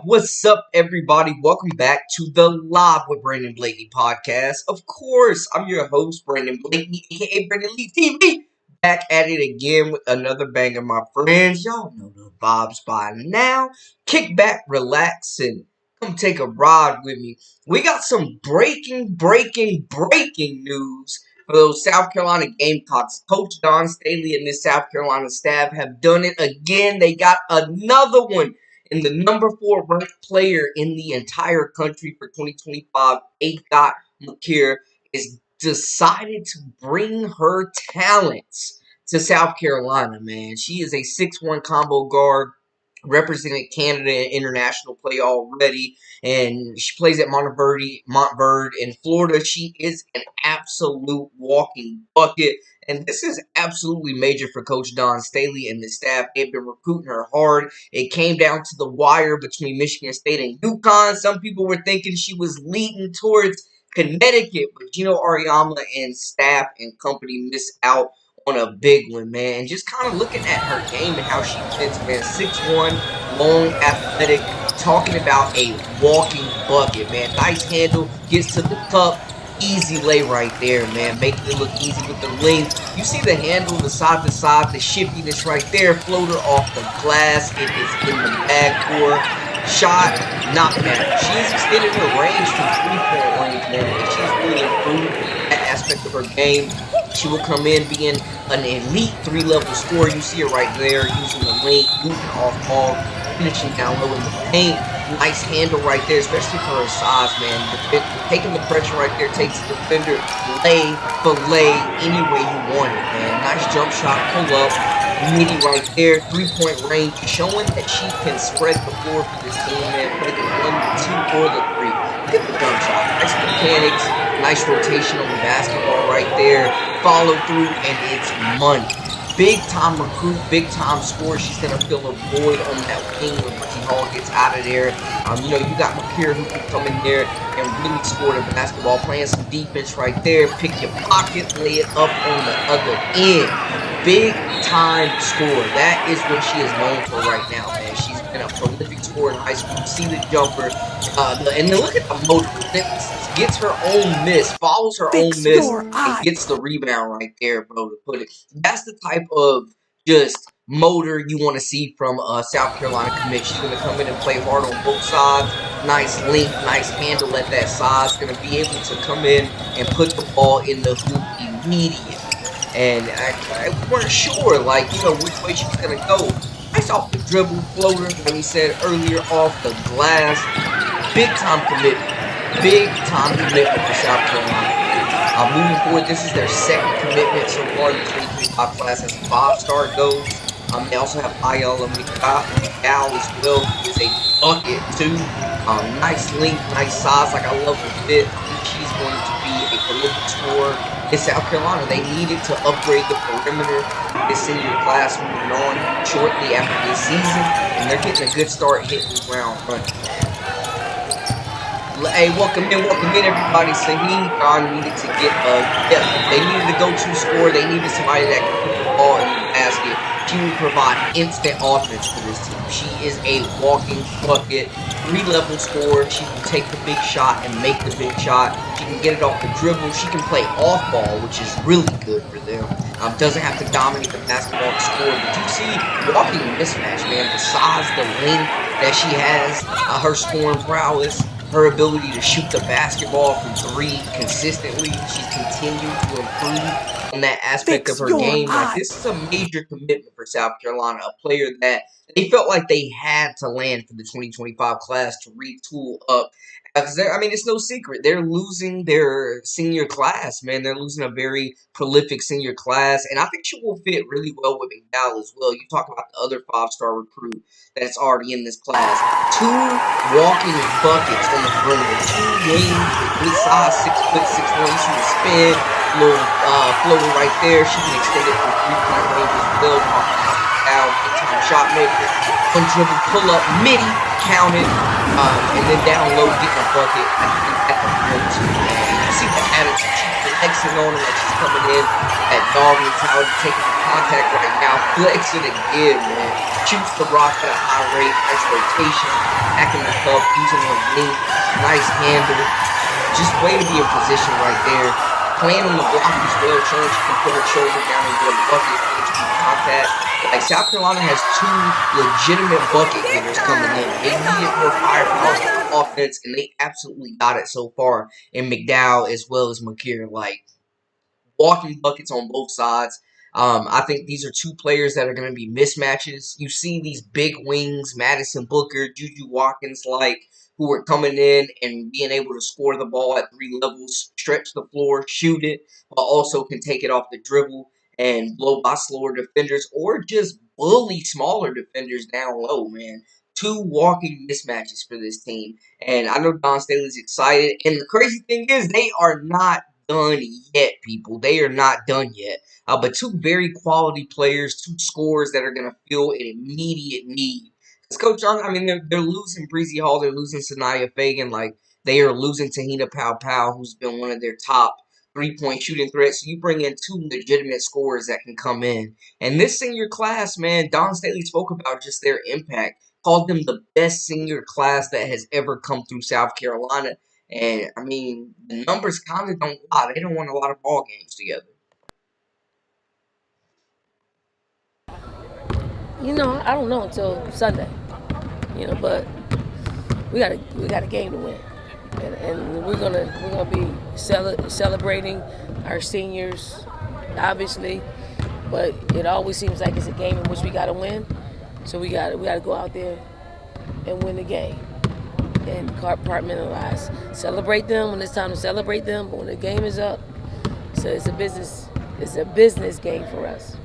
What's up, everybody? Welcome back to the Live with Brandon Blakely podcast. Of course, I'm your host, Brandon Blakely, aka Brandon Lee TV. Back at it again with another banger, my friends. Y'all know the vibes by now. Kick back, relax, and come take a ride with me. We got some breaking news for those South Carolina Gamecocks. Coach Don Staley and this South Carolina staff have done it again. They got another one. And the number 4 ranked player in the entire country for 2025, Agot is decided to bring her talents to South Carolina, man. She is a 6'1" combo guard, represented Canada in international play already, and she plays at Montverde in Florida. She is an absolute walking bucket. And this is absolutely major for Coach Don Staley and the staff. They've been recruiting her hard. It came down to the wire between Michigan State and Yukon. Some people were thinking she was leading towards Connecticut, but Ariama and staff and company missed out on a big one, man. And just kind of looking at her game and how she fits, man. 6'1", long, athletic, talking about a walking bucket, man. Nice handle, gets to the cup. Easy lay right there, man. Making it look easy with the length. You see the handle, the side to side, the shiftiness right there. Floater off the glass. It is in the bag for shot. Not bad. She has extended her range from 3-point range, man. And she's really improved that aspect of her game. She will come in being an elite 3-level scorer. You see her right there using the length, moving off ball, finishing down low in the paint. Nice handle right there, especially for her size, man. Taking the pressure right there takes the defender lay for lay any way you want it, man. Nice jump shot, pull up, midi right there, 3-point range, showing that she can spread the floor for this team, man. Play the 1, 2, or the 3. Get the jump shot. Nice mechanics, nice rotation on the basketball right there. Follow through, and it's money. Big time recruit, big time scorer. She's gonna fill a void on that wing when Ricky Hall gets out of there. You got McCure who can come in there and really score the basketball, playing some defense right there. Pick your pocket, lay it up on the other end. Big time scorer. That is what she is known for right now, man. She's been a prolific scorer in high school. See the jumper, and then look at the motor. Gets her own miss, follows her own miss, and gets the rebound right there, bro, to put it. That's the type of just motor you want to see from a South Carolina commit. She's going to come in and play hard on both sides. Nice length, nice handle at that size. Going to be able to come in and put the ball in the hoop immediately. And I weren't sure, which way she was going to go. Nice off the dribble, floater, like we said earlier, off the glass. Big time commitment. Big time commitment for South Carolina. Moving forward, this is their second commitment so far in the 2025 class as 5-star goes. They also have Ayala McDowell as well, who is a bucket too. Nice length, nice size. I love the fit. She's going to be a prolific scorer in South Carolina. They needed to upgrade the perimeter this senior class moving on shortly after this season, and they're getting a good start hitting the ground running. Hey, welcome in, everybody. Saheed Khan needed to get they needed a go-to scorer. They needed somebody that could put the ball in the basket. She will provide instant offense for this team. She is a walking bucket, 3-level scorer. She can take the big shot and make the big shot. She can get it off the dribble. She can play off ball, which is really good for them. Doesn't have to dominate the basketball to score, but you see walking mismatch, man. The size, the length that she has, her scoring prowess. Her ability to shoot the basketball from 3 consistently. She's continued to improve on that aspect of her game. This is a major commitment for South Carolina, a player that they felt like they had to land for the 2025 class to retool up. It's no secret. They're losing their senior class, man. They're losing a very prolific senior class, and I think she will fit really well with McDowell as well. You talk about the other 5-star recruit that's already in this class. 2 walking buckets on the perimeter. 2 wings with good size, 6'6", 6'1". You see the spin, little floater right there. She can extend it from 3-point range as well. Down, big-time shot maker. 1 dribble, pull up, midi, count it. And then down low, get the bucket. I think that's a go-to, man. see the attitude. She's flexing on him like she's coming in. That dog mentality, taking the contact right now. Flexing again, man. Shoots the rock at a high rate. Nice rotation. Backing the cup. Using her length. Nice handle. Just way to be in position right there. Playing on the block as well, showing she can put her shoulder down and get a bucket into contact. Like, South Carolina has two legitimate bucket getters coming in. They needed more firepower on offense, and they absolutely got it so far in McDowell as well as McKeer. Like, walking buckets on both sides. I think these are two players that are going to be mismatches. You see these big wings, Madison Booker, Juju Watkins, who are coming in and being able to score the ball at 3 levels, stretch the floor, shoot it, but also can take it off the dribble and blow by slower defenders or just bully smaller defenders down low, man. Two walking mismatches for this team. And I know Don Staley's excited. And the crazy thing is they are not done yet, people. They are not done yet. But two very quality players, two scorers that are going to feel an immediate need. Because Coach John, I mean, they're losing Breezy Hall, they're losing Sanaya Fagan, they are losing Tahina Powell, who's been one of their top 3-point shooting threats. So you bring in two legitimate scorers that can come in. And this senior class, man, Don Staley spoke about just their impact. Called them the best senior class that has ever come through South Carolina. And, I mean, the numbers kind of don't lie. They don't win a lot of ball games together. I don't know until Sunday. But we got a game to win, and we're gonna be celebrating our seniors, obviously. But it always seems like it's a game in which we got to win. So we got to go out there and win the game and compartmentalize. Celebrate them when it's time to celebrate them, but when the game is up, so it's a business game for us.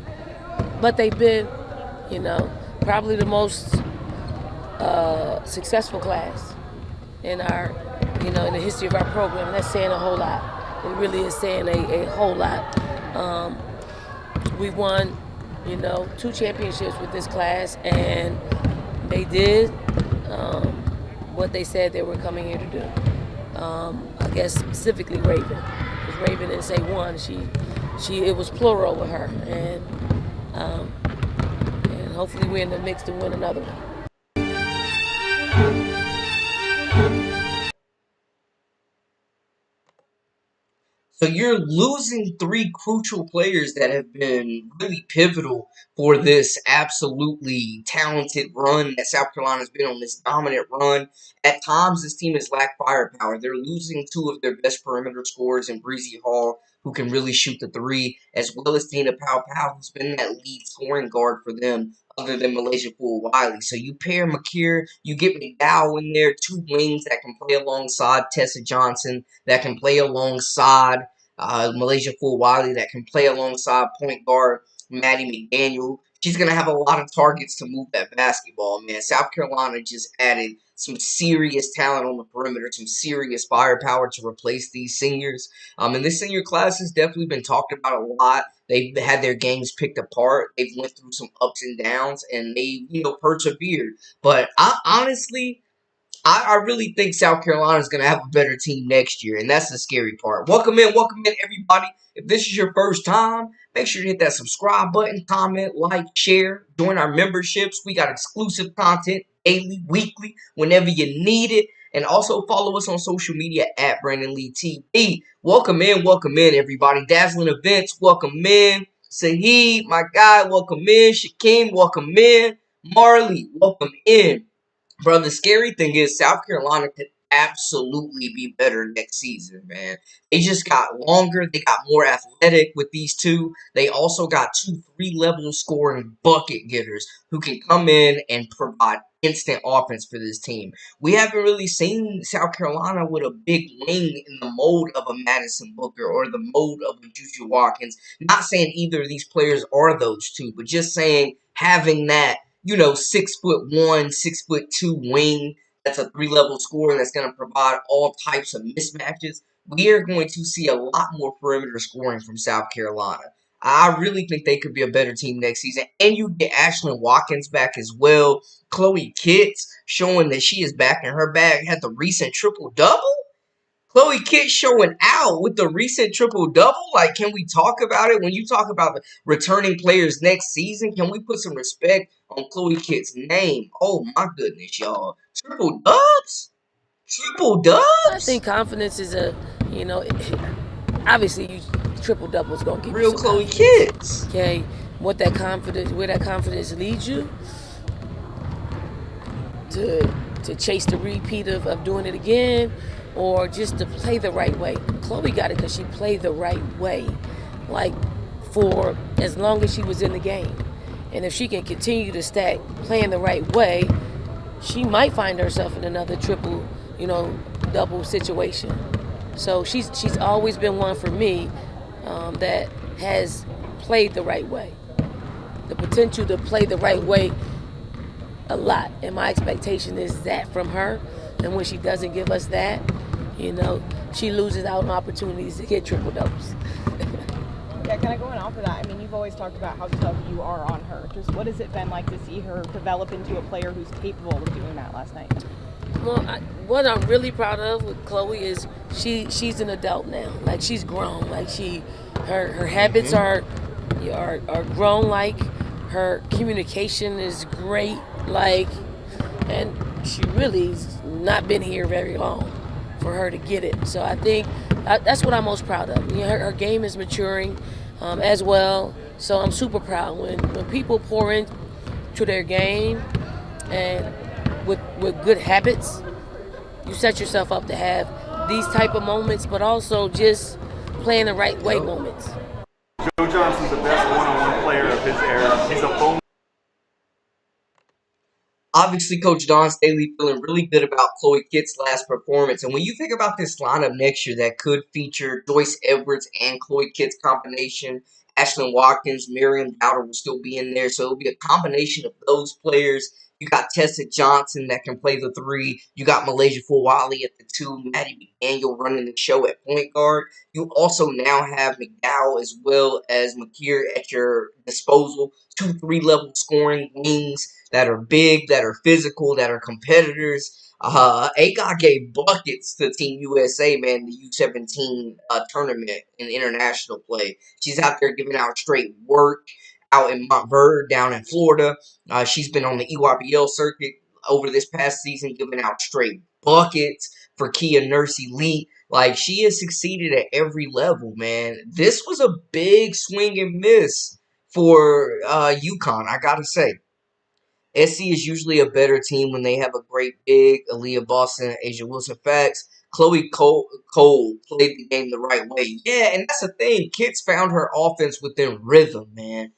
But they've been, probably the most successful class in in the history of our program. And that's saying a whole lot. It really is saying a whole lot. We won, 2 championships with this class, and they did what they said they were coming here to do. I guess specifically Raven, because Raven didn't say one. It was plural with her, and hopefully we're in the mix to win another one. So you're losing 3 crucial players that have been really pivotal for this absolutely talented run that South Carolina's been on, this dominant run. At times, this team has lacked firepower. They're losing 2 of their best perimeter scorers in Breezy Hall, who can really shoot the 3, as well as Tina Powell, who's been that lead scoring guard for them other than Malaysia Wiley. So you pair McKeer, you get McDowell in there, 2 wings that can play alongside Tessa Johnson, that can play alongside Malaysia Wiley, that can play alongside point guard Maddie McDaniel. She's going to have a lot of targets to move that basketball, man. South Carolina just added some serious talent on the perimeter, some serious firepower to replace these seniors. And this senior class has definitely been talked about a lot. They've had their games picked apart. They've went through some ups and downs, and they, persevered. But I really think South Carolina is going to have a better team next year, and that's the scary part. Welcome in, everybody. If this is your first time, make sure to hit that subscribe button, comment, like, share, join our memberships. We got exclusive content daily, weekly, whenever you need it. And also follow us on social media at Brandon Lee TV. Welcome in, everybody. Dazzling Events, welcome in. Saheed, my guy, welcome in. Shaquem, welcome in. Marley, welcome in. Bro, the scary thing is South Carolina could absolutely be better next season, man. They just got longer. They got more athletic with these two. They also got 2 3-level scoring bucket getters who can come in and provide instant offense for this team. We haven't really seen South Carolina with a big wing in the mold of a Madison Booker or the mold of a Juju Watkins. Not saying either of these players are those two, but just saying having that 6'1", 6'2" wing. That's a 3-level scorer that's going to provide all types of mismatches. We are going to see a lot more perimeter scoring from South Carolina. I really think they could be a better team next season. And you get Ashlyn Watkins back as well. Chloe Kitts showing that she is back in her bag. Had the recent triple-double. Chloe Kitt showing out with the recent triple-double. Like, can we talk about it? When you talk about the returning players next season, can we put some respect on Chloe Kitt's name? Oh, my goodness, y'all. Triple-dubs? I Triple-dubs? think confidence is obviously triple double is gonna give you Real some Chloe confidence. Kitts. Okay, where that confidence leads you to chase the repeat of doing it again, or just to play the right way. Chloe got it because she played the right way, like for as long as she was in the game. And if she can continue to stack playing the right way, she might find herself in another triple, double situation. So she's always been one for me that has played the right way. The potential to play the right way a lot, and my expectation is that from her. And when she doesn't give us that, she loses out on opportunities to get triple doubles. Yeah, kind of going off of that, I mean, you've always talked about how tough you are on her. Just what has it been like to see her develop into a player who's capable of doing that last night? Well, what I'm really proud of with Chloe is she's an adult now. Like, she's grown. Like, her habits are grown. Like, her communication is great. Like, and she really's not been here very long for her to get it. So I think that's what I'm most proud of. Her game is maturing as well. So I'm super proud when people pour into their game and with good habits, you set yourself up to have these type of moments, but also just playing the right way moments. Joe Johnson's the best one-on-one player of his era. He's a phone. Obviously, Coach Don Staley feeling really good about Chloe Kitt's last performance. And when you think about this lineup next year that could feature Joyce Edwards and Chloe Kitt's combination, Ashlyn Watkins, Miriam Dowder will still be in there. So it'll be a combination of those players. You got Tessa Johnson that can play the three. You got Malaysia Fulwali at the two. Maddie McDaniel running the show at point guard. You also now have McDowell as well as McKeer at your disposal. 2-3 level scoring wings that are big, that are physical, that are competitors. Agot gave buckets to Team USA, man, the U17 tournament in international play. She's out there giving out straight work out in Montverde, down in Florida. She's been on the EYBL circuit over this past season, giving out straight buckets for Kia Nurse Elite. Like, she has succeeded at every level, man. This was a big swing and miss for Yukon, I gotta say. SC is usually a better team when they have a great big, Aaliyah Boston, Asia Wilson. Facts. Chloe Cole played the game the right way. Yeah, and that's the thing. Kids found her offense within rhythm, man.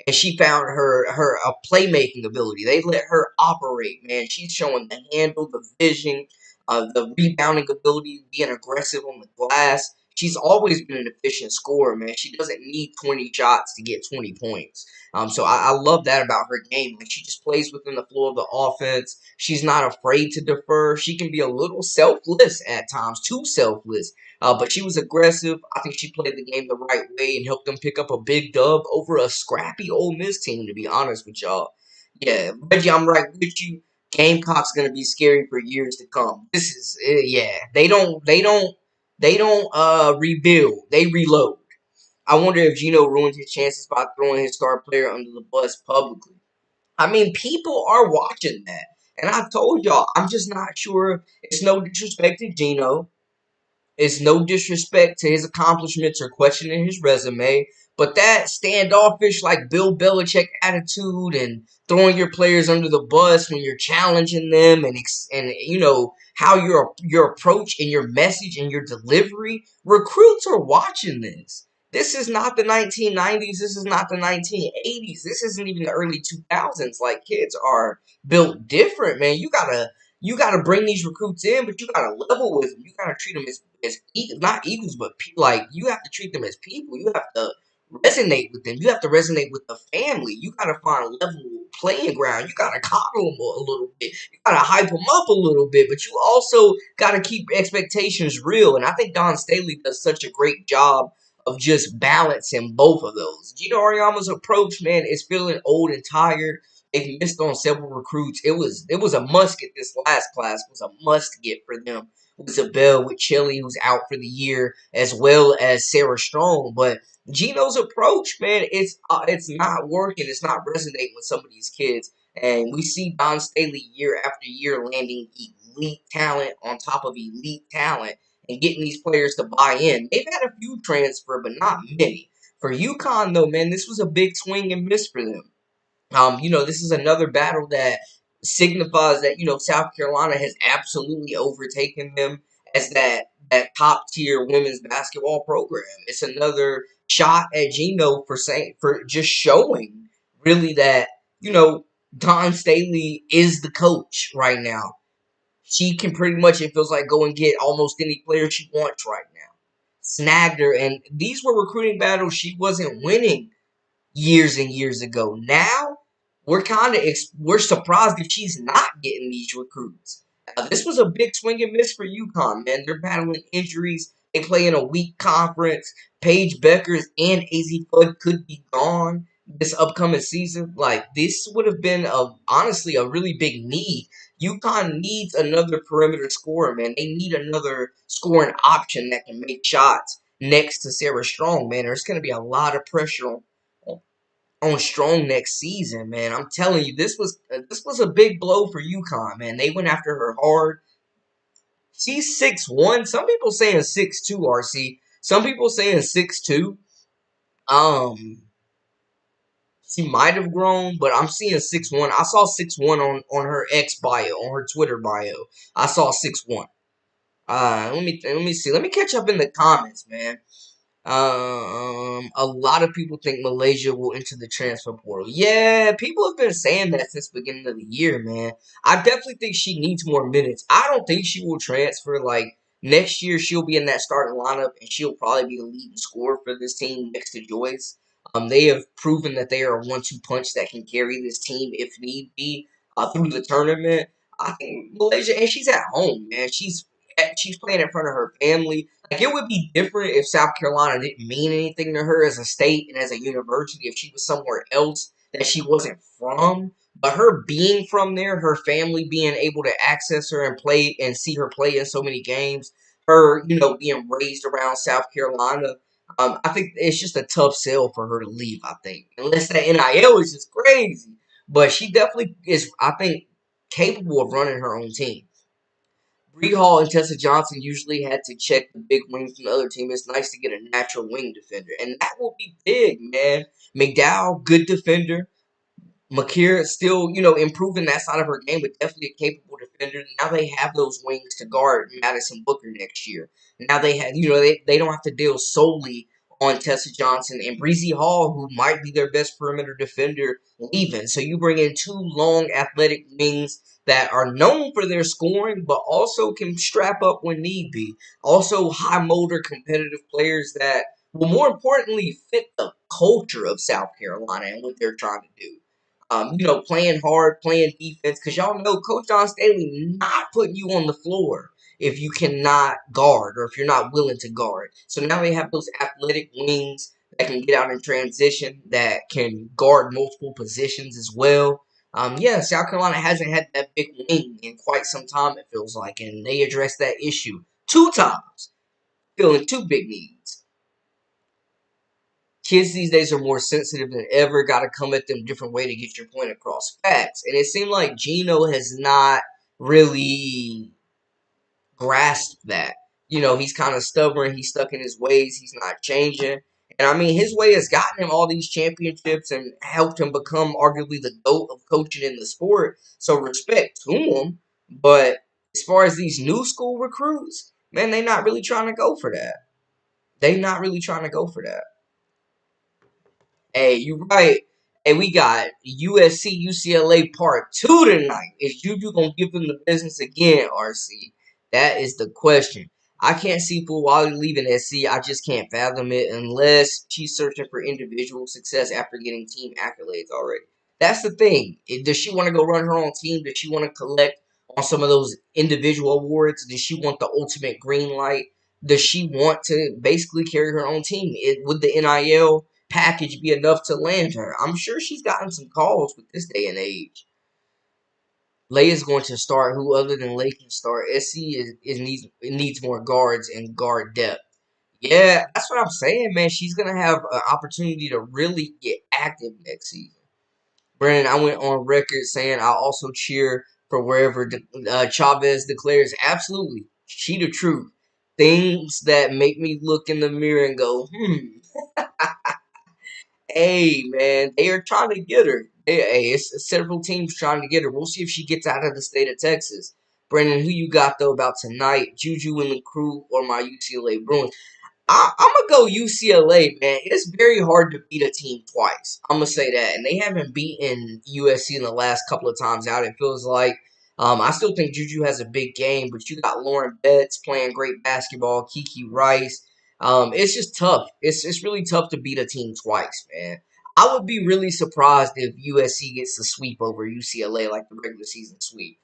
And she found her playmaking ability. They let her operate, man. She's showing the handle, the vision, the rebounding ability, being aggressive on the glass. She's always been an efficient scorer, man. She doesn't need 20 shots to get 20 points. So I love that about her game. Like, she just plays within the flow of the offense. She's not afraid to defer. She can be a little selfless at times, too selfless. But she was aggressive. I think she played the game the right way and helped them pick up a big dub over a scrappy Ole Miss team, to be honest with y'all. Yeah, Reggie, I'm right with you. Gamecock's gonna be scary for years to come. This is yeah. They don't rebuild. They reload. I wonder if Gino ruined his chances by throwing his star player under the bus publicly. I mean, people are watching that. And I told y'all, I'm just not sure. It's no disrespect to Gino. It's no disrespect to his accomplishments or questioning his resume, but that standoffish, like Bill Belichick attitude and throwing your players under the bus when you're challenging them, and how your approach and your message and your delivery, recruits are watching this. This is not the 1990s. This is not the 1980s. This isn't even the early 2000s. Like, kids are built different, man. You gotta bring these recruits in, but you gotta level with them. You gotta treat them as not equals, but like, you have to treat them as people. You have to resonate with them. You have to resonate with the family. You gotta find a level playing ground. You gotta coddle them a little bit. You gotta hype them up a little bit, but you also gotta keep expectations real. And I think Don Staley does such a great job of just balancing both of those. Gino Auriemma's approach, man, is feeling old and tired. They've missed on several recruits. It was a must get. This last class was a must get for them. With Zabel, with Chili, who's out for the year, as well as Sarah Strong. But Gino's approach, man, it's not working. It's not resonating with some of these kids. And we see Don Staley year after year landing elite talent on top of elite talent and getting these players to buy in. They've had a few transfer, but not many. For Yukon, though, man, this was a big swing and miss for them. This is another battle that signifies that, South Carolina has absolutely overtaken them as that top tier women's basketball program. It's another shot at Gino for just showing really that, Don Staley is the coach right now. She can pretty much, it feels like, go and get almost any player she wants right now. Snagged her, and these were recruiting battles she wasn't winning years and years ago. Now we're surprised if she's not getting these recruits. This was a big swing and miss for UConn, man. They're battling injuries. They play in a weak conference. Paige Beckers and AZ Fudd could be gone this upcoming season. Like, this would have been honestly a really big need. UConn needs another perimeter scorer, man. They need another scoring option that can make shots next to Sarah Strong, man. There's going to be a lot of pressure on Strong next season, man. I'm telling you, this was a big blow for UConn, man. They went after her hard. She's 6'1". Some people saying 6'2", RC. Some people saying 6'2". She might have grown, but I'm seeing 6'1". I saw 6'1" on her X bio, on her Twitter bio. I saw 6'1". Let me see. Let me catch up in the comments, man. A lot of people think Malaysia will enter the transfer portal. Yeah, people have been saying that since the beginning of the year, man. I definitely think she needs more minutes. I don't think she will transfer. Like, next year, she'll be in that starting lineup, and she'll probably be the leading scorer for this team next to Joyce. They have proven that they are a 1-2 punch that can carry this team if need be through the tournament. I think Malaysia, and she's at home, man. She's playing in front of her family. Like, it would be different if South Carolina didn't mean anything to her as a state and as a university, if she was somewhere else that she wasn't from. But her being from there, her family being able to access her and play and see her play in so many games, her, being raised around South Carolina, I think it's just a tough sell for her to leave, I think. Unless that NIL is just crazy. But she definitely is, I think, capable of running her own team. Bree Hall and Tessa Johnson usually had to check the big wings from the other team. It's nice to get a natural wing defender. And that will be big, man. McDowell, good defender. Makira still, improving that side of her game, but definitely a capable defender. Now they have those wings to guard Madison Booker next year. Now they have, they don't have to deal solely on Tessa Johnson and Breezy Hall, who might be their best perimeter defender, leaving. So you bring in two long athletic wings that are known for their scoring, but also can strap up when need be. Also high motor competitive players that will more importantly fit the culture of South Carolina and what they're trying to do. Playing hard, playing defense, because y'all know Coach Don Staley not putting you on the floor if you cannot guard or if you're not willing to guard. So now they have those athletic wings that can get out in transition, that can guard multiple positions as well. South Carolina hasn't had that big wing in quite some time, it feels like, and they addressed that issue 2 times, filling 2 big needs. Kids these days are more sensitive than ever. Got to come at them a different way to get your point across. Facts. And it seemed like Gino has not really grasped that. He's kind of stubborn. He's stuck in his ways. He's not changing. And, I mean, his way has gotten him all these championships and helped him become arguably the GOAT of coaching in the sport. So respect to him. But as far as these new school recruits, man, they're not really trying to go for that. They're not really trying to go for that. Hey, you right. Hey, we got USC UCLA Part 2 tonight. Is Juju going to give them the business again, RC? That is the question. I can't see Fulwali leaving SC. I just can't fathom it unless she's searching for individual success after getting team accolades already. That's the thing. Does she want to go run her own team? Does she want to collect on some of those individual awards? Does she want the ultimate green light? Does she want to basically carry her own team? With the NIL package be enough to land her? I'm sure she's gotten some calls with this day and age. Leia's going to start. Who other than Leigh can start? SC needs more guards and guard depth. Yeah, that's what I'm saying, man. She's gonna have an opportunity to really get active next season. Brandon, I went on record saying I'll also cheer for wherever Chavez declares. Absolutely, she the truth. Things that make me look in the mirror and go, hey, man, they are trying to get her. Hey, it's several teams trying to get her. We'll see if she gets out of the state of Texas. Brandon, who you got, though, about tonight? Juju and the crew or my UCLA Bruins? I'm going to go UCLA, man. It's very hard to beat a team twice. I'm going to say that. And they haven't beaten USC in the last couple of times out, it feels like. I still think Juju has a big game, but you got Lauren Betts playing great basketball, Kiki Rice. It's just tough. It's really tough to beat a team twice, man. I would be really surprised if USC gets the sweep over UCLA like the regular season sweep.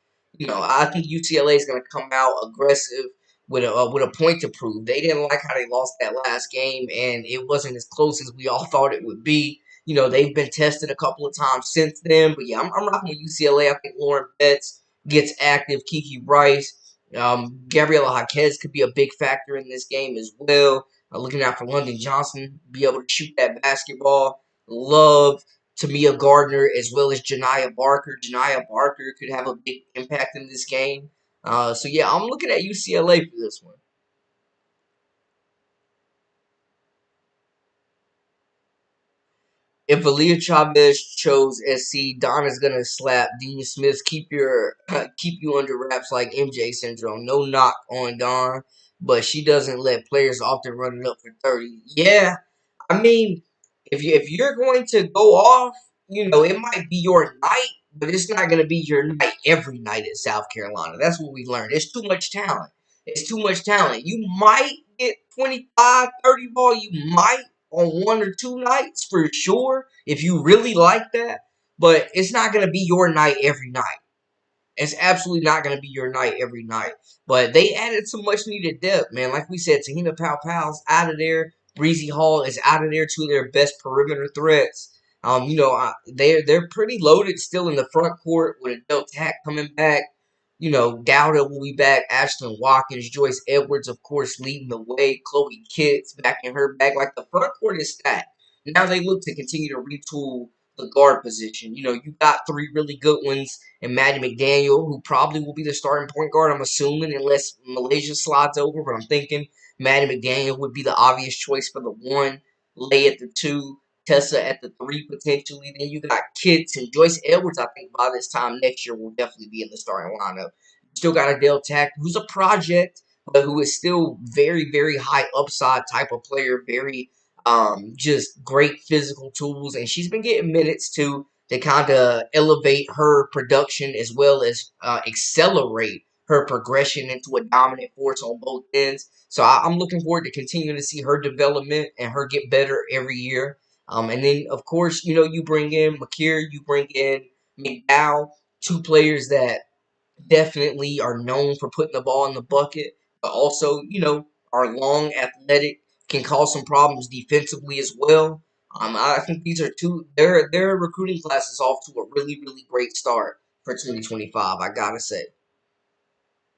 I think UCLA is going to come out aggressive with a point to prove. They didn't like how they lost that last game, and it wasn't as close as we all thought it would be. They've been tested a couple of times since then, but yeah, I'm rocking with UCLA. I think Lauren Betts gets active. Kiki Rice, Gabriela Jaquez could be a big factor in this game as well. Looking out for London Johnson, be able to shoot that basketball. Love Tamia Gardner as well as Janiah Barker. Janiah Barker could have a big impact in this game. So yeah, I'm looking at UCLA for this one. If Aaliyah Chavez chose SC, Donna's gonna slap Dean Smith. Keep you under wraps like MJ syndrome. No knock on Don, but she doesn't let players often run it up for 30. Yeah, I mean, if you're going to go off, it might be your night, but it's not going to be your night every night at South Carolina. That's what we learned. It's too much talent. It's too much talent. You might get 25, 30 ball. You might on one or two nights for sure if you really like that, but it's not going to be your night every night. It's absolutely not going to be your night every night. But they added some much needed depth, man. Like we said, Tahina Powell's out of there. Breezy Hall is out of there. Two of their best perimeter threats. They're pretty loaded still in the front court with Adele Tack coming back. Dowda will be back. Ashton Watkins, Joyce Edwards, of course, leading the way. Chloe Kitts back in her bag. Like the front court is stacked. Now they look to continue to retool the guard position. You got three really good ones and Maddie McDaniel, who probably will be the starting point guard, I'm assuming, unless Malaysia slides over. But I'm thinking Maddie McDaniel would be the obvious choice for the one, Lay at the two, Tessa at the three potentially. Then you got Kitts and Joyce Edwards, I think, by this time next year will definitely be in the starting lineup. Still got Adele Tack, who's a project, but who is still very, very high upside type of player, very just great physical tools, and she's been getting minutes too to kind of elevate her production as well as accelerate her progression into a dominant force on both ends. So I'm looking forward to continuing to see her development and her get better every year. And then, of course, you bring in McKeer, you bring in McDowell, two players that definitely are known for putting the ball in the bucket, but also, are long, athletic, can cause some problems defensively as well. I think these are their recruiting class is off to a really, really great start for 2025. I gotta say,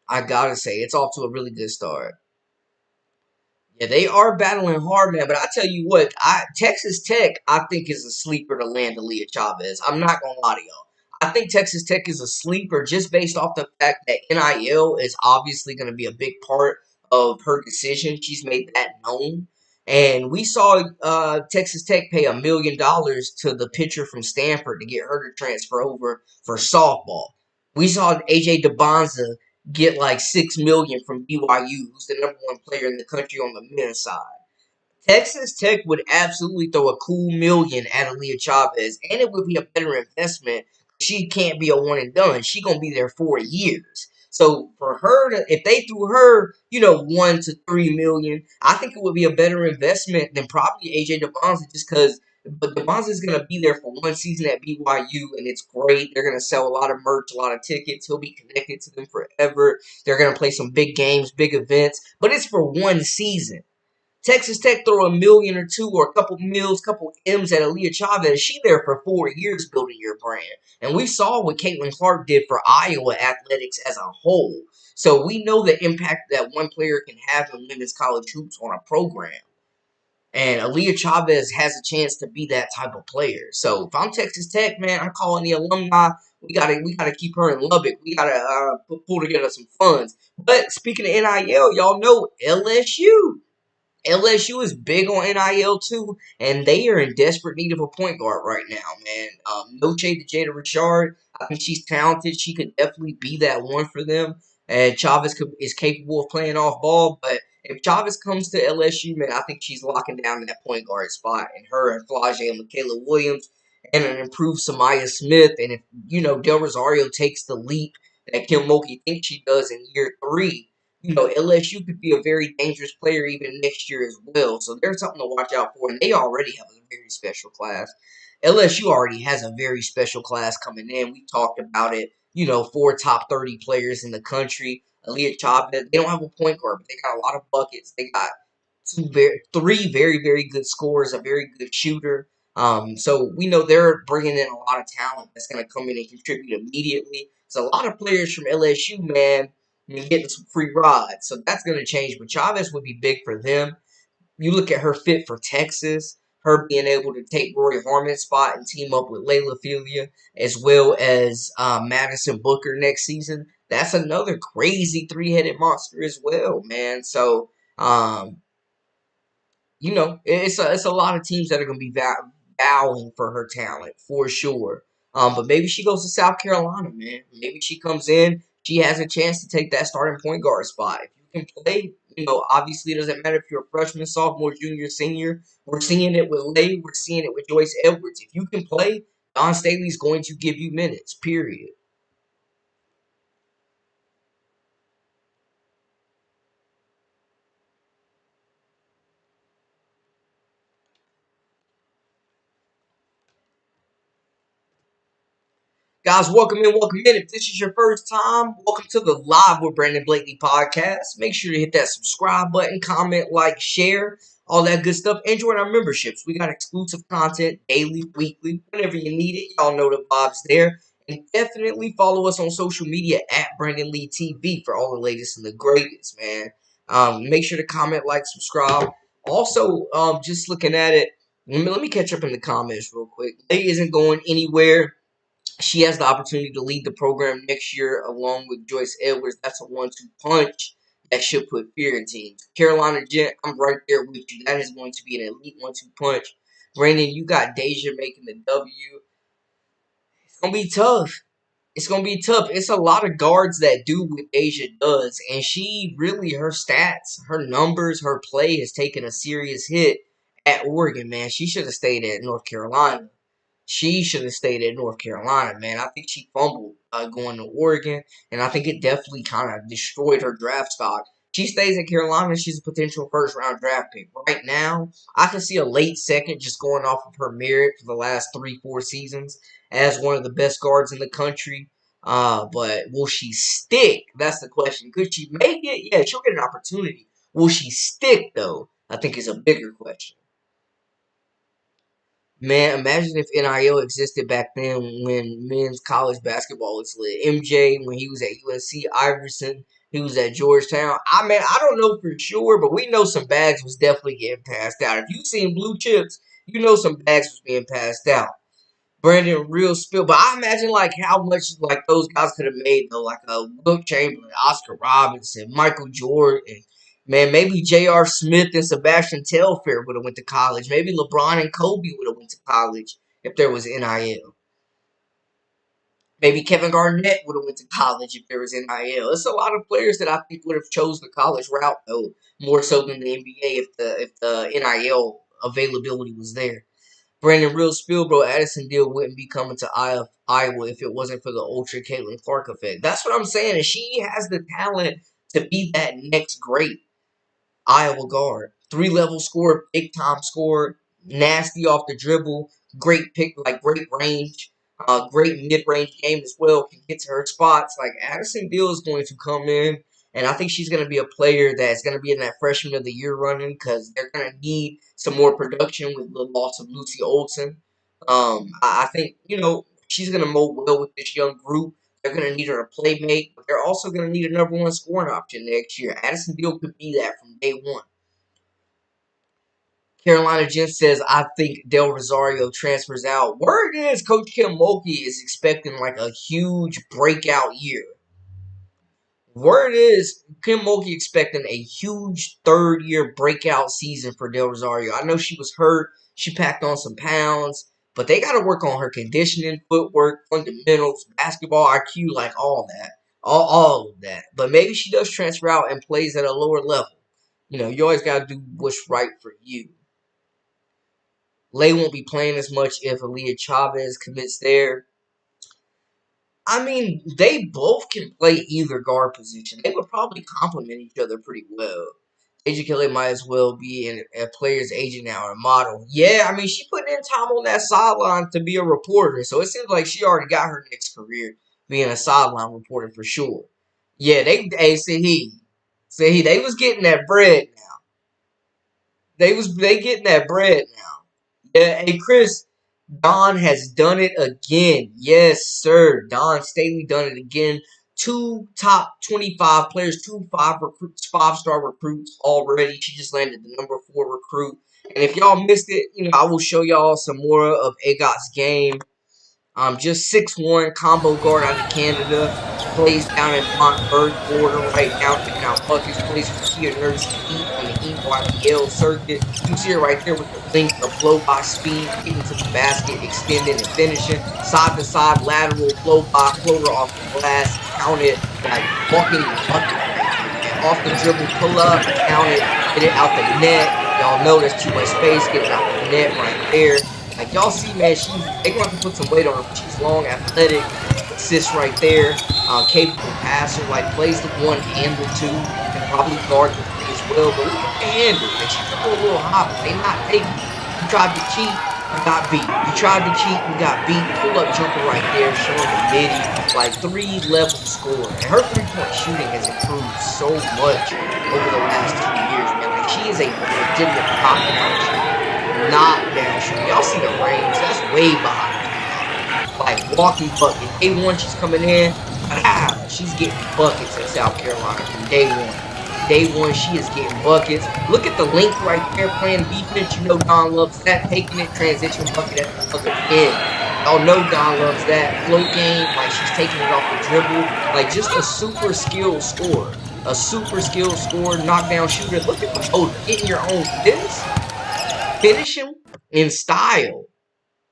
it's off to a really good start. Yeah, they are battling hard, man. But I tell you what, Texas Tech, I think, is a sleeper to land Aaliyah Chavez. I'm not gonna lie to y'all. I think Texas Tech is a sleeper just based off the fact that NIL is obviously going to be a big part of her decision. She's made that known. And we saw Texas Tech pay $1 million to the pitcher from Stanford to get her to transfer over for softball. We saw AJ DeBonza get like $6 million from BYU, who's the number one player in the country on the men's side. Texas Tech would absolutely throw a cool million at Aaliyah Chavez, and it would be a better investment. She can't be a one and done. She gonna be there 4 years. So for her to, if they threw her, 1 to 3 million, I think it would be a better investment than probably AJ DeBonza, just because. But DeBonza is gonna be there for one season at BYU, and it's great. They're gonna sell a lot of merch, a lot of tickets. He'll be connected to them forever. They're gonna play some big games, big events, but it's for one season. Texas Tech throw $1 million or two or a couple mils, couple M's at Aaliyah Chavez. She there for 4 years building your brand. And we saw what Caitlin Clark did for Iowa athletics as a whole. So we know the impact that one player can have in women's college hoops on a program. And Aaliyah Chavez has a chance to be that type of player. So if I'm Texas Tech, man, I'm calling the alumni. We gotta keep her in Lubbock. We gotta pull together some funds. But speaking of NIL, y'all know LSU. LSU is big on NIL too, and they are in desperate need of a point guard right now, man. No shade to Jada Richard. I think she's talented. She could definitely be that one for them. And Chavez is capable of playing off ball, but if Chavez comes to LSU, man, I think she's locking down that point guard spot. And her and Flage and Michaela Williams and an improved Samaya Smith. And if, Del Rosario takes the leap that Kim Mulkey thinks she does in year 3, LSU could be a very dangerous player even next year as well. So there's something to watch out for. And they already have a very special class. LSU already has a very special class coming in. We talked about it. 4 top 30 players in the country. Aaliyah Chavez, they don't have a point guard, but they got a lot of buckets. They got 3 very, very good scorers, a very good shooter. So we know they're bringing in a lot of talent that's going to come in and contribute immediately. So a lot of players from LSU, man, getting some free rides. So that's going to change. But Chavez would be big for them. You look at her fit for Texas, her being able to take Rory Harmon's spot and team up with Layla Filia, as well as Madison Booker next season. That's another crazy 3-headed monster as well, man. So, it's a lot of teams that are going to be vowing for her talent for sure. But maybe she goes to South Carolina, man. Maybe she comes in. She has a chance to take that starting point guard spot. If you can play, obviously it doesn't matter if you're a freshman, sophomore, junior, senior. We're seeing it with Lay. We're seeing it with Joyce Edwards. If you can play, Don Staley's going to give you minutes, period. Guys, welcome in, welcome in. If this is your first time, welcome to the Live with Brandon Blakely podcast. Make sure to hit that subscribe button, comment, like, share, all that good stuff. And join our memberships. We got exclusive content daily, weekly, whenever you need it. Y'all know the vibes there. And definitely follow us on social media at Brandon Lee TV for all the latest and the greatest, man. Make sure to comment, like, subscribe. Also, just looking at it, let me catch up in the comments real quick. Lay isn't going anywhere. She has the opportunity to lead the program next year along with Joyce Edwards. That's a 1-2 punch that should put fear in teams. Carolina Jet, I'm right there with you. That is going to be an elite 1-2 punch. Brandon, you got Deja making the W. It's going to be tough. It's going to be tough. It's a lot of guards that do what Deja does. And she really, her stats, her numbers, her play has taken a serious hit at Oregon, man. She should have stayed at North Carolina. She should have stayed at North Carolina, man. I think she fumbled going to Oregon, and I think it definitely kind of destroyed her draft stock. She stays at Carolina, she's a potential first-round draft pick. Right now, I can see a late second just going off of her merit for the last 3-4 seasons as one of the best guards in the country. But will she stick? That's the question. Could she make it? Yeah, she'll get an opportunity. Will she stick, though? I think is a bigger question. Man, imagine if NIL existed back then when men's college basketball was lit. MJ, when he was at USC, Iverson, he was at Georgetown. I don't know for sure, but we know some bags was definitely getting passed out. If you seen blue chips, you know some bags was being passed out. Brandon real spill. But I imagine how much those guys could have made though, like Wilt Chamberlain, Oscar Robinson, Michael Jordan. Man, maybe J.R. Smith and Sebastian Telfair would have went to college. Maybe LeBron and Kobe would have went to college if there was NIL. Maybe Kevin Garnett would have went to college if there was NIL. It's a lot of players that I think would have chose the college route though, more so than the NBA if the NIL availability was there. Brandon Real Spill, bro, Addison Deal wouldn't be coming to Iowa if it wasn't for the Ultra Caitlin Clark effect. That's what I'm saying. And she has the talent to be that next great Iowa guard. 3-level scorer, big-time scorer, nasty off the dribble, great pick, great range, great mid-range game as well, can get to her spots. Addison Deal is going to come in And I think she's going to be a player that's going to be in that freshman of the year running because they're going to need some more production with the loss of Lucy Olson. I think, she's going to mold well with this young group. They're going to need her to playmate, but they're also going to need a number one scoring option next year. Addison Beal could be that from day one. Carolina Jen says, I think Del Rosario transfers out. Word is Coach Kim Mulkey is expecting like a huge breakout year. Word is Kim Mulkey expecting a huge third-year breakout season for Del Rosario. I know she was hurt. She packed on some pounds. But they got to work on her conditioning, footwork, fundamentals, basketball IQ, like all that. All of that. But maybe she does transfer out and plays at a lower level. You always got to do what's right for you. Lay won't be playing as much if Aaliyah Chavez commits there. I mean, they both can play either guard position. They would probably complement each other pretty well. AJ Kelly might as well be a player's agent now or a model. Yeah, I mean, she put in time on that sideline to be a reporter, so it seems like she already got her next career being a sideline reporter for sure. Yeah, they was getting that bread now. They getting that bread now. Yeah, hey Chris, Don has done it again. Yes, sir. Don Staley done it again. 2 top 25 players, 2 recruits, 5-star recruits already. She just landed the number 4 recruit. And if y'all missed it, I will show y'all some more of Agot's game. Just 6'1", combo guard out of Canada. Plays down in Montverde, Florida right now. Picking out buckets. Plays for Kia Nurse Heat on the EYBL circuit. You see it right there with the length, the flow-by speed, getting to the basket, extending and finishing. Side-to-side, lateral, flow-by, floater off the glass. Count it, like walking bucket. And off the dribble, pull up, count it, get it out the net. Y'all know there's too much space. Get it out the net right there. Like y'all see, man, they going to have to put some weight on her. She's long, athletic, assists right there, capable passer, like plays the 1 and the 2, and probably guard the 3 as well. But look at the handle, and she's a little hot, but they not taking it. You tried to cheat, you got beat. You tried to cheat, you got beat. Pull up jumper right there, showing the midi, like 3-level score. And her 3-point shooting has improved so much over the last 2 years, man. Like she is a legitimate knockdown shooter. Knockdown shooter. Y'all see the range? That's way behind me. Like walking bucket. Day 1, she's coming in. She's getting buckets in South Carolina from day 1. Day 1, she is getting buckets. Look at the length right there, playing defense. You know Don loves that. Taking it, transition bucket at the other end. Y'all know Don loves that. Float game, like she's taking it off the dribble. Like just a super skilled scorer. A super skilled scorer, knockdown shooter. Look at the getting your own business. Finish him in style.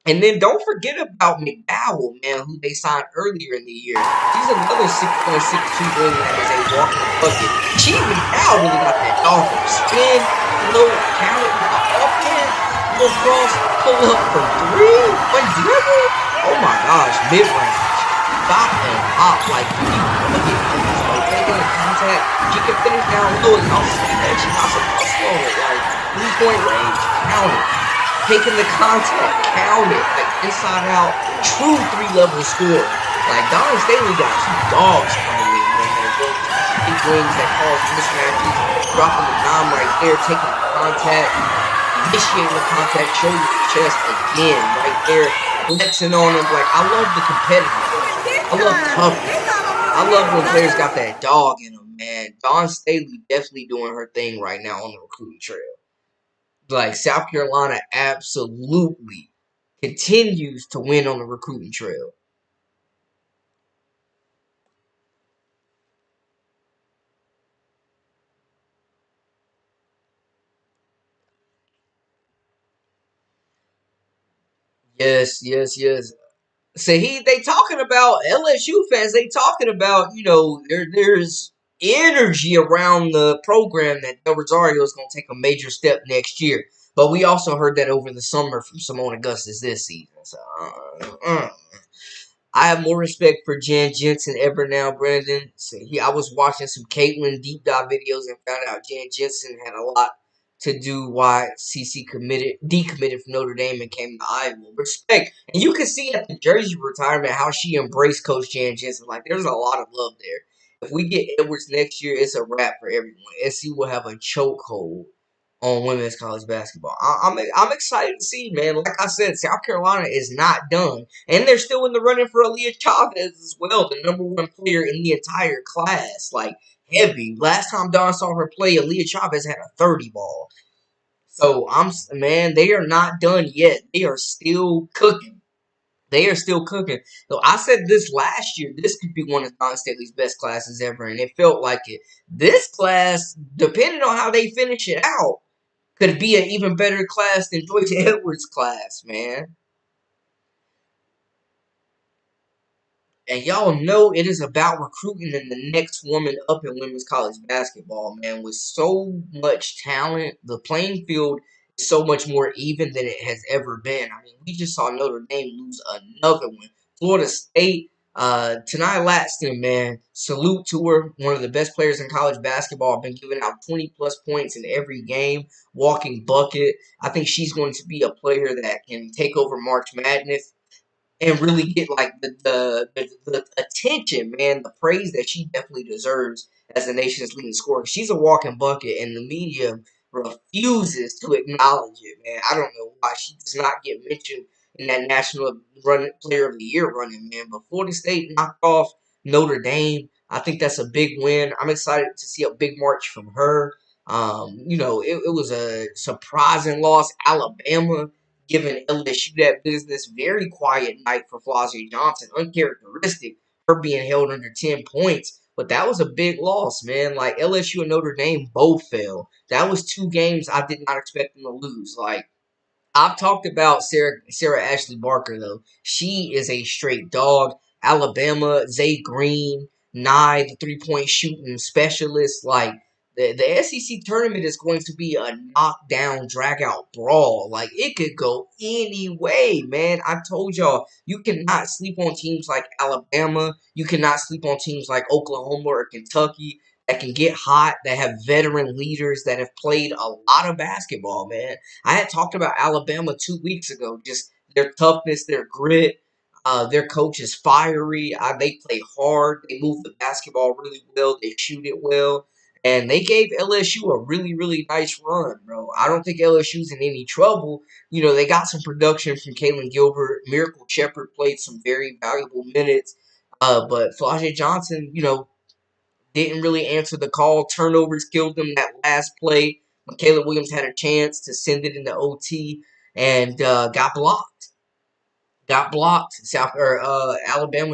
And then don't forget about McDowell, man, who they signed earlier in the year. She's another 6.62 wing that is a walking bucket. McDowell really got that dog spin, float, count it, offhand, go cross, pull up for 3, 1 dribble. Oh my gosh, mid-range. Stop and hop like bucket. Taking the contact. She can finish down low and also that she got some hustle on it. Like 3-point range, count it. Taking the contact, count it. Like inside out, true 3-level score. Like Don Staley got 2 dogs coming in, man. Big wings that cause mismatches. Dropping the dime right there, taking the contact, initiating the contact, shoulder to chest again, right there, flexing on them. Like I love the competitive. I love toughness. I love when players got that dog in them, man. Dawn Staley definitely doing her thing right now on the recruiting trail. Like, South Carolina absolutely continues to win on the recruiting trail. Yes. So they talking about LSU fans. They talking about there's energy around the program that Del Rosario is going to take a major step next year. But we also heard that over the summer from Simone Augustus this season. So I have more respect for Jan Jensen ever now, Brandon. So I was watching some Caitlin deep dive videos and found out Jan Jensen had a lot to do why CC decommitted from Notre Dame and came to Iowa. Respect. And you can see at the jersey retirement how she embraced Coach Jan Jensen. Like, there's a lot of love there. If we get Edwards next year, it's a wrap for everyone. SC will have a chokehold on women's college basketball. I'm excited to see, man. Like I said, South Carolina is not done, and they're still in the running for Aaliyah Chavez as well, the #1 player in the entire class. Like heavy. Last time Don saw her play, Aaliyah Chavez had a 30 ball. So man, they are not done yet. They are still cooking. They are still cooking. So I said this last year, this could be one of Don Staley's best classes ever, and it felt like it. This class, depending on how they finish it out, could be an even better class than Joyce Edwards' class, man. And y'all know it is about recruiting and the next woman up in women's college basketball, man. With so much talent, the playing field is so much more even than it has ever been. I mean, we just saw Notre Dame lose another one. Florida State, Tanai Laxton, man, salute to her. One of the best players in college basketball. Been giving out 20-plus points in every game, walking bucket. I think she's going to be a player that can take over March Madness and really get like the attention, man, the praise that she definitely deserves as the nation's leading scorer. She's a walking bucket, and the media refuses to acknowledge it, man. I don't know why she does not get mentioned in that national player of the year running, man. But Florida State knocked off Notre Dame. I think that's a big win. I'm excited to see a big march from her. It was a surprising loss. Alabama giving LSU that business. Very quiet night for Flau'jae Johnson. Uncharacteristic, her being held under 10 points. But that was a big loss, man. Like, LSU and Notre Dame both fell. That was 2 games I did not expect them to lose. Like, I've talked about Sarah Ashley Barker, though. She is a straight dog. Alabama, Zay Green, Nye, the three-point shooting specialist. Like, the SEC tournament is going to be a knockdown, drag-out brawl. Like, it could go any way, man. I told y'all, you cannot sleep on teams like Alabama. You cannot sleep on teams like Oklahoma or Kentucky that can get hot, that have veteran leaders, that have played a lot of basketball, man. I had talked about Alabama 2 weeks ago, just their toughness, their grit. Their coach is fiery. They play hard. They move the basketball really well. They shoot it well. And they gave LSU a really, really nice run, bro. I don't think LSU's in any trouble. They got some production from Kalen Gilbert. Miracle Shepard played some very valuable minutes. But Flau'jae Johnson, didn't really answer the call. Turnovers killed them that last play. Michaela Williams had a chance to send it into OT and got blocked. Alabama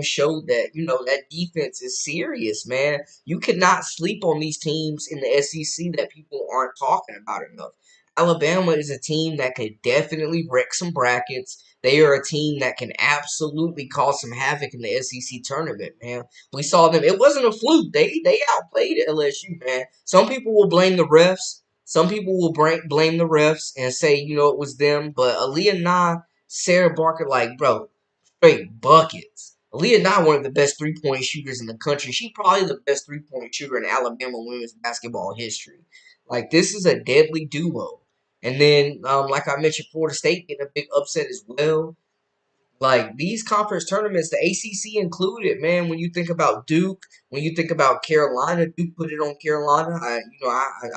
showed that that defense is serious, man. You cannot sleep on these teams in the SEC that people aren't talking about enough. Alabama is a team that could definitely wreck some brackets. They are a team that can absolutely cause some havoc in the SEC tournament, man. We saw them. It wasn't a fluke. They outplayed LSU, man. Some people will blame the refs. Some people will blame the refs and say, it was them. But Aaliyah Nye, Sarah Barker, like, bro, straight buckets. Aaliyah Nye, one of the best three-point shooters in the country. She's probably the best three-point shooter in Alabama women's basketball history. Like, this is a deadly duo. And then, like I mentioned, Florida State getting a big upset as well. Like, these conference tournaments, the ACC included, man, when you think about Duke, when you think about Carolina, Duke put it on Carolina. I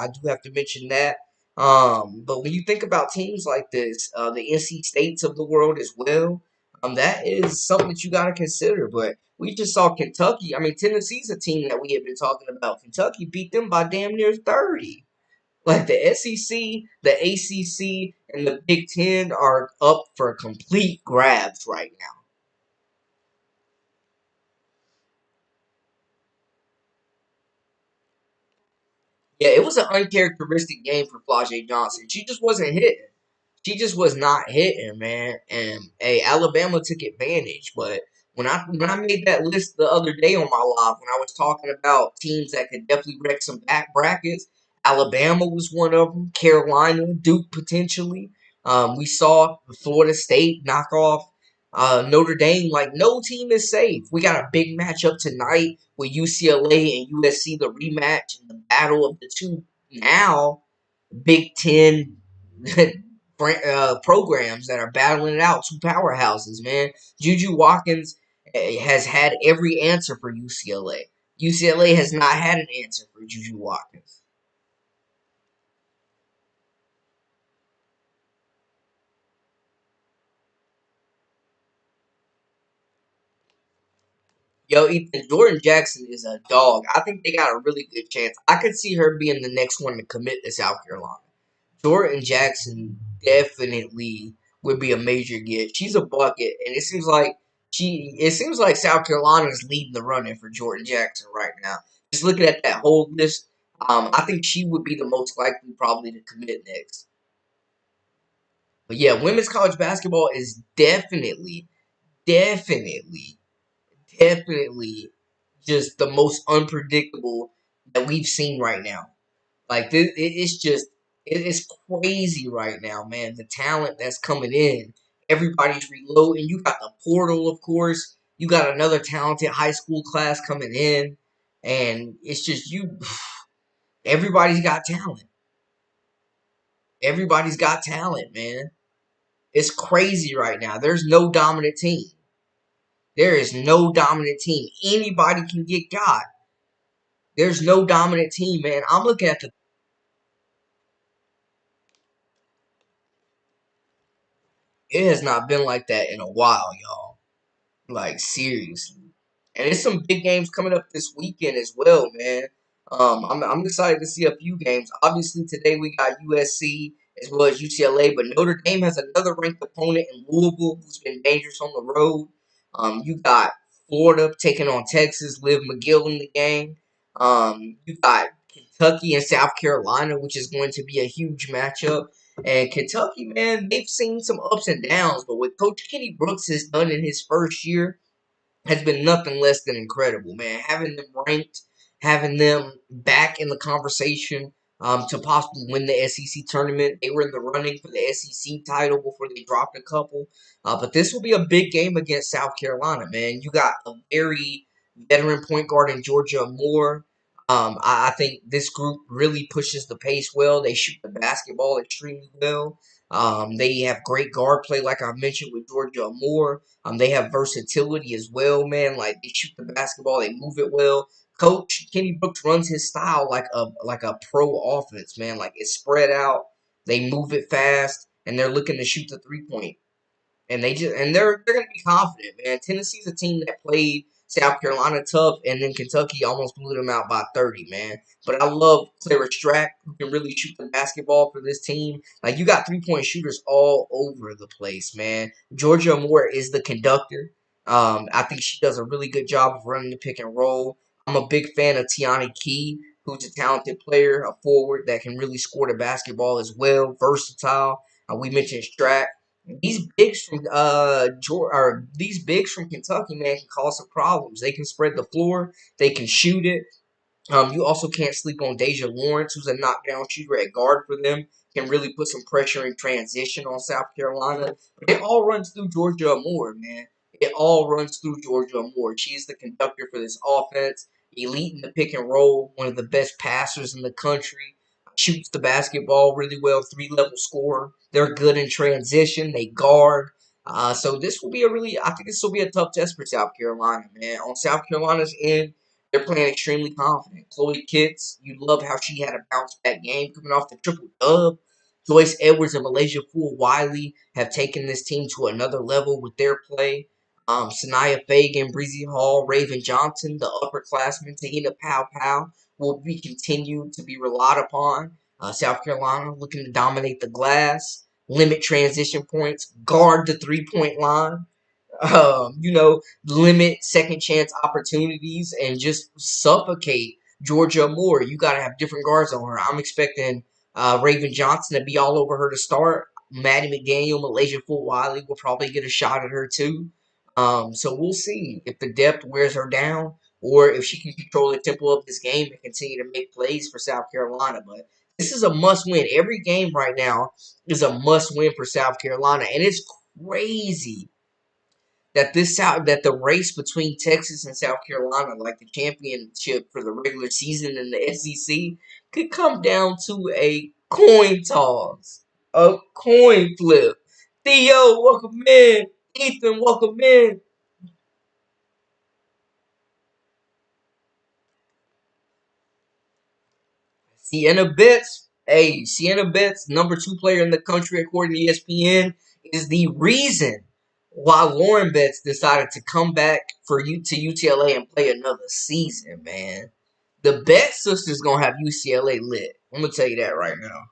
do have to mention that. But when you think about teams like this, the NC States of the world as well, that is something that you got to consider. But we just saw Kentucky. I mean, Tennessee's a team that we have been talking about. Kentucky beat them by damn near 30. Like, the SEC, the ACC, and the Big Ten are up for complete grabs right now. Yeah, it was an uncharacteristic game for Flau'jae Johnson. She just wasn't hitting. She just was not hitting, man. And hey, Alabama took advantage. But when I made that list the other day on my live, when I was talking about teams that could definitely wreck some back brackets, Alabama was one of them. Carolina, Duke potentially. We saw Florida State knock off Notre Dame. Like, no team is safe. We got a big matchup tonight with UCLA and USC, the rematch and the battle of the two now Big Ten programs that are battling it out. Two powerhouses, man. Juju Watkins has had every answer for UCLA. UCLA has not had an answer for Juju Watkins. Yo, Ethan, Jordan Jackson is a dog. I think they got a really good chance. I could see her being the next one to commit to South Carolina. Jordan Jackson definitely would be a major get. She's a bucket, and it seems like South Carolina is leading the running for Jordan Jackson right now. Just looking at that whole list, I think she would be the most likely probably to commit next. But yeah, women's college basketball is definitely, definitely just the most unpredictable that we've seen right now. Like it's crazy right now, man. The talent that's coming in, everybody's reloading. You got the portal, of course. You got another talented high school class coming in, and it's just you. Everybody's got talent. Everybody's got talent, man. It's crazy right now. There's no dominant team. There is no dominant team. Anybody can get got. There's no dominant team, man. I'm looking at the. It has not been like that in a while, y'all. Like seriously. And there's some big games coming up this weekend as well, man. I'm excited to see a few games. Obviously, today we got USC as well as UCLA, but Notre Dame has another ranked opponent in Louisville who's been dangerous on the road. You got Florida taking on Texas, Liv McGill in the game. You got Kentucky and South Carolina, which is going to be a huge matchup. And Kentucky, man, they've seen some ups and downs, but what Coach Kenny Brooks has done in his first year has been nothing less than incredible, man. Having them ranked, having them back in the conversation to possibly win the SEC tournament. They were in the running for the SEC title before they dropped a couple. But this will be a big game against South Carolina, man. You got a very veteran point guard in Georgia Moore. I think this group really pushes the pace well. They shoot the basketball extremely well. They have great guard play, like I mentioned, with Georgia Moore. They have versatility as well, man. Like they shoot the basketball, they move it well. Coach Kenny Brooks runs his style like a pro offense, man. Like it's spread out, they move it fast, and they're looking to shoot the 3 point. And they're gonna be confident, man. Tennessee's a team that played South Carolina tough, and then Kentucky almost blew them out by 30, man. But I love Clara Strack, who can really shoot the basketball for this team. Like you got 3 point shooters all over the place, man. Georgia Moore is the conductor. I think she does a really good job of running the pick and roll. I'm a big fan of Tiani Key, who's a talented player, a forward that can really score the basketball as well, versatile. We mentioned Strack. These bigs from Kentucky, man, can cause some problems. They can spread the floor. They can shoot it. You also can't sleep on Deja Lawrence, who's a knockdown shooter at guard for them. Can really put some pressure in transition on South Carolina. But it all runs through Georgia Moore, man. It all runs through Georgia Moore. She's the conductor for this offense. Elite in the pick and roll. One of the best passers in the country. Shoots the basketball really well. 3-level scorer. They're good in transition. They guard. So I think this will be a tough test for South Carolina, man. On South Carolina's end, they're playing extremely confident. Chloe Kitts, you love how she had a bounce back game coming off the triple dub. Joyce Edwards and Malaysia Fool Wiley have taken this team to another level with their play. Sanaya Fagan, Breezy Hall, Raven Johnson, the upperclassmen, Tahina Pow Pow will be continued to be relied upon. South Carolina looking to dominate the glass, limit transition points, guard the 3 point line. Limit second chance opportunities and just suffocate Georgia Moore. You got to have different guards on her. I'm expecting Raven Johnson to be all over her to start. Maddie McDaniel, Malaysia Fool Wiley will probably get a shot at her too. So we'll see if the depth wears her down or if she can control the tempo of this game and continue to make plays for South Carolina. But this is a must win. Every game right now is a must win for South Carolina. And it's crazy that the race between Texas and South Carolina, like the championship for the regular season in the SEC, could come down to a coin toss, a coin flip. Theo, welcome in. Ethan, welcome in. Sienna Betts, hey, Sienna Betts, #2 player in the country according to ESPN, is the reason why Lauren Betts decided to come back to UTLA and play another season, man. The Betts sisters gonna have UCLA lit. I'm gonna tell you that right now.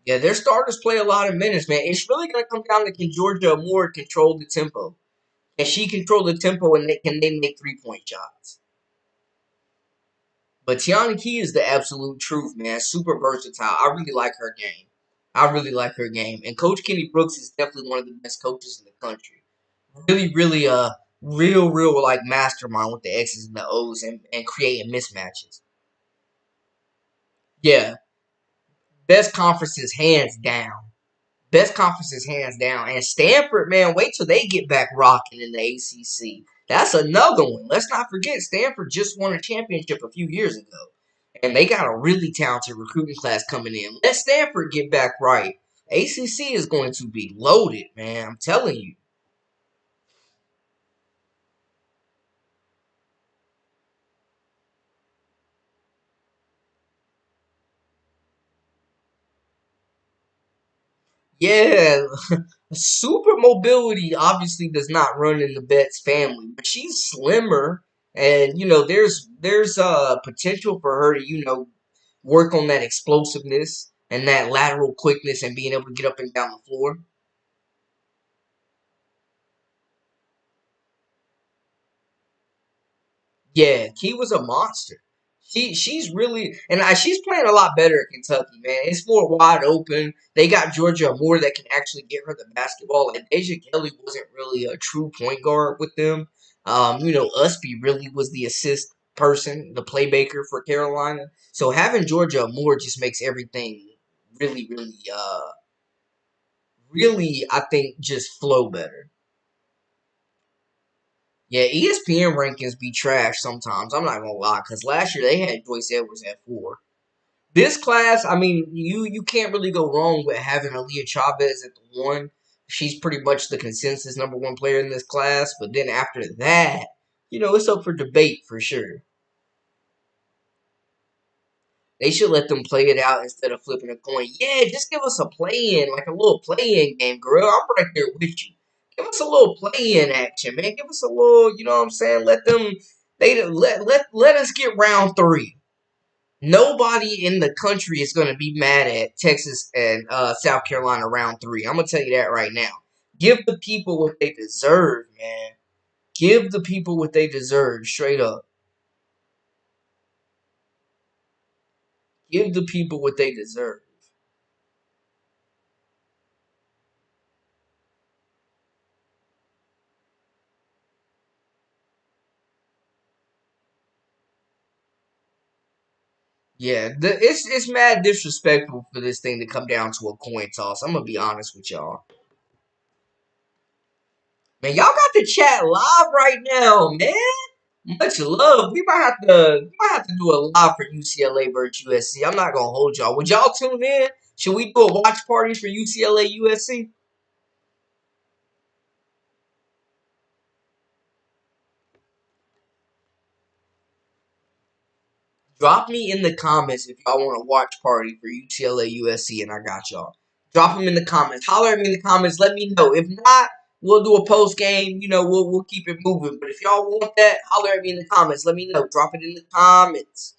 Yeah, their starters play a lot of minutes, man. It's really gonna come down to can Georgia Moore control the tempo. Can she control the tempo and can they make 3-point shots? But Tiana Key is the absolute truth, man. Super versatile. I really like her game. I really like her game. And Coach Kenny Brooks is definitely one of the best coaches in the country. Really, really real like mastermind with the X's and the O's and creating mismatches. Yeah. Best conferences hands down. Best conferences hands down. And Stanford, man, wait till they get back rocking in the ACC. That's another one. Let's not forget Stanford just won a championship a few years ago. And they got a really talented recruiting class coming in. Let Stanford get back right. ACC is going to be loaded, man. I'm telling you. Yeah, super mobility obviously does not run in the Betts family, but she's slimmer, and there's potential for her to work on that explosiveness and that lateral quickness and being able to get up and down the floor. Yeah, Key was a monster. She's really she's playing a lot better at Kentucky, man. It's more wide open. They got Georgia Moore that can actually get her the basketball. And Deja Kelly wasn't really a true point guard with them. Usby really was the assist person, the playmaker for Carolina. So having Georgia Moore just makes everything really, really, I think, just flow better. Yeah, ESPN rankings be trash sometimes. I'm not gonna lie, because last year they had Joyce Edwards at 4. This class, I mean, you can't really go wrong with having Aaliyah Chavez at the 1. She's pretty much the consensus #1 player in this class. But then after that, it's up for debate for sure. They should let them play it out instead of flipping a coin. Yeah, just give us a play-in, like a little play-in game, girl. I'm right there with you. Give us a little play-in action, man. Give us a little, you know what I'm saying? Let us get round 3. Nobody in the country is going to be mad at Texas and South Carolina round 3. I'm going to tell you that right now. Give the people what they deserve, man. Give the people what they deserve, straight up. Give the people what they deserve. Yeah, it's mad disrespectful for this thing to come down to a coin toss. I'm gonna be honest with y'all. Man, y'all got the chat live right now, man. Much love. We might have to do a live for UCLA versus USC. I'm not gonna hold y'all. Would y'all tune in? Should we do a watch party for UCLA USC? Drop me in the comments if y'all want a watch party for UCLA USC, and I got y'all. Drop them in the comments. Holler at me in the comments. Let me know. If not, we'll do a post game. We'll keep it moving. But if y'all want that, holler at me in the comments. Let me know. Drop it in the comments.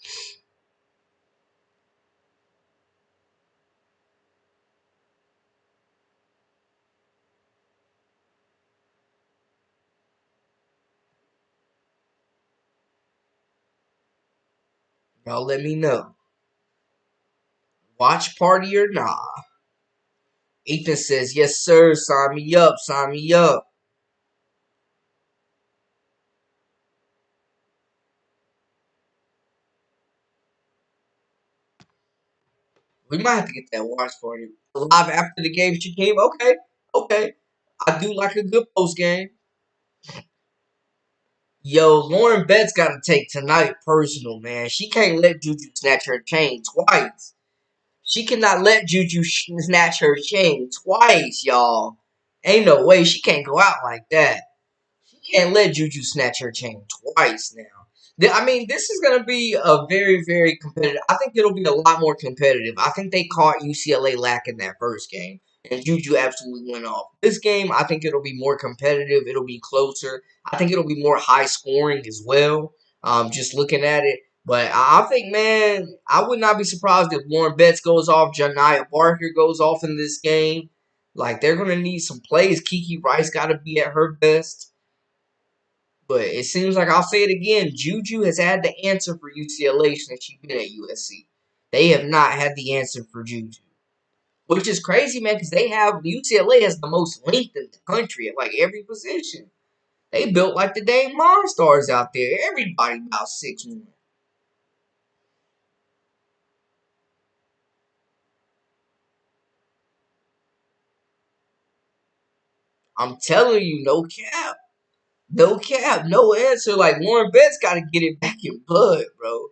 Y'all let me know. Watch party or nah? Ethan says, yes, sir. Sign me up. Sign me up. We might have to get that watch party live after the game she came. Okay. Okay. I do like a good post game. Yo, Lauren Betts got to take tonight personal, man. She can't let Juju snatch her chain twice. She cannot let Juju snatch her chain twice, y'all. Ain't no way she can't go out like that. She Can't let Juju snatch her chain twice now. I mean, this is going to be a very, very competitive. I think it'll be a lot more competitive. I think they caught UCLA lacking that first game, and Juju absolutely went off. This game, I think it'll be more competitive. It'll be closer. I think it'll be more high scoring as well. Just looking at it. But I think, man, I would not be surprised if Warren Betts goes off, Janiah Barker goes off in this game. Like, they're going to need some plays. Kiki Rice got to be at her best. But it seems like, I'll say it again, Juju has had the answer for UCLA since she's been at USC. They have not had the answer for Juju. Which is crazy, man, because UCLA has the most length in the country at like every position. They built like the dang Monstars out there. Everybody about 6'1". I'm telling you, no cap. No cap, no answer. Like, Warren Betts got to get it back in blood, bro.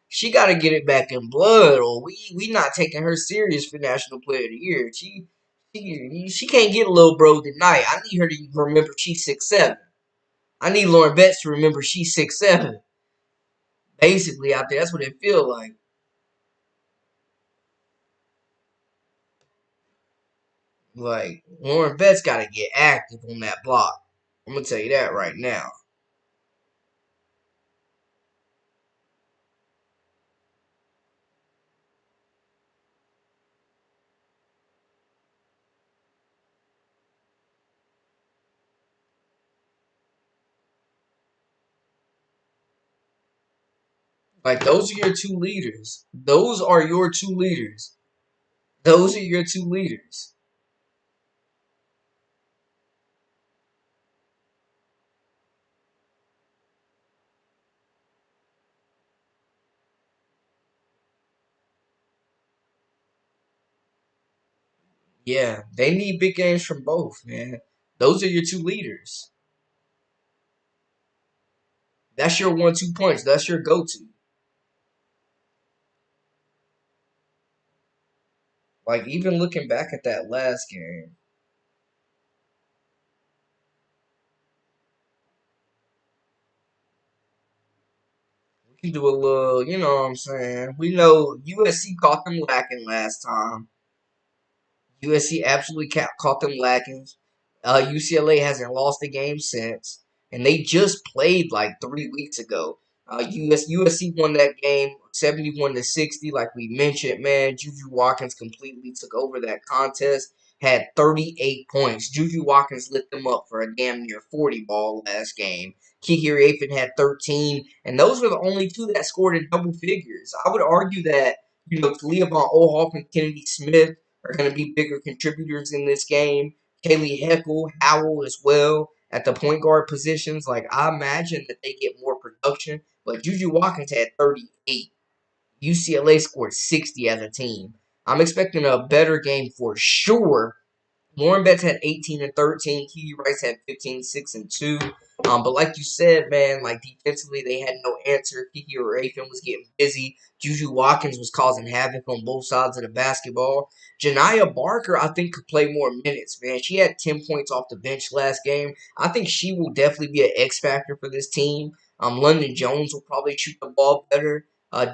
She got to get it back in blood, or we not taking her serious for National Player of the Year. She can't get a little bro tonight. I need her to remember she's 6'7". I need Lauren Betts to remember she's 6'7". Basically, out there, that's what it feel like. Like, Lauren Betts got to get active on that block. I'm gonna tell you that right now. Like, those are your two leaders. Those are your two leaders. Those are your two leaders. Yeah, they need big games from both, man. Those are your two leaders. That's your 1-2 punch. That's your go-to. Like, even looking back at that last game, we can do a little, you know what I'm saying? We know USC caught them lacking last time. USC absolutely caught them lacking. UCLA hasn't lost a game since, and they just played like 3 weeks ago. USC won that game 71-60, like we mentioned. Man, Juju Watkins completely took over that contest. Had 38 points. Juju Watkins lit them up for a damn near 40 ball last game. Kiki Rapin had 13, and those were the only two that scored in double figures. I would argue that Talia Von Ohoff and Kennedy Smith are going to be bigger contributors in this game. Kaylee Heckle, Howell as well at the point guard positions. Like, I imagine that they get more production. But Juju Watkins had 38. UCLA scored 60 as a team. I'm expecting a better game for sure. Lauren Betts had 18 and 13. Kiki Rice had 15, 6 and 2. But like you said, man, like defensively, they had no answer. Kiki Rapin was getting busy. Juju Watkins was causing havoc on both sides of the basketball. Janiah Barker, I think, could play more minutes, man. She had 10 points off the bench last game. I think she will definitely be an X factor for this team. London Jones will probably shoot the ball better.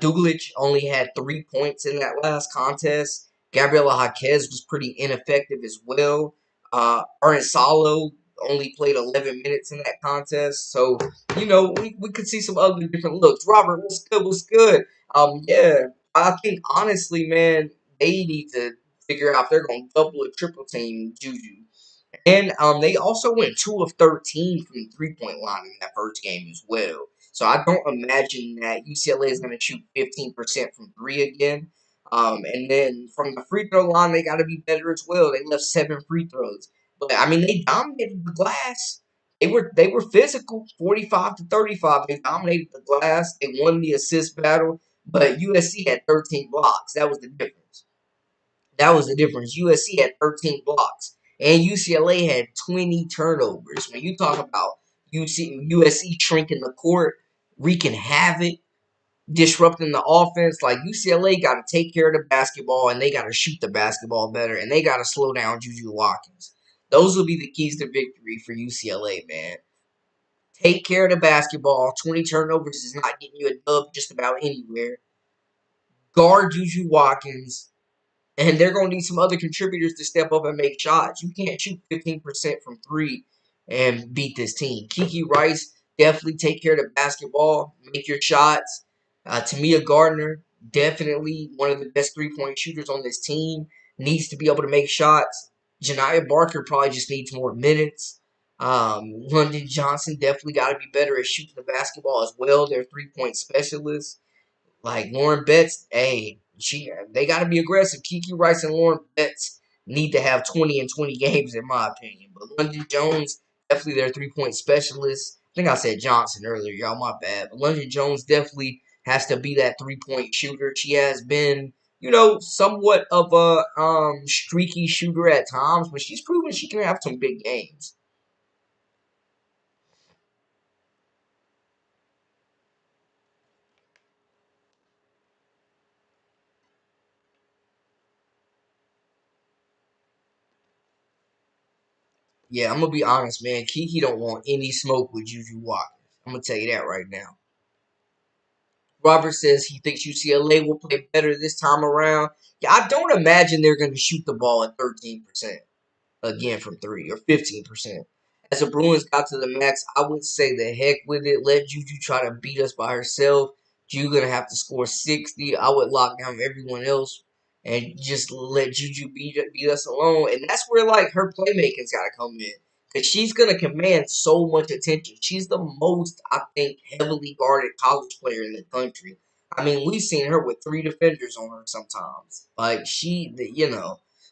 Douglas only had 3 points in that last contest. Gabriela Jaquez was pretty ineffective as well. Arnsalo only played 11 minutes in that contest. So, we could see some ugly different looks. Robert, what's good? What's good? Yeah, I think honestly, man, they need to figure out if they're going to double or triple team Juju. And they also went 2 of 13 from the 3-point line in that first game as well. So I don't imagine that UCLA is going to shoot 15% from three again. And then from the free throw line, they got to be better as well. They left 7 free throws, but I mean they dominated the glass. They were physical, 45-35. They dominated the glass. They won the assist battle, but USC had 13 blocks. That was the difference. That was the difference. USC had 13 blocks, and UCLA had 20 turnovers. When you talk about USC shrinking the court, wreaking havoc, disrupting the offense, like UCLA got to take care of the basketball, and they got to shoot the basketball better, and they got to slow down Juju Watkins. Those will be the keys to victory for UCLA, man. Take care of the basketball. 20 turnovers is not getting you a dub just about anywhere. Guard Juju Watkins. And they're going to need some other contributors to step up and make shots. You can't shoot 15% from three and beat this team. Kiki Rice, definitely take care of the basketball. Make your shots. Tamia Gardner, definitely one of the best three-point shooters on this team. Needs to be able to make shots. Janiah Barker probably just needs more minutes. London Johnson definitely got to be better at shooting the basketball as well. They're three-point specialists. Like Lauren Betts, hey, they got to be aggressive. Kiki Rice and Lauren Betts need to have 20 and 20 games, in my opinion. But London Jones, definitely their three-point specialist. I think I said Johnson earlier, y'all, my bad. But London Jones definitely has to be that three-point shooter. She has been, somewhat of a streaky shooter at times, but she's proven she can have some big games. Yeah, I'm gonna be honest, man. Kiki don't want any smoke with Juju Watkins. I'm gonna tell you that right now. Robert says he thinks UCLA will play better this time around. Yeah, I don't imagine they're going to shoot the ball at 13% again from three or 15%. As the Bruins got to the max, I would say the heck with it. Let Juju try to beat us by herself. Juju going to have to score 60. I would lock down everyone else and just let Juju beat us alone. And that's where, like, her playmaking's got to come in. Because she's going to command so much attention. She's the most, I think, heavily guarded college player in the country. I mean, we've seen her with three defenders on her sometimes. Like,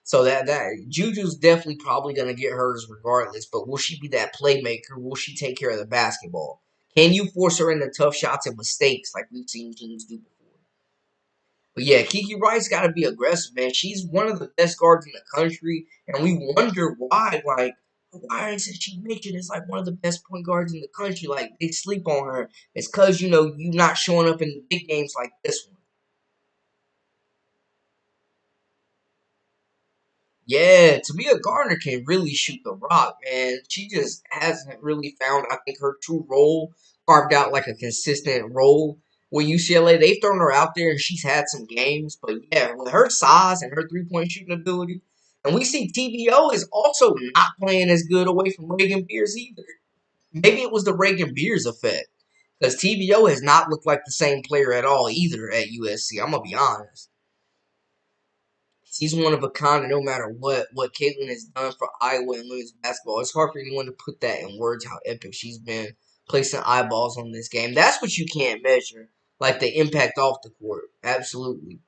so that Juju's definitely probably gonna get hers regardless, but will she be that playmaker? Will she take care of the basketball? Can you force her into tough shots and mistakes like we've seen teams do before? But yeah, Kiki Rice got to be aggressive, man. She's one of the best guards in the country, and we wonder why. Like, why isn't she mentioned as like one of the best point guards in the country? Like they sleep on her. It's because you not showing up in the big games like this one. Yeah, Tamia Gardner can really shoot the rock, man. She just hasn't really found, I think, her true role, carved out like a consistent role. With UCLA, they've thrown her out there and she's had some games, but yeah, with her size and her three-point shooting ability, and we see TVO is also not playing as good away from Reagan Beers either. Maybe it was the Reagan Beers effect, because TVO has not looked like the same player at all either at USC. I'm gonna be honest. She's one of a kind, and no matter what Caitlin has done for Iowa and women's basketball, it's hard for anyone to put that in words how epic she's been placing eyeballs on this game. That's what you can't measure, like the impact off the court. Absolutely.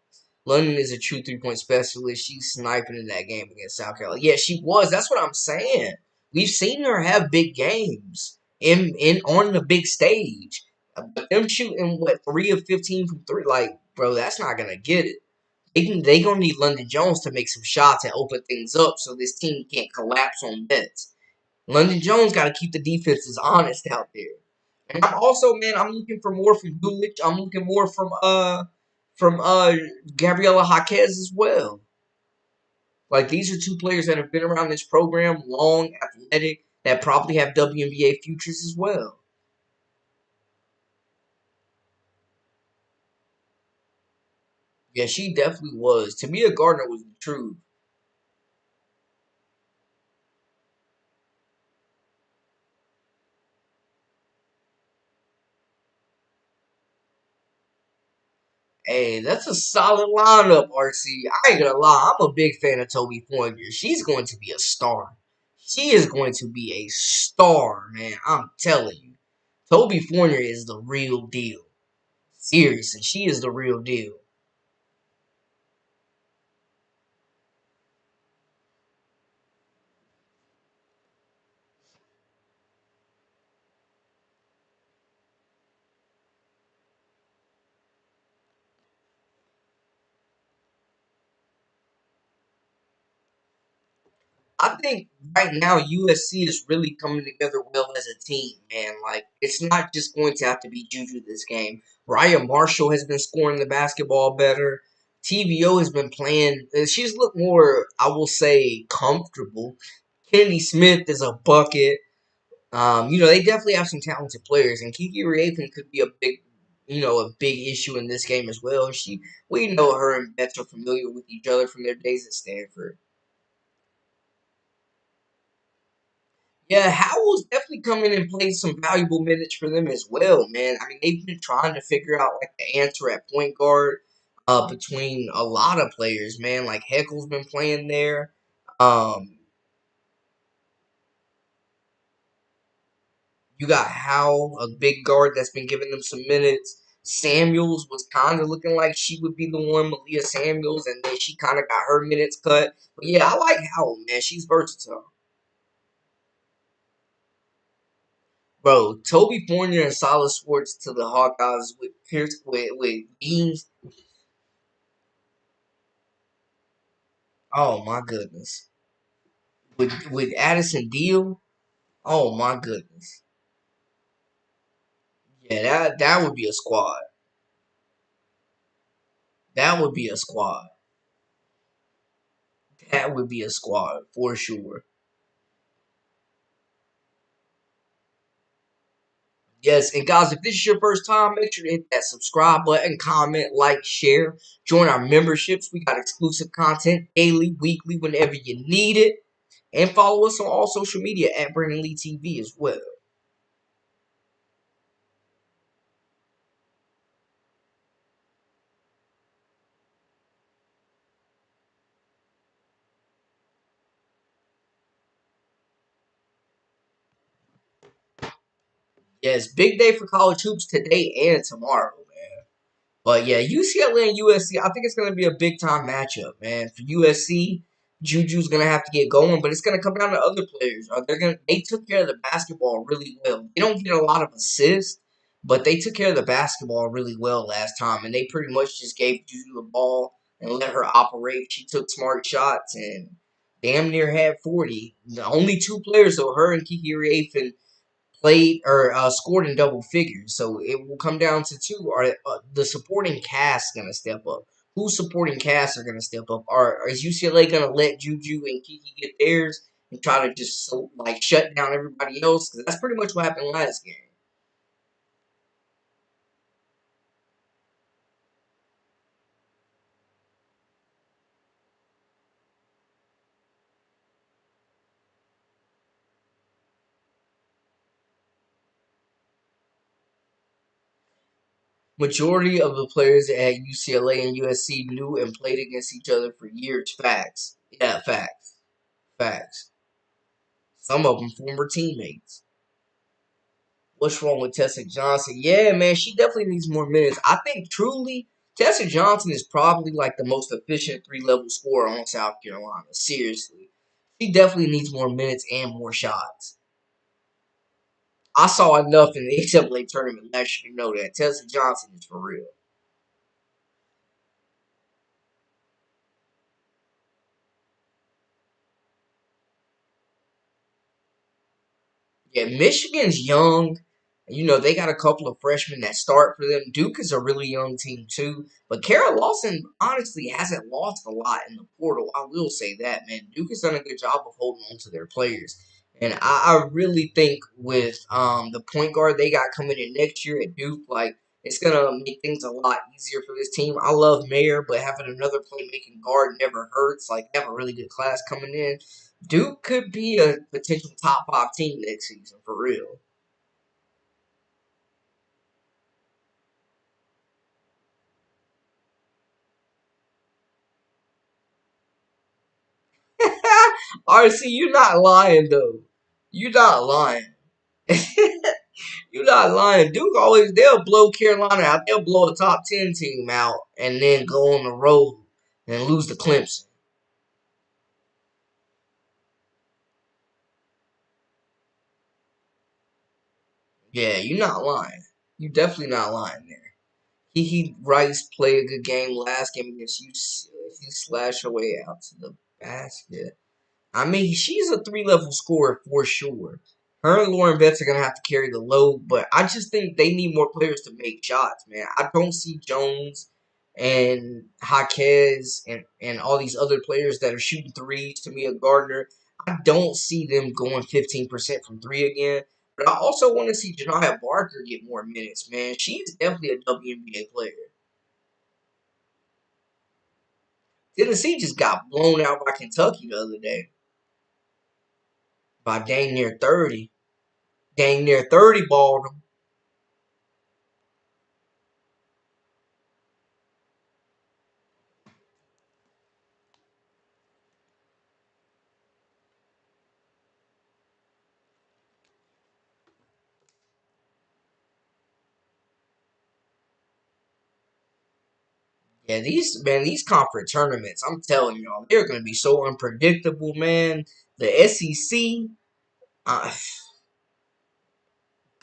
London is a true three-point specialist. She's sniping in that game against South Carolina. Yeah, she was. That's what I'm saying. We've seen her have big games in on the big stage. But them shooting, 3 of 15 from three, like, bro, that's not going to get it. They gonna need London Jones to make some shots and open things up so this team can't collapse on Betts. London Jones got to keep the defenses honest out there. And I'm also, man, I'm looking for more from Dulich. I'm looking more from Gabriela Jaquez as well. Like these are two players that have been around this program long, athletic, that probably have WNBA futures as well. Yeah, she definitely was. Tamia Gardner was the truth. Hey, that's a solid lineup, RC. I ain't gonna lie, I'm a big fan of Toby Fournier. She's going to be a star. She is going to be a star, man. I'm telling you. Toby Fournier is the real deal. Seriously, she is the real deal. I think right now USC is really coming together well as a team, man. Like it's not just going to have to be Juju this game. Raya Marshall has been scoring the basketball better. TVO has been playing. She's looked more, I will say, comfortable. Kennedy Smith is a bucket. They definitely have some talented players, and Kiki Raven could be a big issue in this game as well. We know her and Betts are familiar with each other from their days at Stanford. Yeah, Howell's definitely come in and played some valuable minutes for them as well, man. I mean, they've been trying to figure out like the answer at point guard, between a lot of players, man. Like Heckle's been playing there. Um, You got Howell, a big guard that's been giving them some minutes. Samuels was kind of looking like she would be the one, Malia Samuels, and then she kind of got her minutes cut. But yeah, I like Howell, man. She's versatile. Bro, Toby Fournier and Silas Schwartz to the Hawkeyes with Pierce with Beans. Oh my goodness. With Addison Deal. Oh my goodness. Yeah, that would be a squad. That would be a squad. That would be a squad for sure. Yes, and guys, if this is your first time, make sure to hit that subscribe button, comment, like, share. Join our memberships. We got exclusive content daily, weekly, whenever you need it. And follow us on all social media at Brandon Lee TV as well. Yes, big day for college hoops today and tomorrow, man. But yeah, UCLA and USC, I think it's going to be a big time matchup, man. For USC, Juju's going to have to get going, but it's going to come down to other players. They took care of the basketball really well. They don't get a lot of assists, but they took care of the basketball really well last time, and they pretty much just gave Juju the ball and let her operate. She took smart shots and damn near had 40. The only two players, though, her and Kiki Rafe, played or scored in double figures. So it will come down to two. Are the supporting cast going to step up? Whose supporting cast are going to step up? Is UCLA going to let Juju and Kiki get theirs and try to just like shut down everybody else? Because that's pretty much what happened last game. Majority of the players at UCLA and USC knew and played against each other for years. Facts. Yeah, facts. Facts. Some of them former teammates. What's wrong with Tessa Johnson? Yeah, man, she definitely needs more minutes. I think truly Tessa Johnson is probably like the most efficient three-level scorer on South Carolina. Seriously. She definitely needs more minutes and more shots. I saw enough in the NCAA tournament last year to know that Tessa Johnson is for real. Yeah, Michigan's young. They got a couple of freshmen that start for them. Duke is a really young team too. But Kara Lawson honestly hasn't lost a lot in the portal. I will say that, man. Duke has done a good job of holding on to their players. And I really think with the point guard they got coming in next year at Duke, like it's gonna make things a lot easier for this team. I love Mayer, but having another playmaking guard never hurts. Like they have a really good class coming in. Duke could be a potential top five team next season for real. RC, you're not lying though. You're not lying. You're not lying. Duke always they'll blow Carolina out. They'll blow a top 10 team out and then go on the road and lose to Clemson. Yeah, you're not lying. You're definitely not lying there. He Rice played a good game last game against UCLA. He slashed her way out to the basket. I mean, she's a three-level scorer for sure. Her and Lauren Betts are gonna have to carry the load, but I just think they need more players to make shots, man. I don't see Jones and Jaquez and all these other players that are shooting threes. To me, a Gardner, I don't see them going 15% from three again. But I also want to see Janiah Barker get more minutes, man. She's definitely a WNBA player. Tennessee just got blown out by Kentucky the other day by dang near 30. Dang near 30 balled them. Yeah, these conference tournaments, I'm telling y'all, they're gonna be so unpredictable, man. The SEC, uh,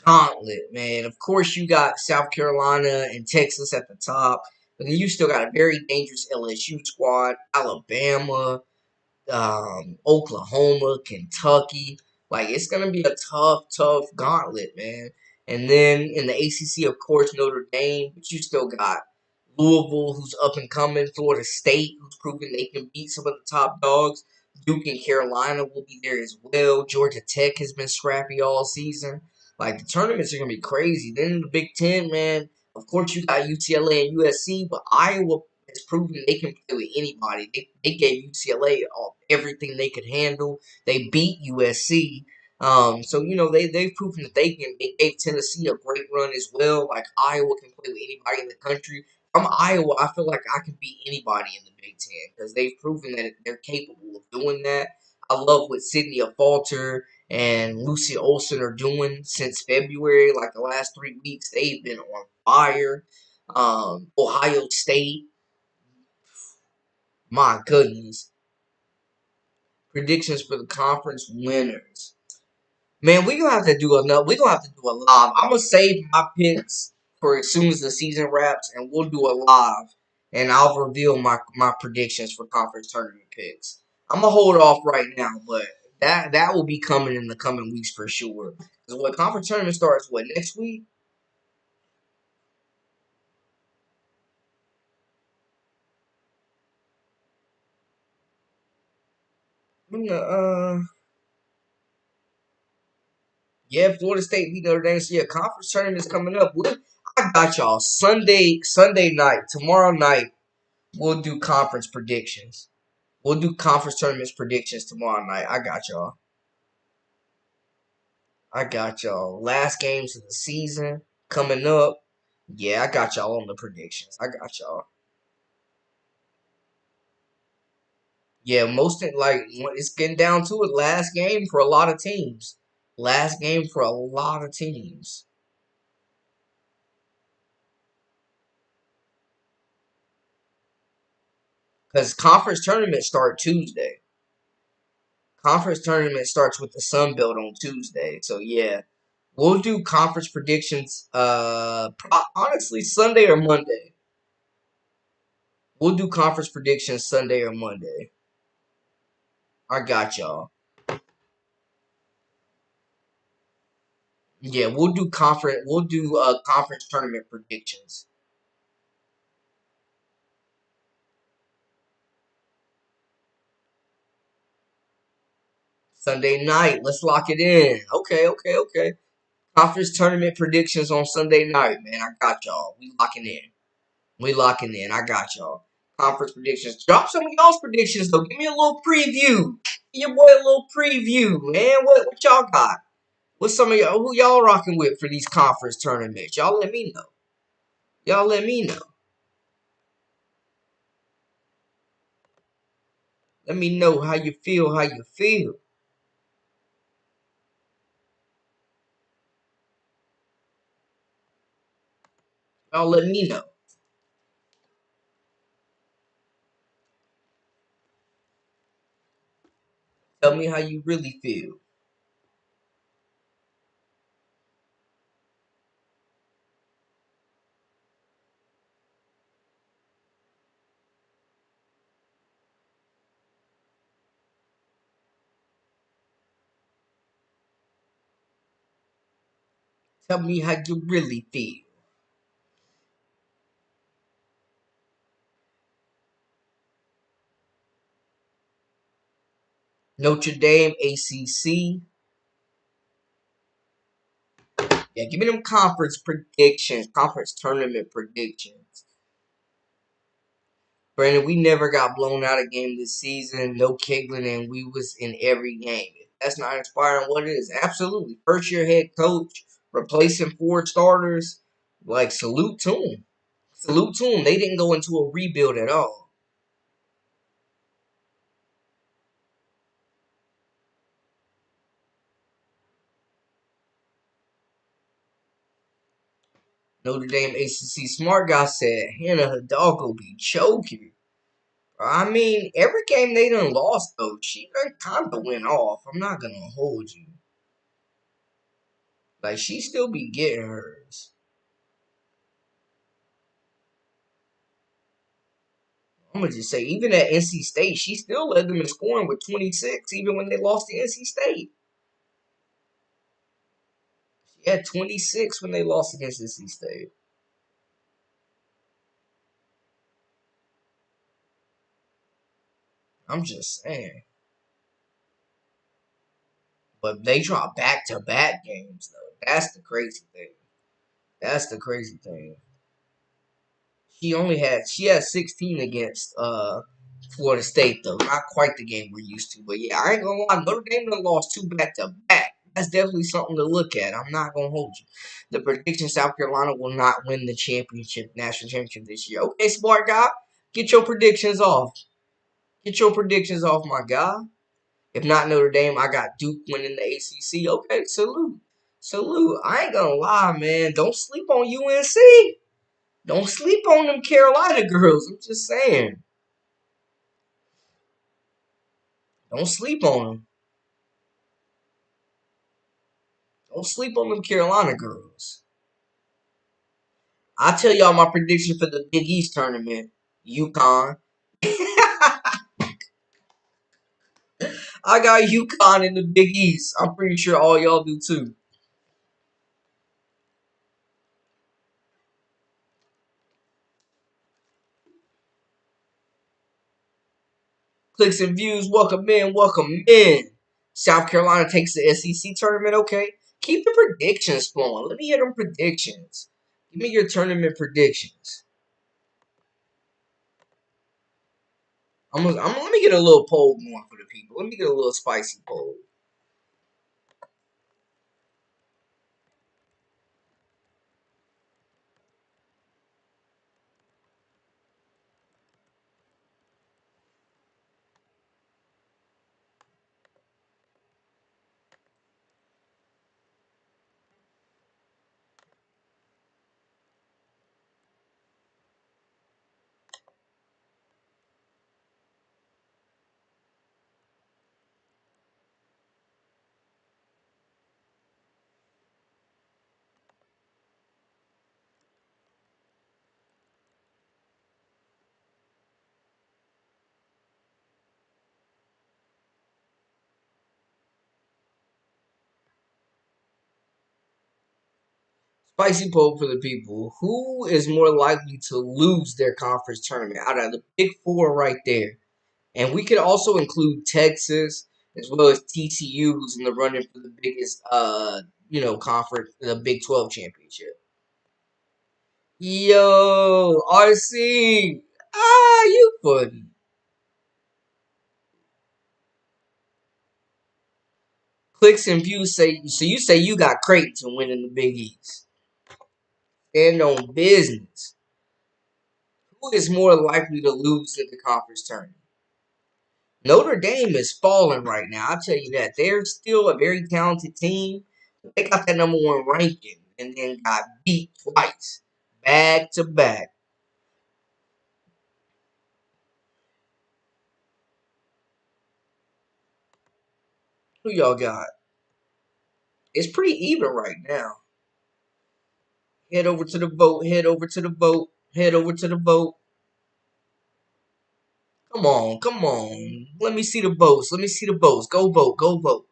gauntlet, man. Of course, you got South Carolina and Texas at the top, but then you still got a very dangerous LSU squad, Alabama, Oklahoma, Kentucky. Like, it's going to be a tough gauntlet, man. And then in the ACC, of course, Notre Dame, but you still got Louisville, who's up and coming, Florida State, who's proven they can beat some of the top dogs. Duke and Carolina will be there as well. Georgia Tech has been scrappy all season. Like, the tournaments are going to be crazy. Then in the Big Ten, man, of course, you got UCLA and USC, but Iowa has proven they can play with anybody. They gave UCLA everything they could handle. They beat USC. So they've proven that they can. They gave Tennessee a great run as well. Like Iowa can play with anybody in the country. From Iowa, I feel like I can beat anybody in the Big Ten because they've proven that they're capable of doing that. I love what Sydney Falter and Lucy Olson are doing since February. Like the last 3 weeks, they've been on fire. Ohio State, my goodness. Predictions for the conference winners. Man, we gonna have to do another. We gonna have to do a live. I'm gonna save my picks for as soon as the season wraps, and we'll do a live, and I'll reveal my predictions for conference tournament picks. I'm gonna hold off right now, but that will be coming in the coming weeks for sure. Because what conference tournament starts what next week? Yeah, Florida State beat Notre Dame. So yeah, conference tournament's coming up. I got y'all Sunday night, tomorrow night. We'll do conference predictions. We'll do conference tournaments predictions tomorrow night. I got y'all. I got y'all. Last games of the season coming up. Yeah, I got y'all on the predictions. I got y'all. Yeah, it's getting down to it. Last game for a lot of teams. Last game for a lot of teams. Because conference tournaments start Tuesday. Conference tournament starts with the Sun Belt on Tuesday. So yeah, we'll do conference predictions. Honestly, Sunday or Monday. We'll do conference predictions Sunday or Monday. I got y'all. Yeah, we'll do conference. We'll do conference tournament predictions Sunday night. Let's lock it in. Okay. Conference tournament predictions on Sunday night, man. I got y'all. We locking in. We locking in. I got y'all. Conference predictions. Drop some of y'all's predictions though. Give me a little preview. Give your boy a little preview, man. What y'all got? What's some of y'all who y'all rocking with for these conference tournaments? Y'all let me know. Y'all let me know. Let me know how you feel. How you feel. Y'all let me know. Tell me how you really feel. Tell me how you really feel. Notre Dame, ACC. Yeah, give me them conference predictions, conference tournament predictions. Brandon, we never got blown out a game this season. No Kiglin, and we was in every game. If that's not inspiring, what is? Absolutely. First year head coach, replacing 4 starters. Like, salute to him. Salute to him. They didn't go into a rebuild at all. Notre Dame ACC smart guy said Hannah Hidalgo be choking. I mean, every game they done lost, though, she done kind of went off. I'm not going to hold you. Like, she still be getting hers. I'm going to just say, even at NC State, she still led them in scoring with 26, even when they lost to NC State. She had 26 when they lost against NC State. I'm just saying. But they draw back-to-back games, though. That's the crazy thing. That's the crazy thing. She had 16 against Florida State though. Not quite the game we're used to. But yeah, I ain't gonna lie, Notre Dame done lost 2 back to back. That's definitely something to look at. I'm not gonna hold you. The prediction South Carolina will not win the national championship this year. Okay, smart guy. Get your predictions off. Get your predictions off, my guy. If not Notre Dame, I got Duke winning the ACC. Okay, salute. Salute. I ain't gonna lie, man. Don't sleep on UNC. Don't sleep on them Carolina girls. I'm just saying. Don't sleep on them. Don't sleep on them Carolina girls. I'll tell y'all my prediction for the Big East tournament. Yukon. I got Yukon in the Big East. I'm pretty sure all y'all do too. Clicks and views, welcome in, welcome in. South Carolina takes the SEC tournament, okay. Keep the predictions flowing. Let me hear them predictions. Give me your tournament predictions. Let me get a little poll going for the people. Let me get a little spicy poll. Spicy poll for the people. Who is more likely to lose their conference tournament out of the big 4 right there? And we could also include Texas as well as TCU, who's in the running for the biggest, conference, the Big 12 championship. Yo, RC. You funny. Clicks and views say, so you say you got Creighton to win in the Big East. Stand on business. Who is more likely to lose in the conference tournament? Notre Dame is falling right now. I'll tell you that. They're still a very talented team. They got that number 1 ranking and then got beat twice, back to back. Who y'all got? It's pretty even right now. Head over to the vote. Head over to the vote. Head over to the vote. Come on, come on. Let me see the votes. Let me see the votes. Go vote. Go vote.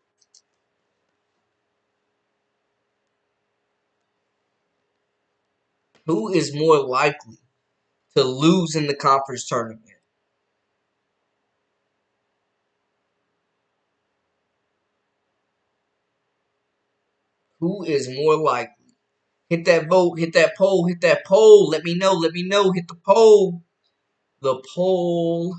Who is more likely to lose in the conference tournament? Who is more likely? Hit that vote, hit that poll, hit that poll. Let me know, hit the poll. The poll.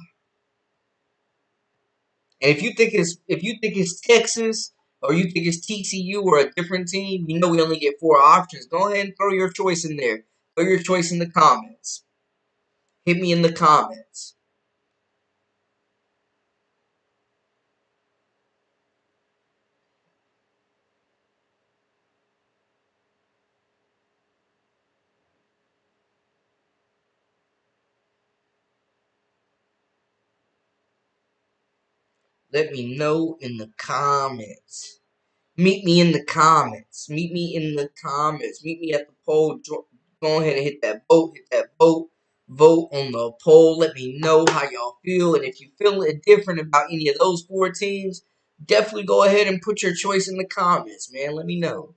And if you think it's Texas or you think it's TCU or a different team, you know we only get 4 options. Go ahead and throw your choice in there. Throw your choice in the comments. Hit me in the comments. Let me know in the comments. Meet me in the comments. Meet me in the comments. Meet me at the poll. Go ahead and hit that vote. Hit that vote. Vote on the poll. Let me know how y'all feel. And if you feel different about any of those 4 teams, definitely go ahead and put your choice in the comments, man. Let me know.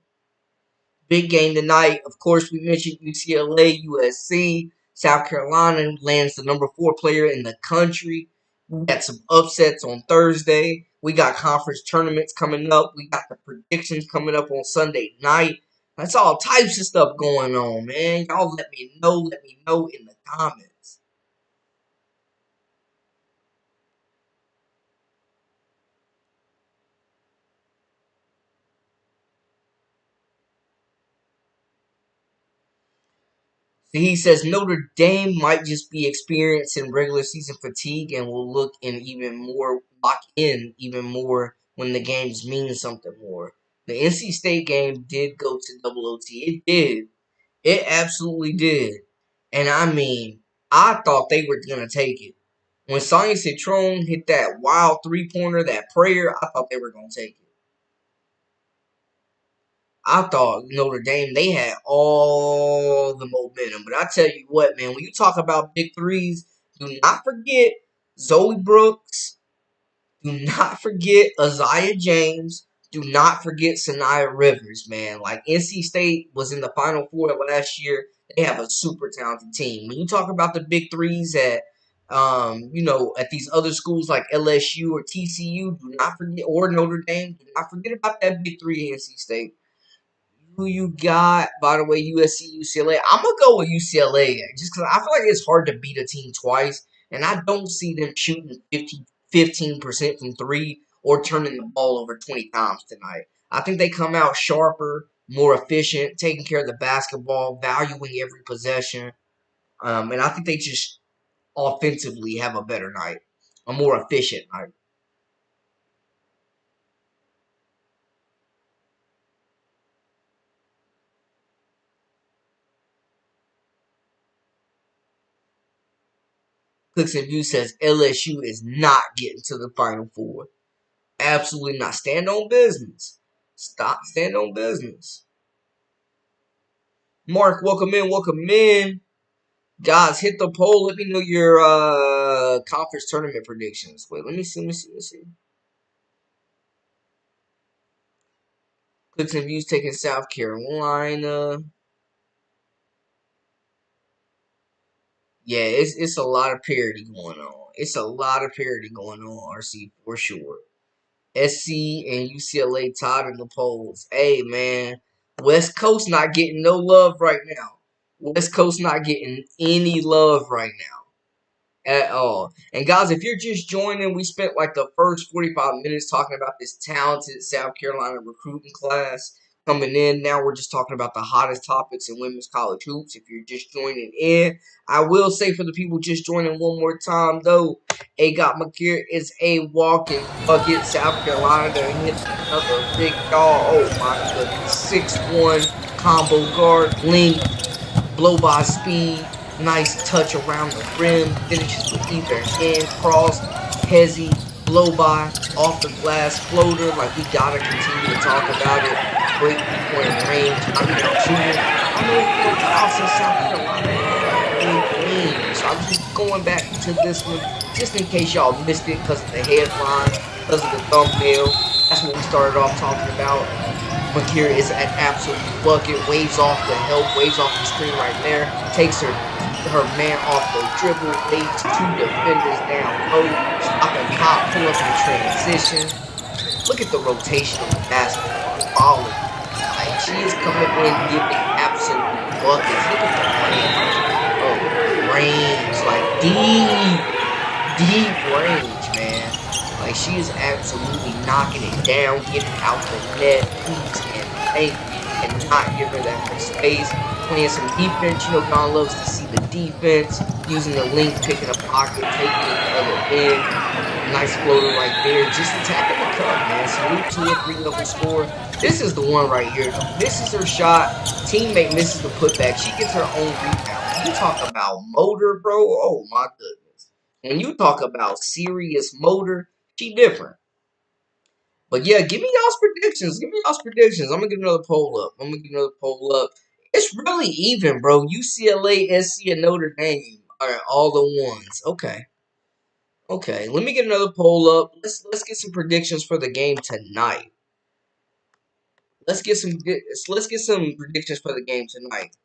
Big game tonight. Of course, we mentioned UCLA-USC. South Carolina lands the number 4 player in the country. We got some upsets on Thursday. We got conference tournaments coming up. We got the predictions coming up on Sunday night. That's all types of stuff going on, man. Y'all let me know in the comments. He says Notre Dame might just be experiencing regular season fatigue and will lock in even more when the games mean something more. The NC State game did go to double OT. It did. It absolutely did. And I mean, I thought they were going to take it. When Sonya Citron hit that wild 3-pointer, that prayer, I thought they were going to take it. I thought Notre Dame, they had all the momentum. But I tell you what, man, when you talk about big threes, do not forget Zoe Brooks. Do not forget Isaiah James. Do not forget Sanaya Rivers, man. Like, NC State was in the Final Four last year. They have a super talented team. When you talk about the big threes at, at these other schools like LSU or TCU, do not forget, or Notre Dame, do not forget about that big three at NC State. Who you got, by the way, USC, UCLA. I'm going to go with UCLA just because I feel like it's hard to beat a team twice, and I don't see them shooting 15% from 3 or turning the ball over 20 times tonight. I think they come out sharper, more efficient, taking care of the basketball, valuing every possession, and I think they just offensively have a better night, a more efficient night. Clicks and View says LSU is not getting to the Final Four. Absolutely not. Stand on business. Stand on business. Mark, welcome in. Welcome in. Guys, hit the poll. Let me know your conference tournament predictions. Wait, let me see. Clicks and Views taking South Carolina. Yeah, it's a lot of parity going on. It's a lot of parity going on, RC, for sure. SC and UCLA tied in the polls. Hey, man, West Coast not getting no love right now. West Coast not getting any love right now at all. And guys, if you're just joining, we spent like the first 45 minutes talking about this talented South Carolina recruiting class coming in. Now we're just talking about the hottest topics in women's college hoops. If you're just joining in, I will say for the people just joining one more time though, Agot McKeer is a walking bucket. South Carolina hits another big dog. Oh my goodness. 6'1" combo guard, length, blow by speed. Nice touch around the rim. Finishes with either hand, cross, hezzy, blow by, off the glass, floater. Like, we gotta continue to talk about it. Great point range. I mean, I'm shooting. I know for South Carolina games. So I'm just going back to this one just in case y'all missed it because of the headline, because of the thumbnail. That's what we started off talking about. McKeer is an absolute bucket. Waves off the help, waves off the screen right there. Takes her man off the dribble, lays 2 defenders down low, stop and pop, pull up in transition. Look at the rotation of the basketball. Like, she is coming in giving absolute buckets. Look at the range. Like deep range, man. Like she is absolutely knocking it down, getting out the net, please and thank you, and not give her that much space. Playing some defense, Don loves to see the defense, using the length, picking a pocket, taking it the other end. Nice floater right there. Just attacking the cup, man. Salute to a 3-level score. This is the one right here, though. This is her shot. Teammate misses the putback. She gets her own rebound. You talk about motor, bro. Oh, my goodness. When you talk about serious motor, she different. But, yeah, give me y'all's predictions. I'm going to get another poll up. It's really even, bro. UCLA, SC, and Notre Dame are all the ones. Okay, let me get another poll up. Let's get some predictions for the game tonight. Let's get some predictions for the game tonight.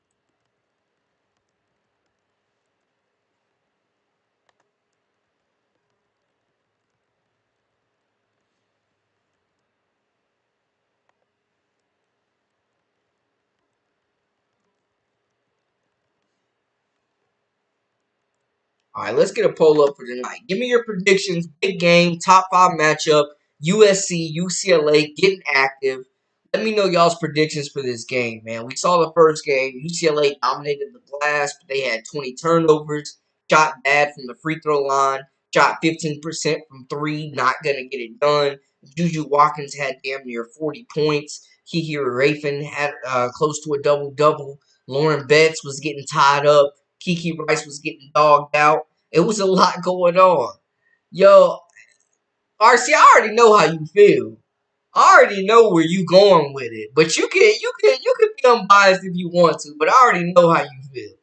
All right, let's get a poll up for tonight. Give me your predictions. Big game, top 5 matchup. USC, UCLA getting active. Let me know y'all's predictions for this game, man. We saw the first game. UCLA dominated the glass, but they had 20 turnovers. Shot bad from the free throw line. Shot 15% from 3. Not going to get it done. Juju Watkins had damn near 40 points. Kiki Rafin had close to a double-double. Lauren Betts was getting tied up. Kiki Rice was getting dogged out. It was a lot going on. Yo, RC, I already know how you feel. I already know where you going with it. But you can be unbiased if you want to, but I already know how you feel.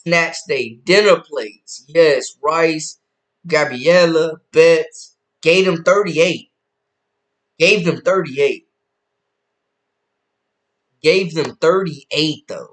Snatch Day dinner plates. Yes, Rice, Gabriella, Betts. Gave them 38. Gave them 38. Gave them 38 though.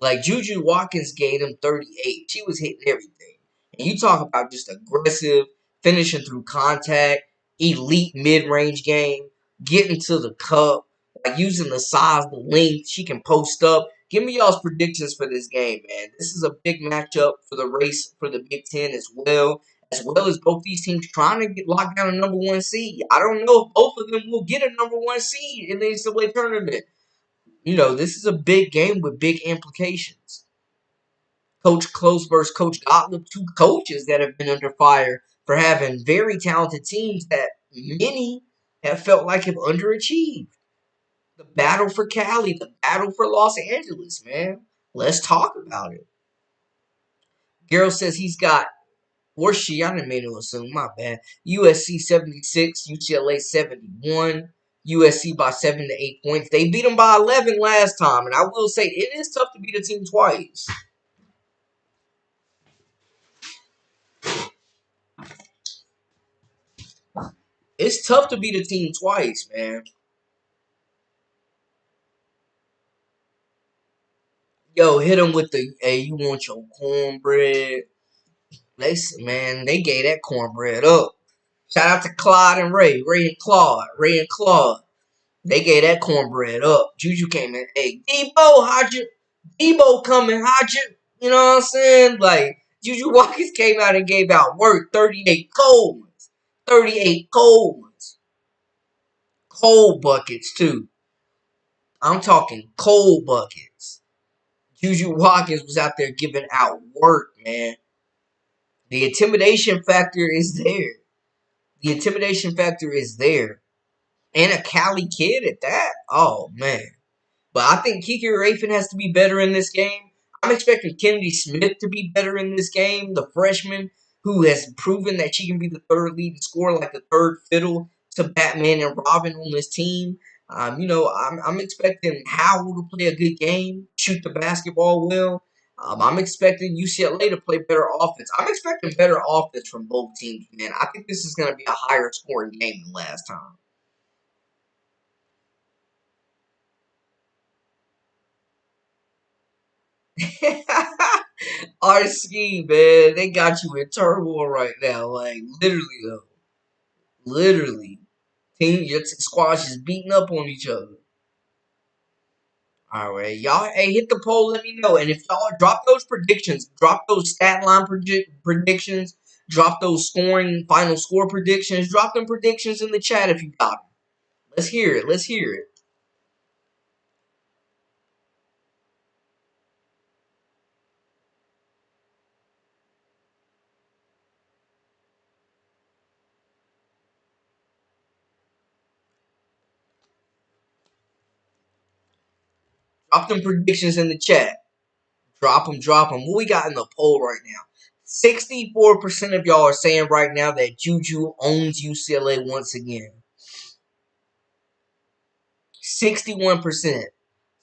Like, Juju Watkins gave him 38. She was hitting everything. And you talk about just aggressive, finishing through contact, elite mid-range game, getting to the cup, like using the size, the length. She can post up. Give me y'all's predictions for this game, man. This is a big matchup for the race for the Big Ten as well as both these teams trying to get locked down a number 1 seed. I don't know if both of them will get a number 1 seed in the NCAA tournament. This is a big game with big implications. Coach Close versus Coach Gottlieb, 2 coaches that have been under fire for having very talented teams that many have felt like have underachieved. The battle for Cali, the battle for Los Angeles, man. Let's talk about it. Gerald says he's got, or she, I didn't mean to assume, my bad. USC 76, UCLA 71. USC by 7 to 8 points. They beat them by 11 last time, and I will say it is tough to beat a team twice. It's tough to beat a team twice, man. Yo, hit them with the, hey, you want your cornbread? They gave that cornbread up. Shout out to Claude and Ray and Claude. They gave that cornbread up. Juju came in, hey, Debo coming, you know what I'm saying? Like, Juju Watkins came out and gave out work, 38 cold ones. 38 cold ones. Cold buckets, too. I'm talking cold buckets. Juju Watkins was out there giving out work, man. The intimidation factor is there. And a Cali kid at that. Oh, man. But I think Kiki Rafin has to be better in this game. I'm expecting Kennedy Smith to be better in this game. The freshman who has proven that she can be the third leading scorer, like the third fiddle to Batman and Robin on this team. I'm expecting Howell to play a good game, shoot the basketball well. I'm expecting UCLA to play better offense. I'm expecting better offense from both teams, man. I think this is going to be a higher scoring game than last time. RC, man, they got you in turmoil right now. Like, literally, though. Literally. Your squads is beating up on each other. All right, y'all. Hey, hit the poll. Let me know. And if y'all drop those predictions, drop those stat line predictions, drop those final score predictions, drop them predictions in the chat if you got them. Let's hear it. Let's hear it. Drop them predictions in the chat. Drop them, drop them. What we got in the poll right now? 64% of y'all are saying right now that Juju owns UCLA once again. 61%.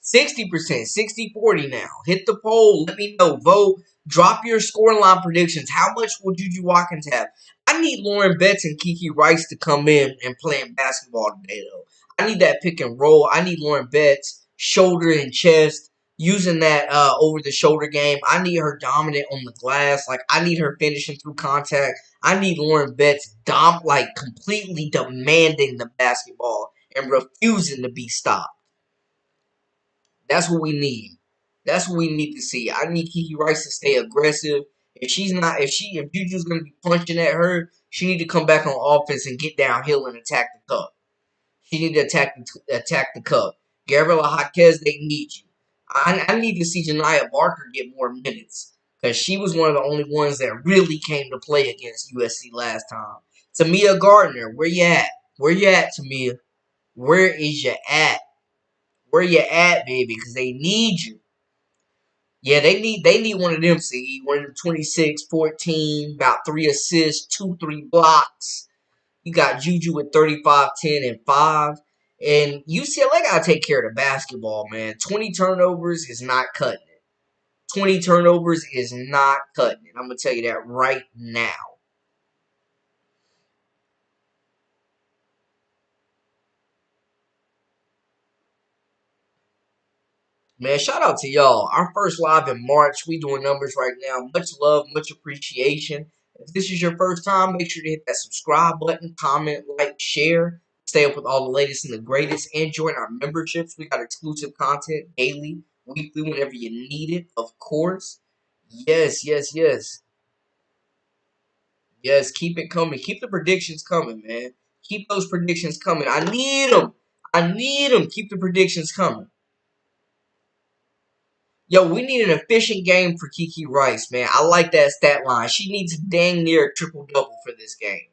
60%, 60-40 now. Hit the poll. Let me know. Vote. Drop your scoreline predictions. How much will Juju Watkins have? I need Lauren Betts and Kiki Rice to come in and play basketball today, though. I need that pick and roll. I need Lauren Betts, shoulder and chest, using that over-the-shoulder game. I need her dominant on the glass. Like, I need her finishing through contact. I need Lauren Betts completely demanding the basketball and refusing to be stopped. That's what we need. That's what we need to see. I need Kiki Rice to stay aggressive. If Juju's gonna be punching at her, she need to come back on offense and get downhill and attack the cup. She need to attack the cup. Gabriela Jaquez, they need you. I need to see Janiyah Barker get more minutes because she was one of the only ones that really came to play against USC last time. Tamia Gardner, where you at? Where you at, Tamia? Where is you at? Where you at, baby? Because they need you. Yeah, they need one of them, see. One of them 26, 14, about 3 assists, 3 blocks. You got Juju with 35, 10, and 5. And UCLA got to take care of the basketball, man. 20 turnovers is not cutting it. 20 turnovers is not cutting it. I'm going to tell you that right now. Man, shout out to y'all. Our first live in March. We doing numbers right now. Much love, much appreciation. If this is your first time, make sure to hit that subscribe button, comment, like, share. Stay up with all the latest and the greatest. And join our memberships. We got exclusive content daily, weekly, whenever you need it, of course. Yes, yes, yes. Yes, keep it coming. Keep the predictions coming, man. Keep those predictions coming. I need them. I need them. Keep the predictions coming. Yo, we need an efficient game for Kiki Rice, man. I like that stat line. She needs dang near a triple-double for this game.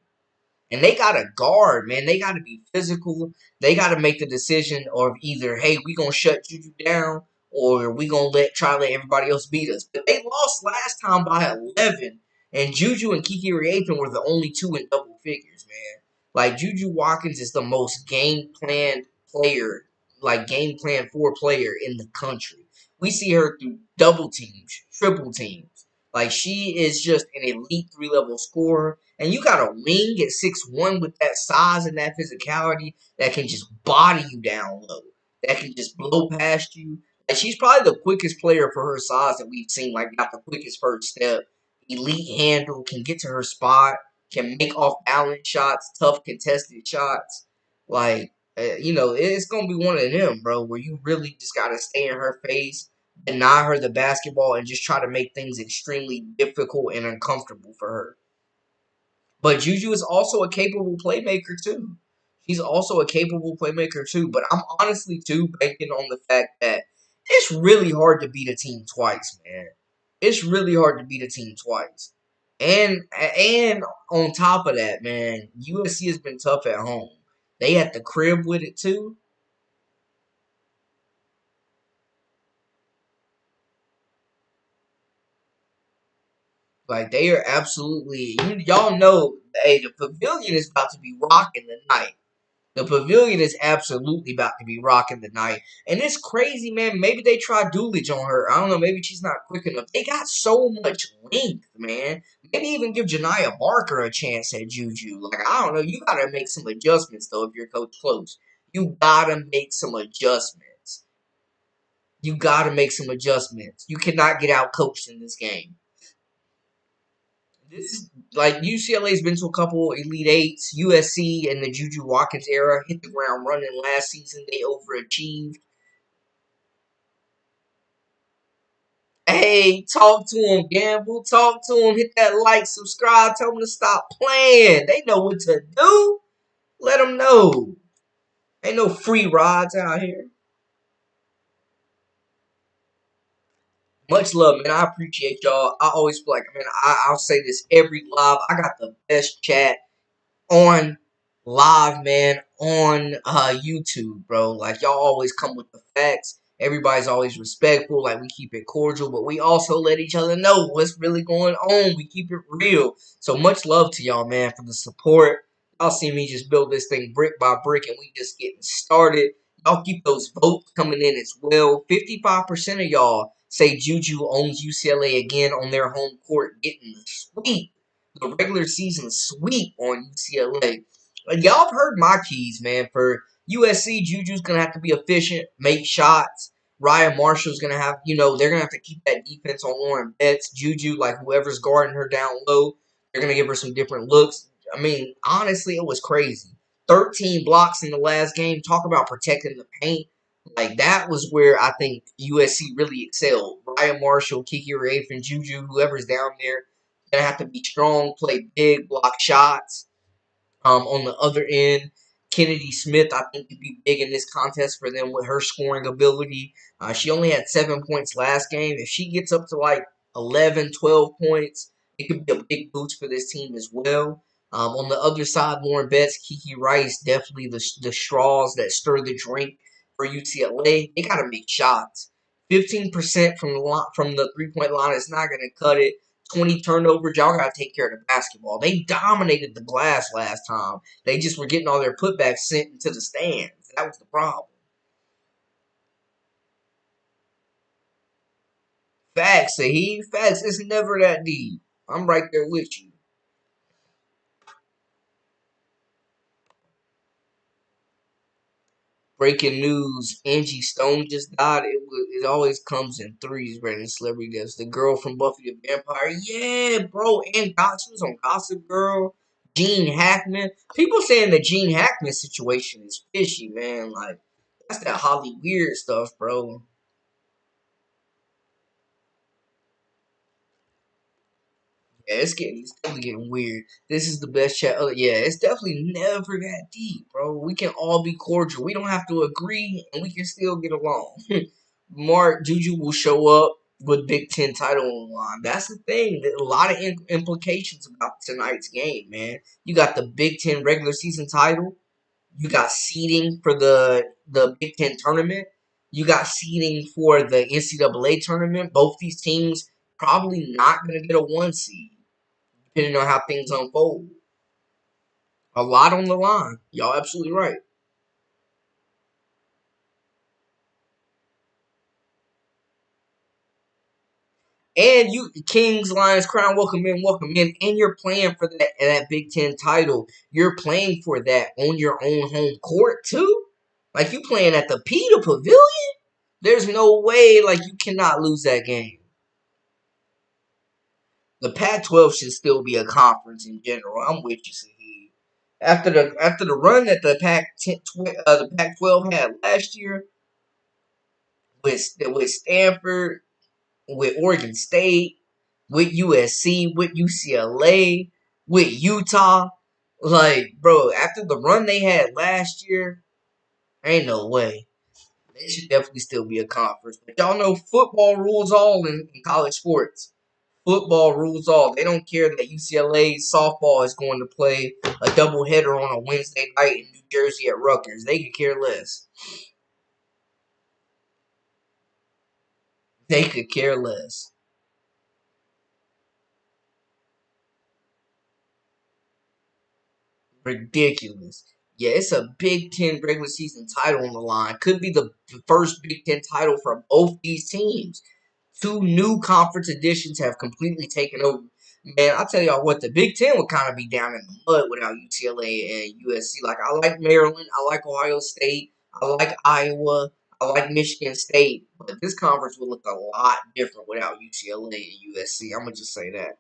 And they got to guard, man. They got to be physical. They got to make the decision of either, hey, we going to shut Juju down or we going to try to let everybody else beat us. But they lost last time by 11. And Juju and Kiki Riapin were the only two in double figures, man. Like, Juju Watkins is the most game-planned player, like game-plan for player in the country. We see her through double teams, triple teams. Like, she is just an elite 3-level scorer. And you got a wing at 6'1" with that size and that physicality that can just body you down low. That can just blow past you. And she's probably the quickest player for her size that we've seen. Like, got the quickest first step. Elite handle, can get to her spot, can make off-balance shots, tough contested shots. Like, it's going to be one of them, bro, where you really just got to stay in her face, deny her the basketball, and just try to make things extremely difficult and uncomfortable for her. But Juju is also a capable playmaker, too. She's also a capable playmaker, too. But I'm honestly, too, banking on the fact that it's really hard to beat a team twice, man. It's really hard to beat a team twice. And on top of that, man, USC has been tough at home. They had the crib with it, too. Like, they are absolutely, y'all know, hey, the pavilion is about to be rocking tonight. The pavilion is absolutely about to be rocking tonight. And it's crazy, man. Maybe they try Doolittle on her. I don't know. Maybe she's not quick enough. They got so much length, man. Maybe even give Janiyah Barker a chance at Juju. Like, I don't know. You got to make some adjustments, though, if you're Coach Close. You got to make some adjustments. You got to make some adjustments. You cannot get out coached in this game. This is like UCLA's been to a couple Elite Eights. USC in the Juju Watkins era hit the ground running last season. They overachieved. Hey, talk to him, Gamble. Talk to him. Hit that like, subscribe. Tell them to stop playing. They know what to do. Let them know. Ain't no free rides out here. Much love, man. I appreciate y'all. I always feel like, man, I'll say this every live. I got the best chat on live, man, on YouTube, bro. Like, y'all always come with the facts. Everybody's always respectful. Like, we keep it cordial, but we also let each other know what's really going on. We keep it real. So much love to y'all, man, for the support. Y'all see me just build this thing brick by brick, and we just getting started. Y'all keep those votes coming in as well. 55% of y'all say Juju owns UCLA again on their home court, getting the sweep, the regular season sweep on UCLA. Y'all have heard my keys, man. For USC, Juju's going to have to be efficient, make shots. Ryan Marshall's going to have, they're going to have to keep that defense on Lauren Betts. Juju, like whoever's guarding her down low, they're going to give her some different looks. I mean, honestly, it was crazy. 13 blocks in the last game. Talk about protecting the paint. Like, that was where I think USC really excelled. Ryan Marshall, Kiki Rafe, and Juju, whoever's down there, gonna have to be strong, play big, block shots. On the other end, Kennedy Smith, I think, could be big in this contest for them with her scoring ability. She only had 7 points last game. If she gets up to like 11, 12 points, it could be a big boost for this team as well. On the other side, Lauren Betts, Kiki Rice, definitely the straws that stir the drink for UCLA. They got to make shots. 15% from the 3-point line is not going to cut it. 20 turnovers. Y'all got to take care of the basketball. They dominated the glass last time. They just were getting all their putbacks sent into the stands. That was the problem. Facts, Saheed. Facts. It's never that deep. I'm right there with you. Breaking news: Angie Stone just died. It always comes in threes. Brandon celebrity deaths. The girl from Buffy the Vampire. Yeah, bro. And she was on Gossip Girl. Gene Hackman. People saying the Gene Hackman situation is fishy, man. Like, that's that Holly weird stuff, bro. Yeah, it's definitely getting weird. This is the best chat. Yeah, it's definitely never that deep, bro. We can all be cordial. We don't have to agree, and we can still get along. Mark Juju will show up with Big Ten title on the line. That's the thing. There's a lot of implications about tonight's game, man. You got the Big Ten regular season title. You got seeding for the Big Ten tournament. You got seeding for the NCAA tournament. Both these teams probably not going to get a 1 seed, depending on how things unfold. A lot on the line. Y'all absolutely right. And you, Kings, Lions, Crown, welcome in, and you're playing for that Big Ten title. You're playing for that on your own home court too. Like, you playing at the Peter Pavilion. There's no way, like, you cannot lose that game. The Pac-12 should still be a conference in general. I'm with you, Saheed. After the run that the Pac-12 had last year with Stanford, with Oregon State, with USC, with UCLA, with Utah, like, bro, after the run they had last year, ain't no way. They should definitely still be a conference. But y'all know football rules all in college sports. Football rules all. They don't care that UCLA softball is going to play a doubleheader on a Wednesday night in New Jersey at Rutgers. They could care less. They could care less. Ridiculous. Yeah, it's a Big Ten regular season title on the line. Could be the first Big Ten title for both these teams. Two new conference additions have completely taken over. Man, I'll tell y'all what, the Big Ten would kind of be down in the mud without UCLA and USC. Like, I like Maryland, I like Ohio State, I like Iowa, I like Michigan State, but this conference would look a lot different without UCLA and USC. I'm gonna just say that.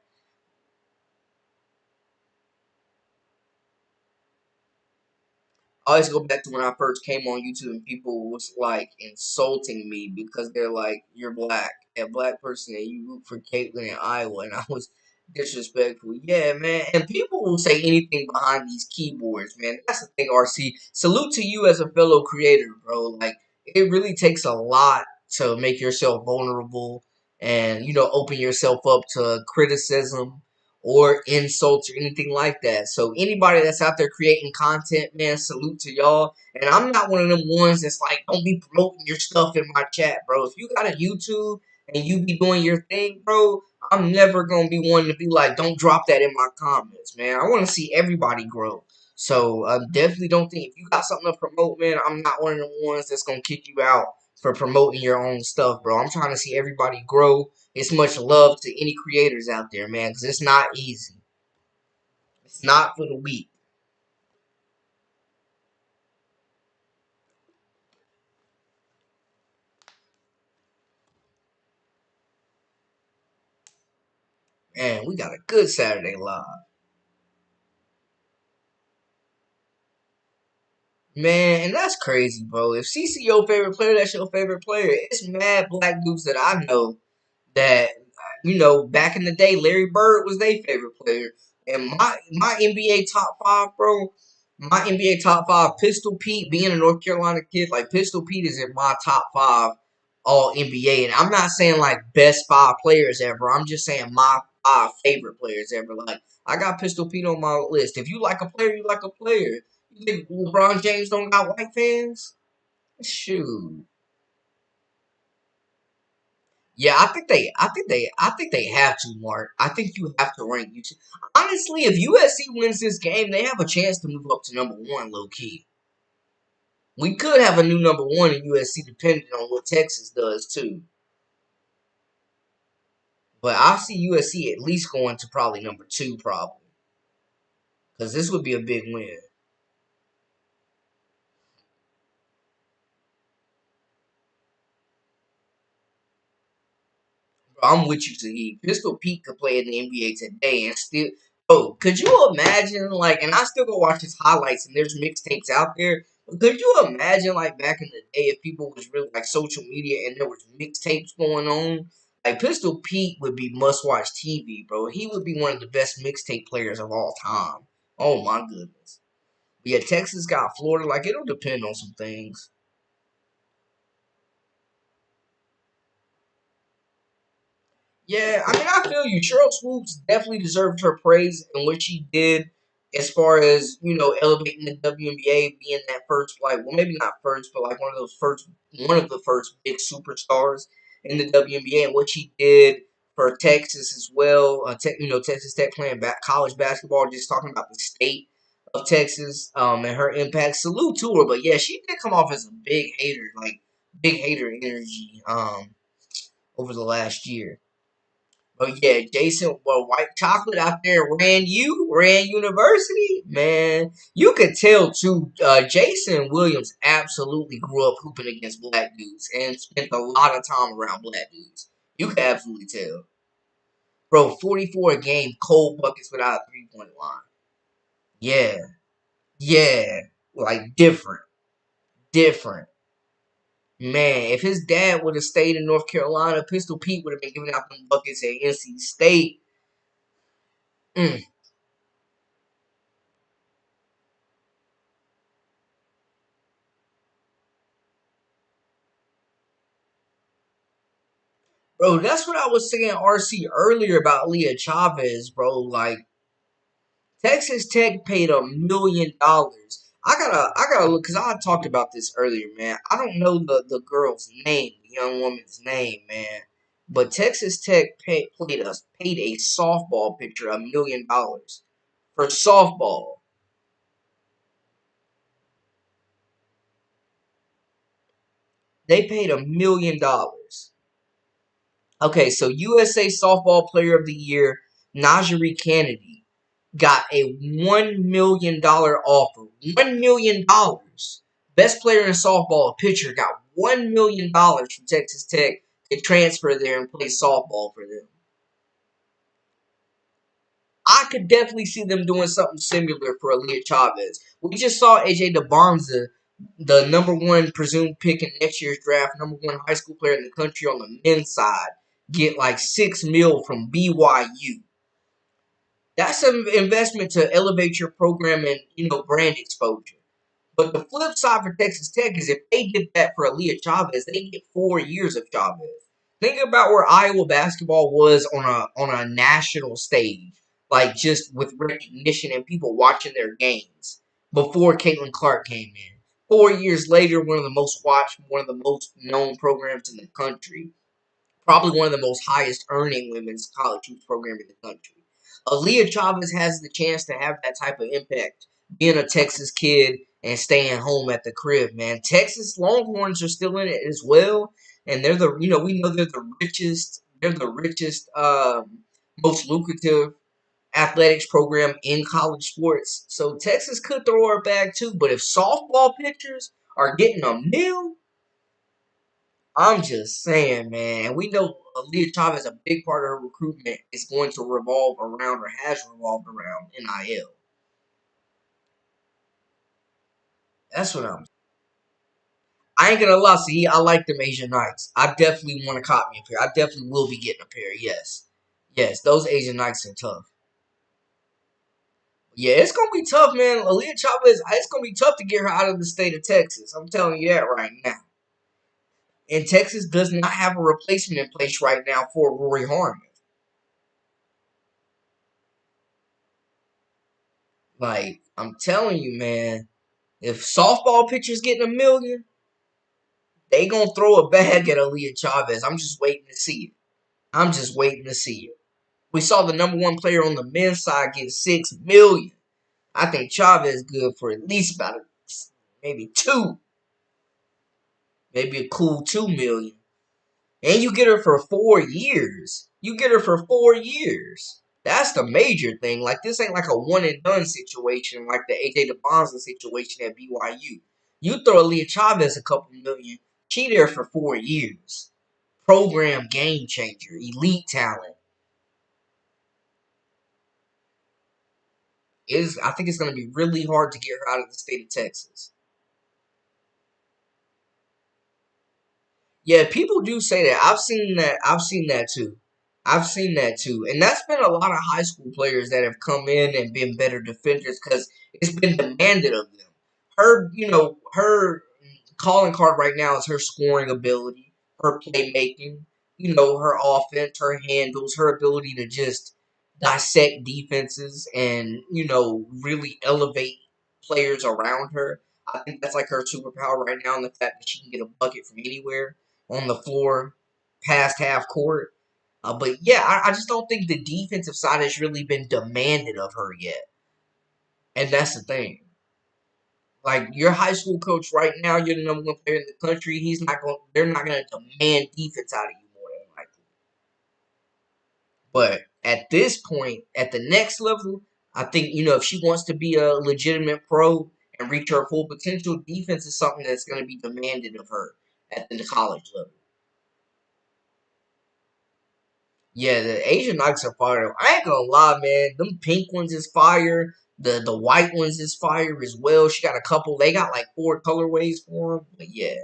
I always go back to when I first came on YouTube and people was like insulting me because they're like, "You're black, a black person, and you root for Caitlyn in Iowa," and I was disrespectful. Yeah, man. And people will say anything behind these keyboards, man. That's the thing, RC. Salute to you as a fellow creator, bro. Like, it really takes a lot to make yourself vulnerable and, open yourself up to criticism or insults or anything like that. So anybody that's out there creating content, man, salute to y'all. And I'm not one of them ones that's like, don't be promoting your stuff in my chat, bro. If you got a YouTube and you be doing your thing, bro, I'm never gonna be one to be like, don't drop that in my comments, man. I want to see everybody grow. So definitely don't think if you got something to promote, man, I'm not one of the ones that's gonna kick you out for promoting your own stuff, bro. I'm trying to see everybody grow. It's much love to any creators out there, man, because it's not easy. It's not for the weak. Man, we got a good Saturday live. Man, and that's crazy, bro. If CC your favorite player, that's your favorite player. It's mad black dudes that I know that back in the day, Larry Bird was their favorite player. And my NBA top five, bro, my NBA top five, Pistol Pete, being a North Carolina kid, like Pistol Pete is in my top five all NBA. And I'm not saying like best five players ever. I'm just saying my five favorite players ever. Like I got Pistol Pete on my list. If you like a player, you like a player. You think LeBron James don't got white fans? Shoot. Yeah, I think they have to, Mark. I think you have to rank UC. Honestly, if USC wins this game, they have a chance to move up to number one, low key. We could have a new number one in USC, depending on what Texas does too. But I see USC at least going to probably number two, probably, because this would be a big win. I'm with you, Saeed. Pistol Pete could play in the NBA today and still. Oh, could you imagine, like, and I still go watch his highlights and there's mixtapes out there. But could you imagine, like, back in the day if people was really, like, social media and there was mixtapes going on? Like, Pistol Pete would be must-watch TV, bro. He would be one of the best mixtape players of all time. Oh, my goodness. But yeah, Texas got Florida. Like, it'll depend on some things. Yeah, I mean, I feel you. Cheryl Swoops definitely deserved her praise in what she did as far as, elevating the WNBA, being that first, like, well, maybe not first, but like one of the first big superstars in the WNBA, and what she did for Texas as well. Texas Tech playing college basketball, just talking about the state of Texas, and her impact. Salute to her, but yeah, she did come off as a big hater, like, big hater energy, over the last year. But yeah, Jason, well, White Chocolate out there ran University. Man, you could tell too. Jason Williams absolutely grew up hooping against black dudes and spent a lot of time around black dudes. You could absolutely tell. Bro, 44 a game, cold buckets without a 3-point line. Yeah, yeah, like different. Man, if his dad would have stayed in North Carolina, Pistol Pete would have been giving out them buckets at NC State. Mm. Bro, that's what I was saying, RC, earlier about Leah Chavez, bro. Like, Texas Tech paid $1 million. I gotta look because I talked about this earlier, man. I don't know the girl's name, the young woman's name, man. But Texas Tech paid a softball pitcher $1 million for softball. They paid $1 million. Okay, so USA Softball Player of the Year, Najee Kennedy, got a $1 million offer. $1 million. Best player in softball, a pitcher, got $1 million from Texas Tech to transfer there and play softball for them. I could definitely see them doing something similar for Aaliyah Chavez. We just saw AJ DeBonza, the number one presumed pick in next year's draft, number one high school player in the country on the men's side, get like $6 million from BYU. That's an investment to elevate your program and brand exposure. But the flip side for Texas Tech is if they did that for Aaliyah Chavez, they get 4 years of Chavez. Think about where Iowa basketball was on a national stage, like just with recognition and people watching their games before Caitlin Clark came in. 4 years later, one of the most watched, one of the most known programs in the country, probably one of the most highest earning women's college hoops program in the country. Aaliyah Chavez has the chance to have that type of impact, being a Texas kid and staying home at the crib, man. Texas Longhorns are still in it as well, and they're the we know they're the richest, most lucrative athletics program in college sports. So Texas could throw her bag too, but if softball pitchers are getting a meal, I'm just saying, man. And we know Aaliyah Chavez, a big part of her recruitment is going to revolve around or has revolved around NIL. That's what I'm. I ain't gonna lie, see, I like them Asian Knights. I definitely want to cop me a pair. I definitely will be getting a pair. Yes, yes, those Asian Knights are tough. Yeah, it's gonna be tough, man. Aaliyah Chavez, it's gonna be tough to get her out of the state of Texas. I'm telling you that right now. And Texas does not have a replacement in place right now for Rory Harmon. Like, I'm telling you, man, if softball pitchers getting a million, they gonna throw a bag at Aaliyah Chavez. I'm just waiting to see it. I'm just waiting to see it. We saw the number one player on the men's side get 6 million. I think Chavez good for at least about maybe two, maybe a cool 2 million. And you get her for 4 years. You get her for 4 years. That's the major thing. Like, this ain't like a one and done situation like the AJ DeBonza situation at BYU. You throw Aaliyah Chavez a couple million, she there for 4 years. Program game changer, elite talent. I think it's going to be really hard to get her out of the state of Texas. Yeah, people do say that. I've seen that. I've seen that too. I've seen that too. And that's been a lot of high school players that have come in and been better defenders because it's been demanded of them. Her calling card right now is her scoring ability, her playmaking, her offense, her handles, her ability to just dissect defenses and, really elevate players around her. I think that's like her superpower right now, and the fact that she can get a bucket from anywhere on the floor, past half court. But yeah, I just don't think the defensive side has really been demanded of her yet, and that's the thing. Like, your high school coach right now, you're the number one player in the country. He's not going. They're not going to demand defense out of you more than likely. But at this point, at the next level, I think if she wants to be a legitimate pro and reach her full potential, defense is something that's going to be demanded of her at the college level. Yeah, the Asian Knights are fire. I ain't gonna lie, man. Them pink ones is fire. The white ones is fire as well. She got a couple. They got like 4 colorways for them. But yeah.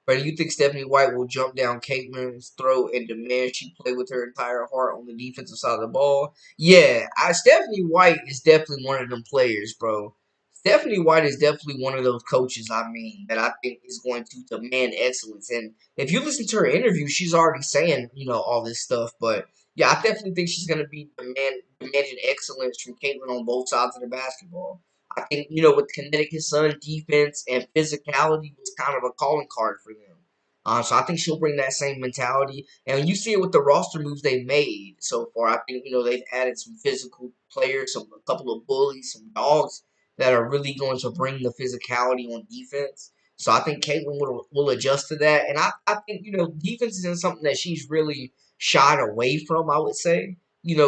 But you think Stephanie White will jump down Caitlin's throat and demand she play with her entire heart on the defensive side of the ball? Yeah, Stephanie White is definitely one of them players, bro. Stephanie White is definitely one of those coaches, that I think is going to demand excellence. And if you listen to her interview, she's already saying, all this stuff. But yeah, I definitely think she's going to be demanding excellence from Caitlin on both sides of the basketball. I think, with Connecticut Sun, defense and physicality was kind of a calling card for them. So I think she'll bring that same mentality. And you see it with the roster moves they've made so far. I think, they've added some physical players, a couple of bullies, some dogs that are really going to bring the physicality on defense. So I think Caitlin will adjust to that. And I think, defense isn't something that she's really shied away from, I would say.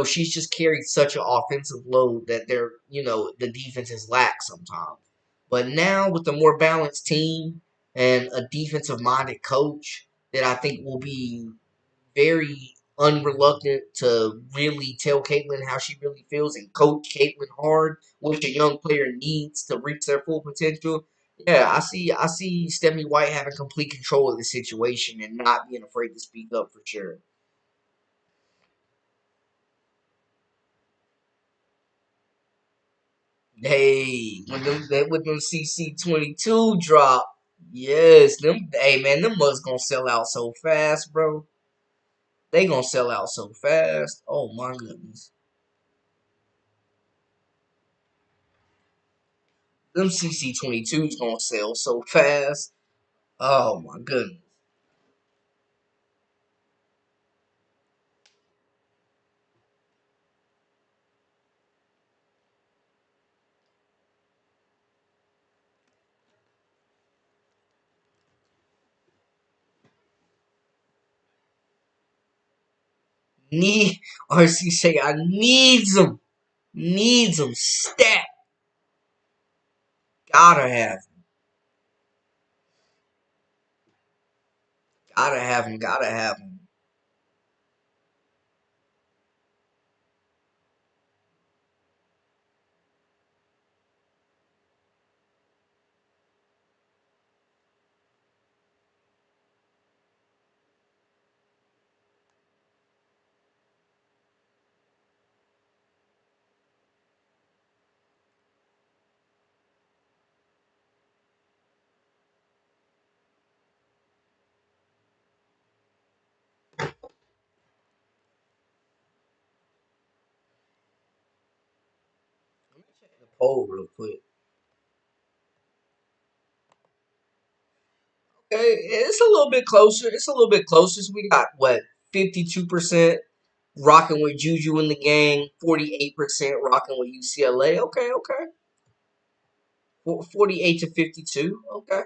She's just carried such an offensive load that the defense is lack sometimes. But now with a more balanced team and a defensive minded coach that I think will be very unreluctant to really tell Caitlin how she really feels and coach Caitlin hard, which a young player needs to reach their full potential. Yeah, I see Stephanie White having complete control of the situation and not being afraid to speak up for sure. Hey, when them CC22 drop, yes, them hey man, them mugs gonna sell out so fast, bro. They gonna sell out so fast. Oh my goodness. Them CC22s gonna sell so fast. Oh my goodness. Need RC say I needs them. Needs them. Stat. Gotta have 'em. Gotta have them. Gotta have them. Let me check the poll real quick. Okay, it's a little bit closer. It's a little bit closer. So we got what 52% rocking with Juju in the gang, 48% rocking with UCLA. Okay, okay. 48 to 52. Okay.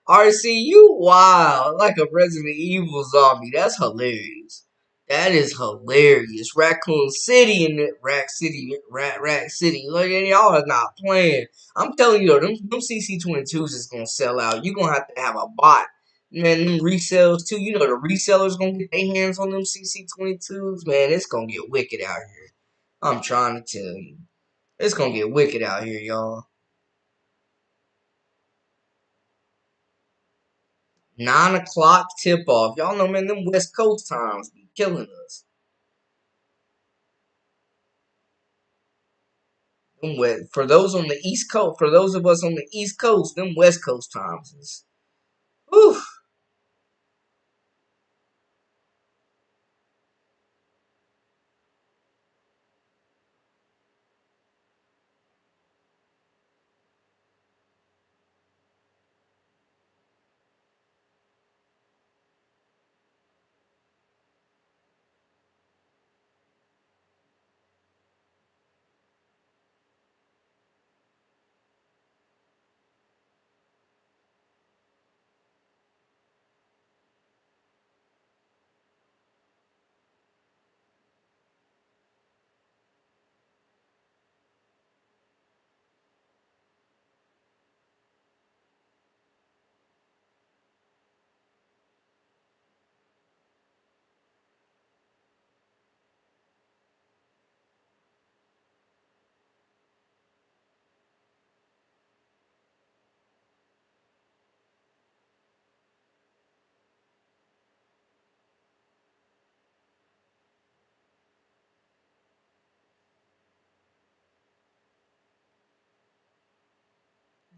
RCU, wow, like a Resident Evil zombie. That's hilarious. That is hilarious. Raccoon City and Rack City. Look, y'all are not playing. I'm telling you, though, them CC22s is gonna sell out. You're gonna have a bot. Man, them resales too. You know the resellers gonna get their hands on them CC22s. Man, it's gonna get wicked out here. I'm trying to tell you. It's gonna get wicked out here, y'all. 9 o'clock tip off. Y'all know, man, them West Coast times be killing us. For those on the East Coast, for those of us on the East Coast, them West Coast times is, whew.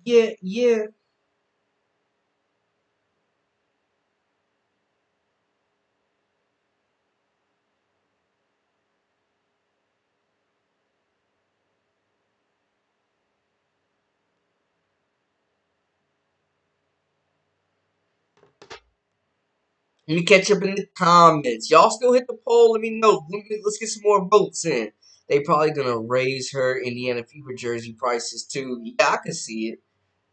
Yeah, yeah. Let me catch up in the comments. Y'all still hit the poll. Let me know. Let's get some more votes in. They probably gonna raise her Indiana Fever jersey prices too. Yeah, I can see it.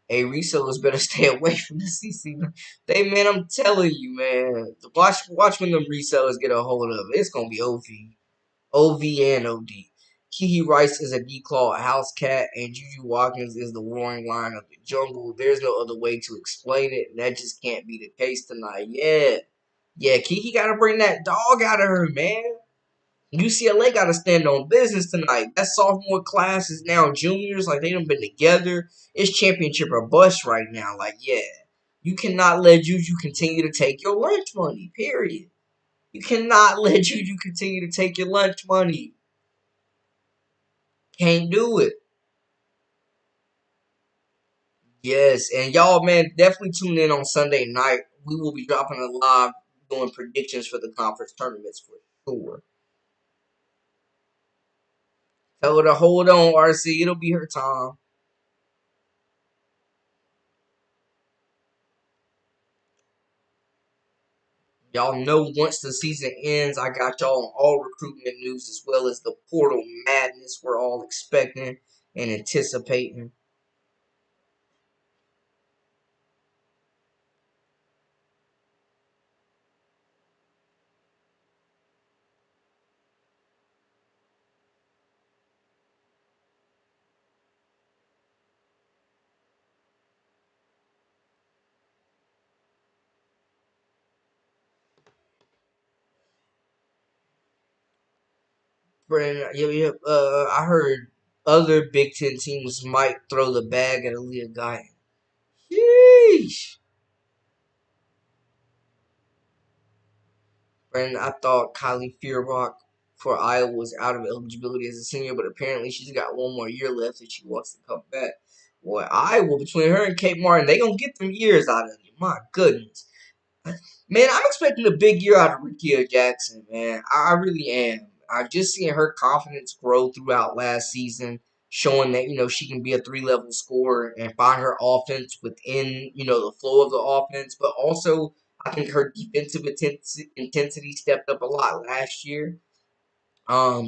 Hey, resellers better stay away from the CC. They, man, I'm telling you, man. Watch when them resellers get a hold of it. It's gonna be OV. OV and OD. Kiki Rice is a declawed house cat, and Juju Watkins is the roaring lion of the jungle. There's no other way to explain it, and that just can't be the case tonight. Yeah. Yeah, Kiki got to bring that dog out of her, man. UCLA got to stand on business tonight. That sophomore class is now juniors. Like, they done been together. It's championship or bust right now. Like, yeah. You cannot let Juju continue to take your lunch money, period. You cannot let Juju continue to take your lunch money. Can't do it. Yes, and y'all, man, definitely tune in on Sunday night. We will be dropping a live doing predictions for the conference tournaments for sure. Tell her to hold on, RC. It'll be her time. Y'all know once the season ends, I got y'all on all recruitment news as well as the portal madness we're all expecting and anticipating. Brandon, I heard other Big Ten teams might throw the bag at Aaliyah Guy. Sheesh. Brandon, I thought Kylie Feuerbach for Iowa was out of eligibility as a senior, but apparently she's got one more year left if she wants to come back. Boy, Iowa, between her and Kate Martin, they gonna get them years out of you. My goodness. Man, I'm expecting a big year out of Rikia Jackson, man. I really am. I've just seen her confidence grow throughout last season, showing that, she can be a three-level scorer and find her offense within, the flow of the offense. But also, I think her defensive intensity stepped up a lot last year.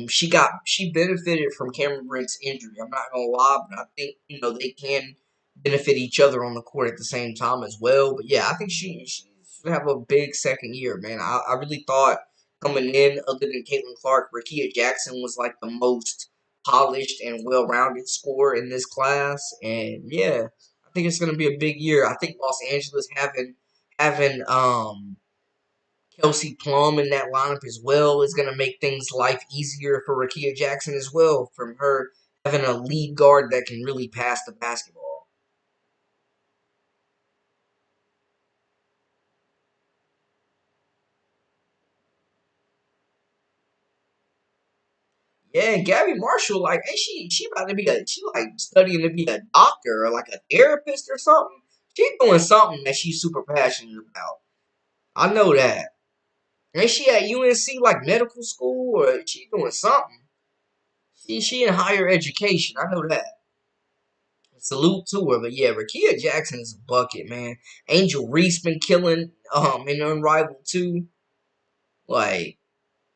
She benefited from Cameron Brent's injury. I'm not gonna lie, but I think they can benefit each other on the court at the same time as well. But yeah, I think she should have a big second year, man. I really thought coming in, other than Caitlin Clark, Rikia Jackson was like the most polished and well-rounded scorer in this class, and yeah, I think it's gonna be a big year. I think Los Angeles having Kelsey Plum in that lineup as well is going to make things life easier for Rikia Jackson as well, from her having a lead guard that can really pass the basketball. Yeah, and Gabby Marshall, like, hey, she about to be she like studying to be a doctor or like a therapist or something. She's doing something that she's super passionate about. I know that. Ain't she at UNC like medical school or she doing something? She in higher education. I know that. Salute to her, but yeah, Rikia Jackson is a bucket, man. Angel Reese been killing in Unrivaled too. Like,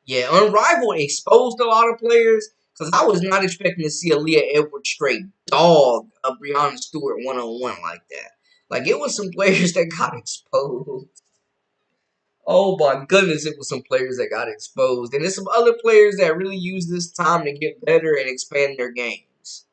yeah, Unrivaled exposed a lot of players because I was not expecting to see Aaliyah Edwards straight dog a Breonna Stewart 1-on-1 like that. Like, it was some players that got exposed. Oh my goodness, it was some players that got exposed, and there's some other players that really use this time to get better and expand their games.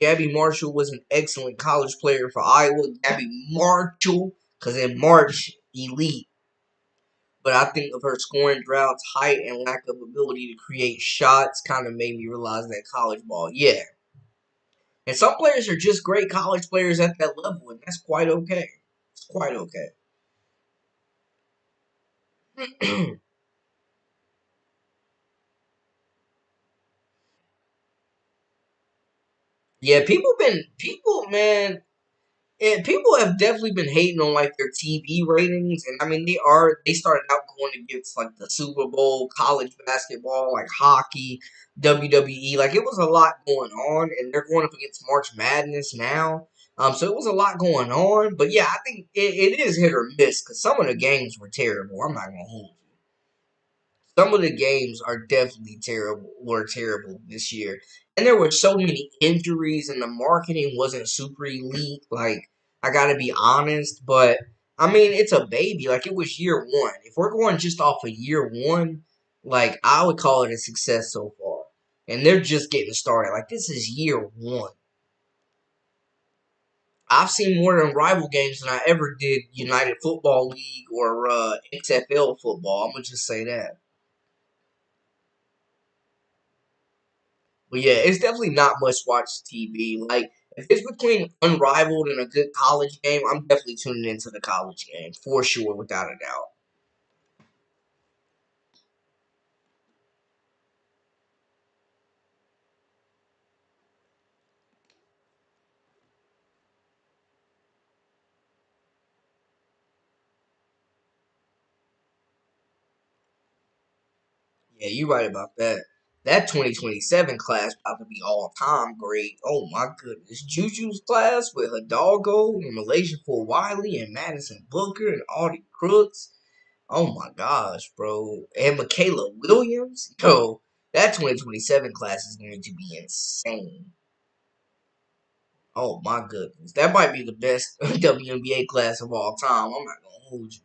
Gabby Marshall was an excellent college player for Iowa. Gabby Marshall, because in March, elite. But I think of her scoring droughts, height, and lack of ability to create shots kind of made me realize that college ball, yeah. And some players are just great college players at that level, and that's quite okay. It's quite okay. Yeah, man, and people have definitely been hating on like their TV ratings, and I mean they started out going against like the Super Bowl, college basketball, like hockey, WWE, like it was a lot going on, and they're going up against March Madness now. So it was a lot going on, but yeah, I think it is hit or miss because some of the games were terrible. I'm not gonna hold you. Some of the games are definitely terrible. Were terrible this year, And there were so many injuries, and the marketing wasn't super elite. Like, I gotta be honest, but I mean, it's a baby. Like, it was year one. If we're going just off of year one, like, I would call it a success so far. And they're just getting started. Like, this is year one. I've seen more than rival games than I ever did United Football League or XFL football. I'm gonna just say that. But yeah, it's definitely not much watch TV. Like, if it's between Unrivaled and a good college game, I'm definitely tuning into the college game for sure, without a doubt. Yeah, you're right about that. That 2027 class about to be all time great. Oh my goodness. Juju's class with Hidalgo and Malaysia for Wiley and Madison Booker and Audie Crooks. Oh my gosh, bro. And Michaela Williams. Yo, that 2027 class is going to be insane. Oh my goodness. That might be the best WNBA class of all time. I'm not going to hold you.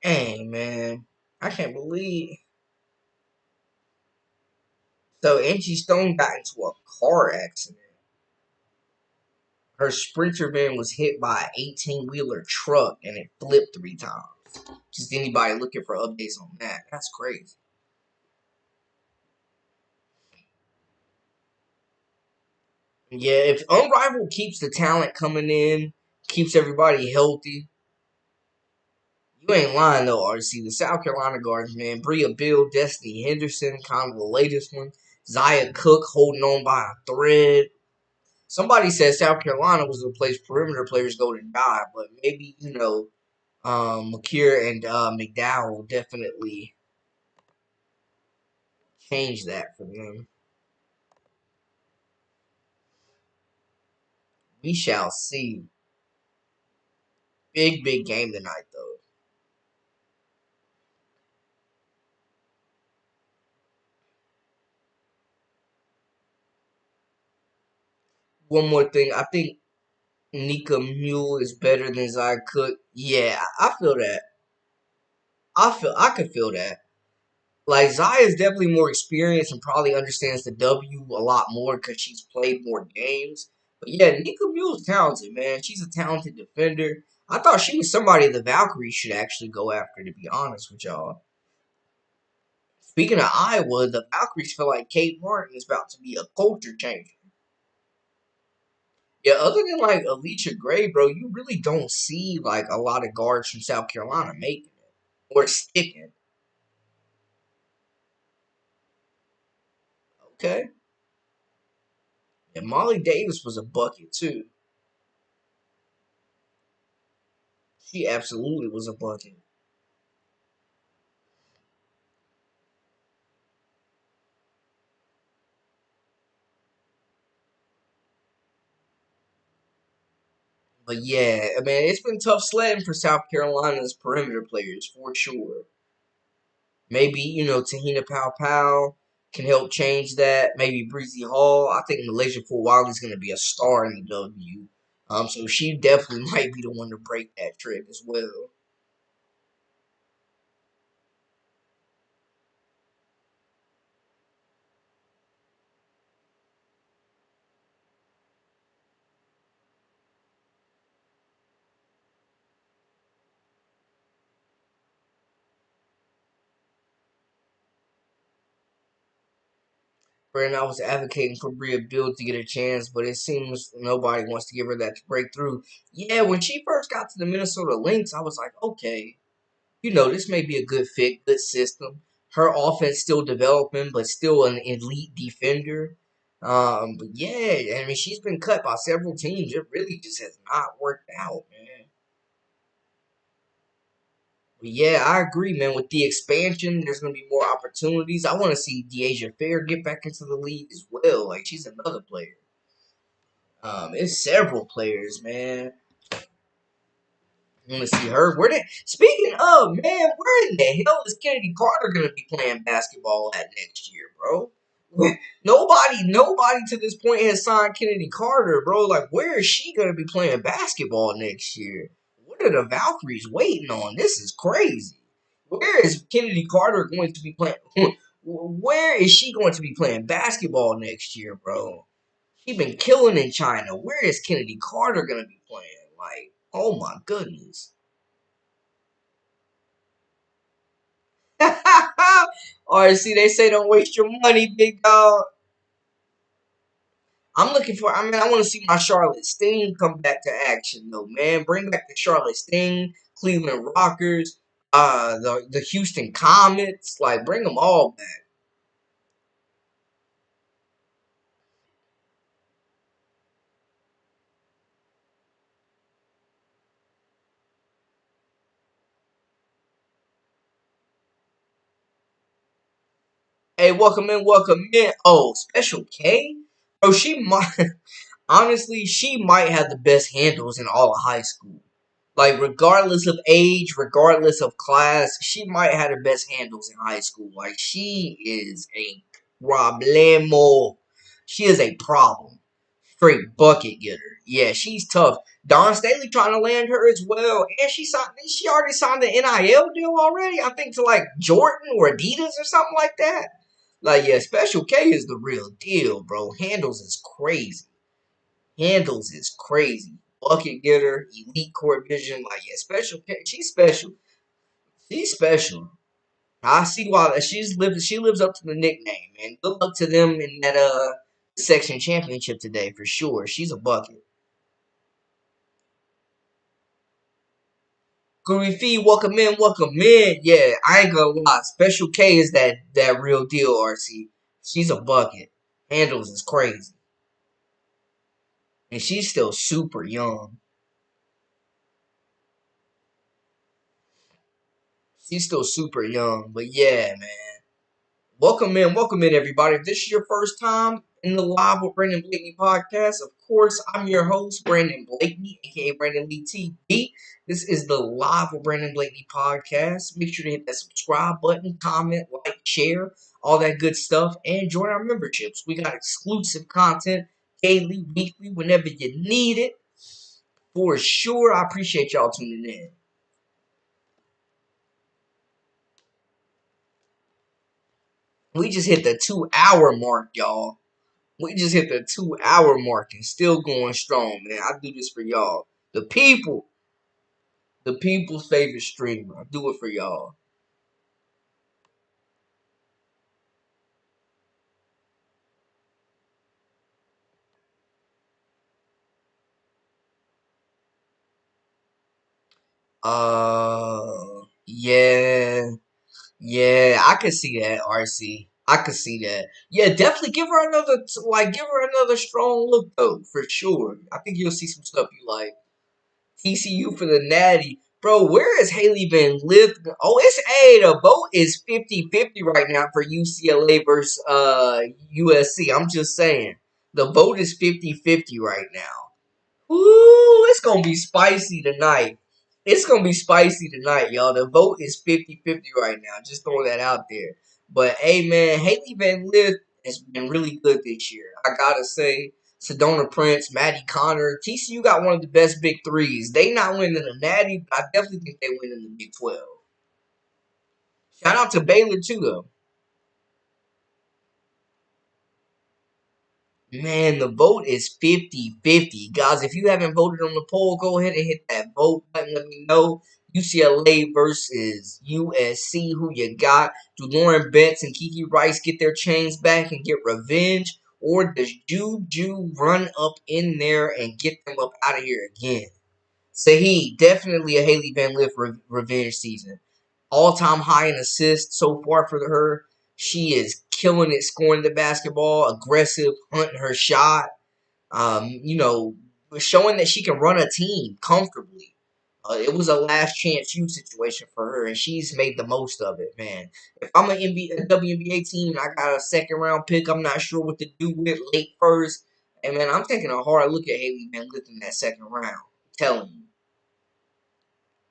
Hey, man. I can't believe. So Angie Stone got into a car accident. Her Sprinter van was hit by an 18-wheeler truck and it flipped 3 times. Just anybody looking for updates on that. That's crazy. Yeah, if Unrivaled keeps the talent coming in, keeps everybody healthy, you ain't lying though, RC. The South Carolina guards, man. Bria Bill, Destiny Henderson, kind of the latest one. Zaya Cook holding on by a thread. Somebody said South Carolina was the place perimeter players go to die, but maybe, McCure and McDowell will definitely change that for them. We shall see. Big, big game tonight, though. One more thing. I think Nika Mule is better than Zaya Cook. Yeah, I feel that. I could feel that. Like Zaya is definitely more experienced and probably understands the W a lot more because she's played more games. But yeah, Nika Mule's talented, man. She's a talented defender. I thought she was somebody the Valkyries should actually go after, to be honest with y'all. Speaking of Iowa, the Valkyries feel like Kate Martin is about to be a culture changer. Yeah, other than like Alicia Gray, bro, you really don't see like a lot of guards from South Carolina making it or sticking. Okay. And Molly Davis was a bucket too. She absolutely was a bucket. But yeah, I mean, it's been tough sledding for South Carolina's perimeter players for sure. Maybe, Tahina Pow Pow can help change that. Maybe Breezy Hall. I think Malaysia Fulwiley is going to be a star in the W. So she definitely might be the one to break that trick as well. Brandon, I was advocating for Bria Bill to get a chance, but it seems nobody wants to give her that breakthrough. Yeah, when she first got to the Minnesota Lynx, I was like, okay, this may be a good fit, good system. Her offense still developing, but still an elite defender. But yeah, I mean, she's been cut by several teams. It really just has not worked out, man. Yeah, I agree, man. With the expansion, there's going to be more opportunities. I want to see Deasia Fair get back into the league as well. Like, she's another player. It's several players, man. I want to see her. Speaking of, man, where in the hell is Kennedy Carter going to be playing basketball at next year, bro? Nobody to this point has signed Kennedy Carter, bro. Like, where is she going to be playing basketball next year? What are the Valkyries waiting on? This is crazy. Where is Kennedy Carter going to be playing? Where is she going to be playing basketball next year, bro? She been killing in China. Where is Kennedy Carter going to be playing? Like, oh my goodness. RC, they say don't waste your money, big dog. I'm looking for. I mean, I want to see my Charlotte Sting come back to action, though, man. Bring back the Charlotte Sting, Cleveland Rockers, the Houston Comets. Like, bring them all back. Hey, welcome in, welcome in. Oh, Special K, bro. She might honestly, she might have the best handles in all of high school. Like, regardless of age, regardless of class, she might have the best handles in high school. Like, she is a problemo. She is a problem. Straight bucket getter. Yeah, she's tough. Don Staley trying to land her as well. And she already signed the NIL deal already. I think to like Jordan or Adidas or something like that. Like, yeah, Special K is the real deal, bro. Handles is crazy. Handles is crazy. Bucket getter, elite court vision. Like, yeah, Special K. She's special. She's special. I see why she lives up to the nickname, man. Good luck to them in that section championship today for sure. She's a bucket. Groovy Fee, welcome in, welcome in. Yeah, I ain't gonna lie. Special K is that real deal, RC. She's a bucket. Handles is crazy. And she's still super young. She's still super young. But yeah, man. Welcome in, everybody. If this is your first time in the Live with Brandon Blakeney podcast, of course, I'm your host, Brandon Blakeney, aka Brandon Lee TV. This is the Live with Brandon Blakeney podcast. Make sure to hit that subscribe button, comment, like, share, all that good stuff, and join our memberships. We got exclusive content daily, weekly, whenever you need it. For sure, I appreciate y'all tuning in. We just hit the 2 hour mark, y'all. We just hit the 2 hour mark and still going strong, man. I do this for y'all. The people's favorite streamer. I do it for y'all. Yeah, yeah, I could see that, RC. I could see that. Yeah, definitely give her another strong look though, for sure. I think you'll see some stuff you like. TCU for the Natty. Bro, where is Haley Van Lith? Oh, the vote is 50-50 right now for UCLA versus USC. I'm just saying. The vote is 50-50 right now. Ooh, it's gonna be spicy tonight. It's gonna be spicy tonight, y'all. The vote is 50-50 right now. Just throwing that out there. But hey man, Haley Van Lith has been really good this year. I gotta say. Sedona Prince, Maddie Connor. TCU got one of the best big threes. They not winning the Natty, but I definitely think they win in the Big 12. Shout out to Baylor too, though. Man, the vote is 50-50. Guys, if you haven't voted on the poll, go ahead and hit that vote button. Let me know. UCLA versus USC. Who you got? Do Lauren Betts and Kiki Rice get their chains back and get revenge? Or does Juju run up in there and get them up out of here again? Saheed, definitely a Haley Van Lith revenge season. All-time high in assists so far for her. She is killing it, scoring the basketball, aggressive, hunting her shot. You know, showing that she can run a team comfortably. It was a last chance you situation for her, and she's made the most of it, man. If I'm an WNBA team and I got a second round pick, I'm not sure what to do with late first. And man, I'm taking a hard look at Haley Van Lith in that second round. I'm telling you.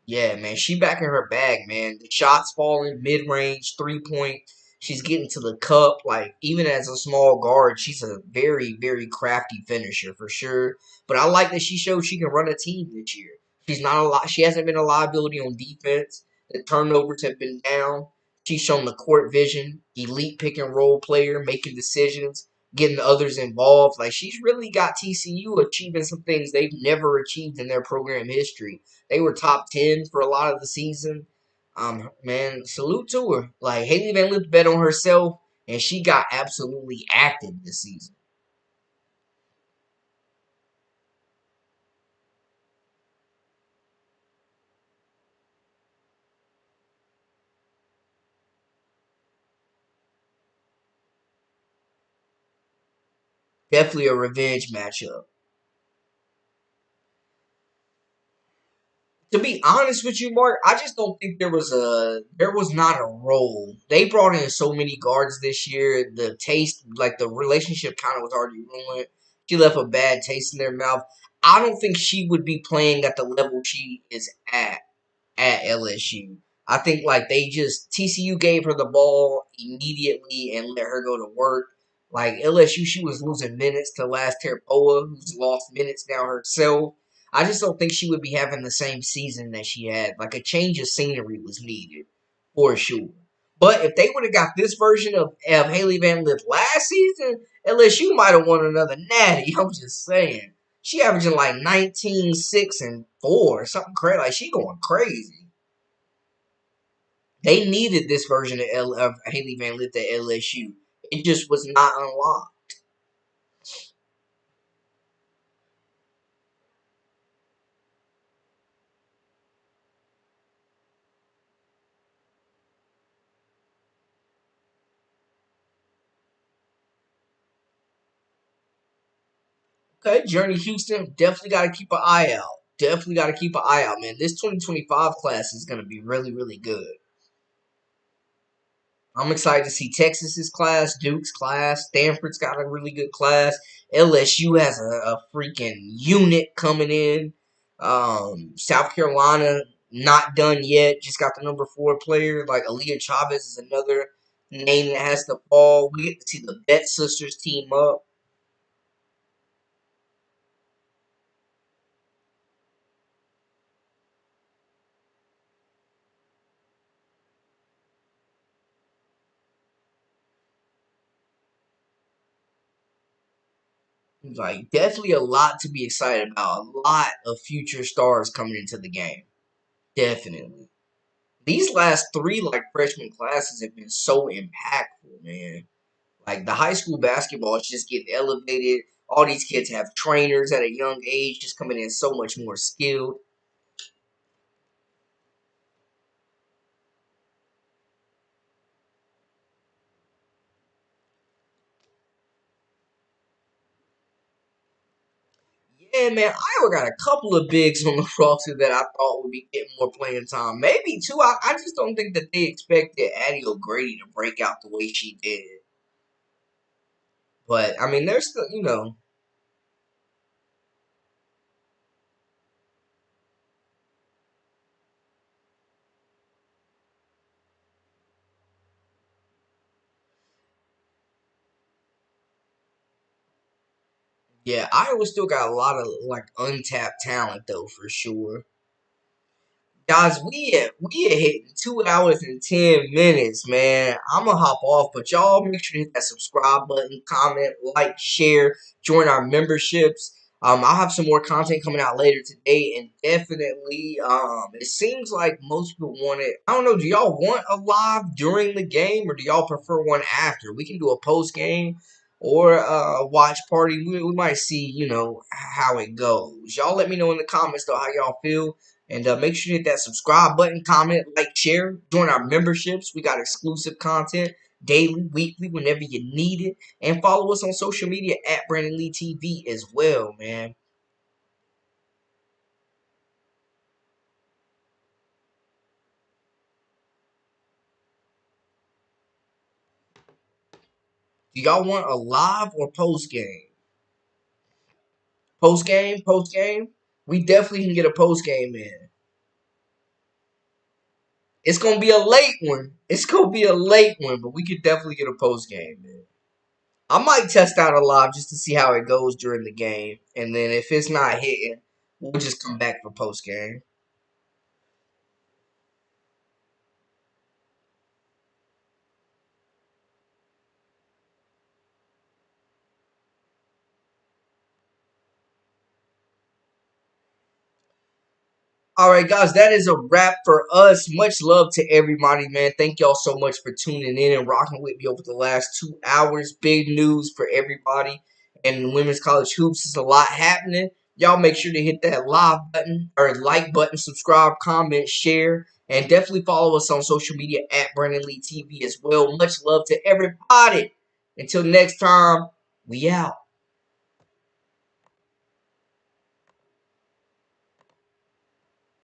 Yeah, man, she back in her bag, man. The shots falling, mid range, 3 point. She's getting to the cup. Like, even as a small guard, she's a very, very crafty finisher for sure. But I like that she showed she can run a team this year. She's not a lot. She hasn't been a liability on defense. The turnovers have been down. She's shown the court vision, elite pick and roll player, making decisions, getting others involved. Like, she's really got TCU achieving some things they've never achieved in their program history. They were top 10 for a lot of the season. Man, salute to her. Like, Haley Van Lith bet on herself, and she got absolutely active this season. Definitely a revenge matchup. To be honest with you, Mark, I just don't think there was not a role. They brought in so many guards this year. The taste, like the relationship, kind of was already ruined. She left a bad taste in their mouth. I don't think she would be playing at the level she is at LSU. I think like they just TCU gave her the ball immediately and let her go to work. Like LSU, she was losing minutes to last Terpoa, who's lost minutes now herself. I just don't think she would be having the same season that she had. Like a change of scenery was needed for sure. But if they would have got this version of Haley Van Lith last season, LSU might have won another natty. I'm just saying. She averaging like 19, 6, and 4, something crazy. Like she going crazy. They needed this version of Haley Van Lith at LSU. It just was not unlocked. Okay, Journey Houston, definitely got to keep an eye out. Definitely got to keep an eye out, man. This 2025 class is going to be really, really good. I'm excited to see Texas's class, Duke's class, Stanford's got a really good class. LSU has a freaking unit coming in. South Carolina not done yet, just got the number 4 player. Like Aaliyah Chavez is another name that has to fall. We get to see the Bet sisters team up. Like definitely a lot to be excited about. A lot of future stars coming into the game. Definitely. These last 3 like freshman classes have been so impactful, man. Like the high school basketball is just getting elevated. All these kids have trainers at a young age, just coming in so much more skilled. Yeah, man, Iowa got a couple of bigs on the roster that I thought would be getting more playing time. Maybe 2. I just don't think that they expected Addie O'Grady to break out the way she did. But I mean, there's still, yeah, Iowa still got a lot of like untapped talent though, for sure. Guys, we are hitting 2 hours and 10 minutes, man. I'm gonna hop off, but y'all make sure to hit that subscribe button, comment, like, share, join our memberships. I'll have some more content coming out later today, and definitely, it seems like most people want it. I don't know. Do y'all want a live during the game, or do y'all prefer one after? We can do a post game or a watch party. We might see, how it goes. Y'all let me know in the comments though how y'all feel. And make sure you hit that subscribe button, comment, like, share. Join our memberships. We got exclusive content daily, weekly, whenever you need it. And follow us on social media at Brandon Lee TV as well, man. Do y'all want a live or post game? Post game. We definitely can get a post game in. It's gonna be a late one. But we could definitely get a post game in. I might test out a live just to see how it goes during the game, and then if it's not hitting, we'll just come back for post game. All right, guys, that is a wrap for us. Much love to everybody, man. Thank y'all so much for tuning in and rocking with me over the last 2 hours. Big news for everybody. And women's college hoops is a lot happening. Y'all make sure to hit that live button or like button, subscribe, comment, share, and definitely follow us on social media at Brandon Lee TV as well. Much love to everybody. Until next time, we out.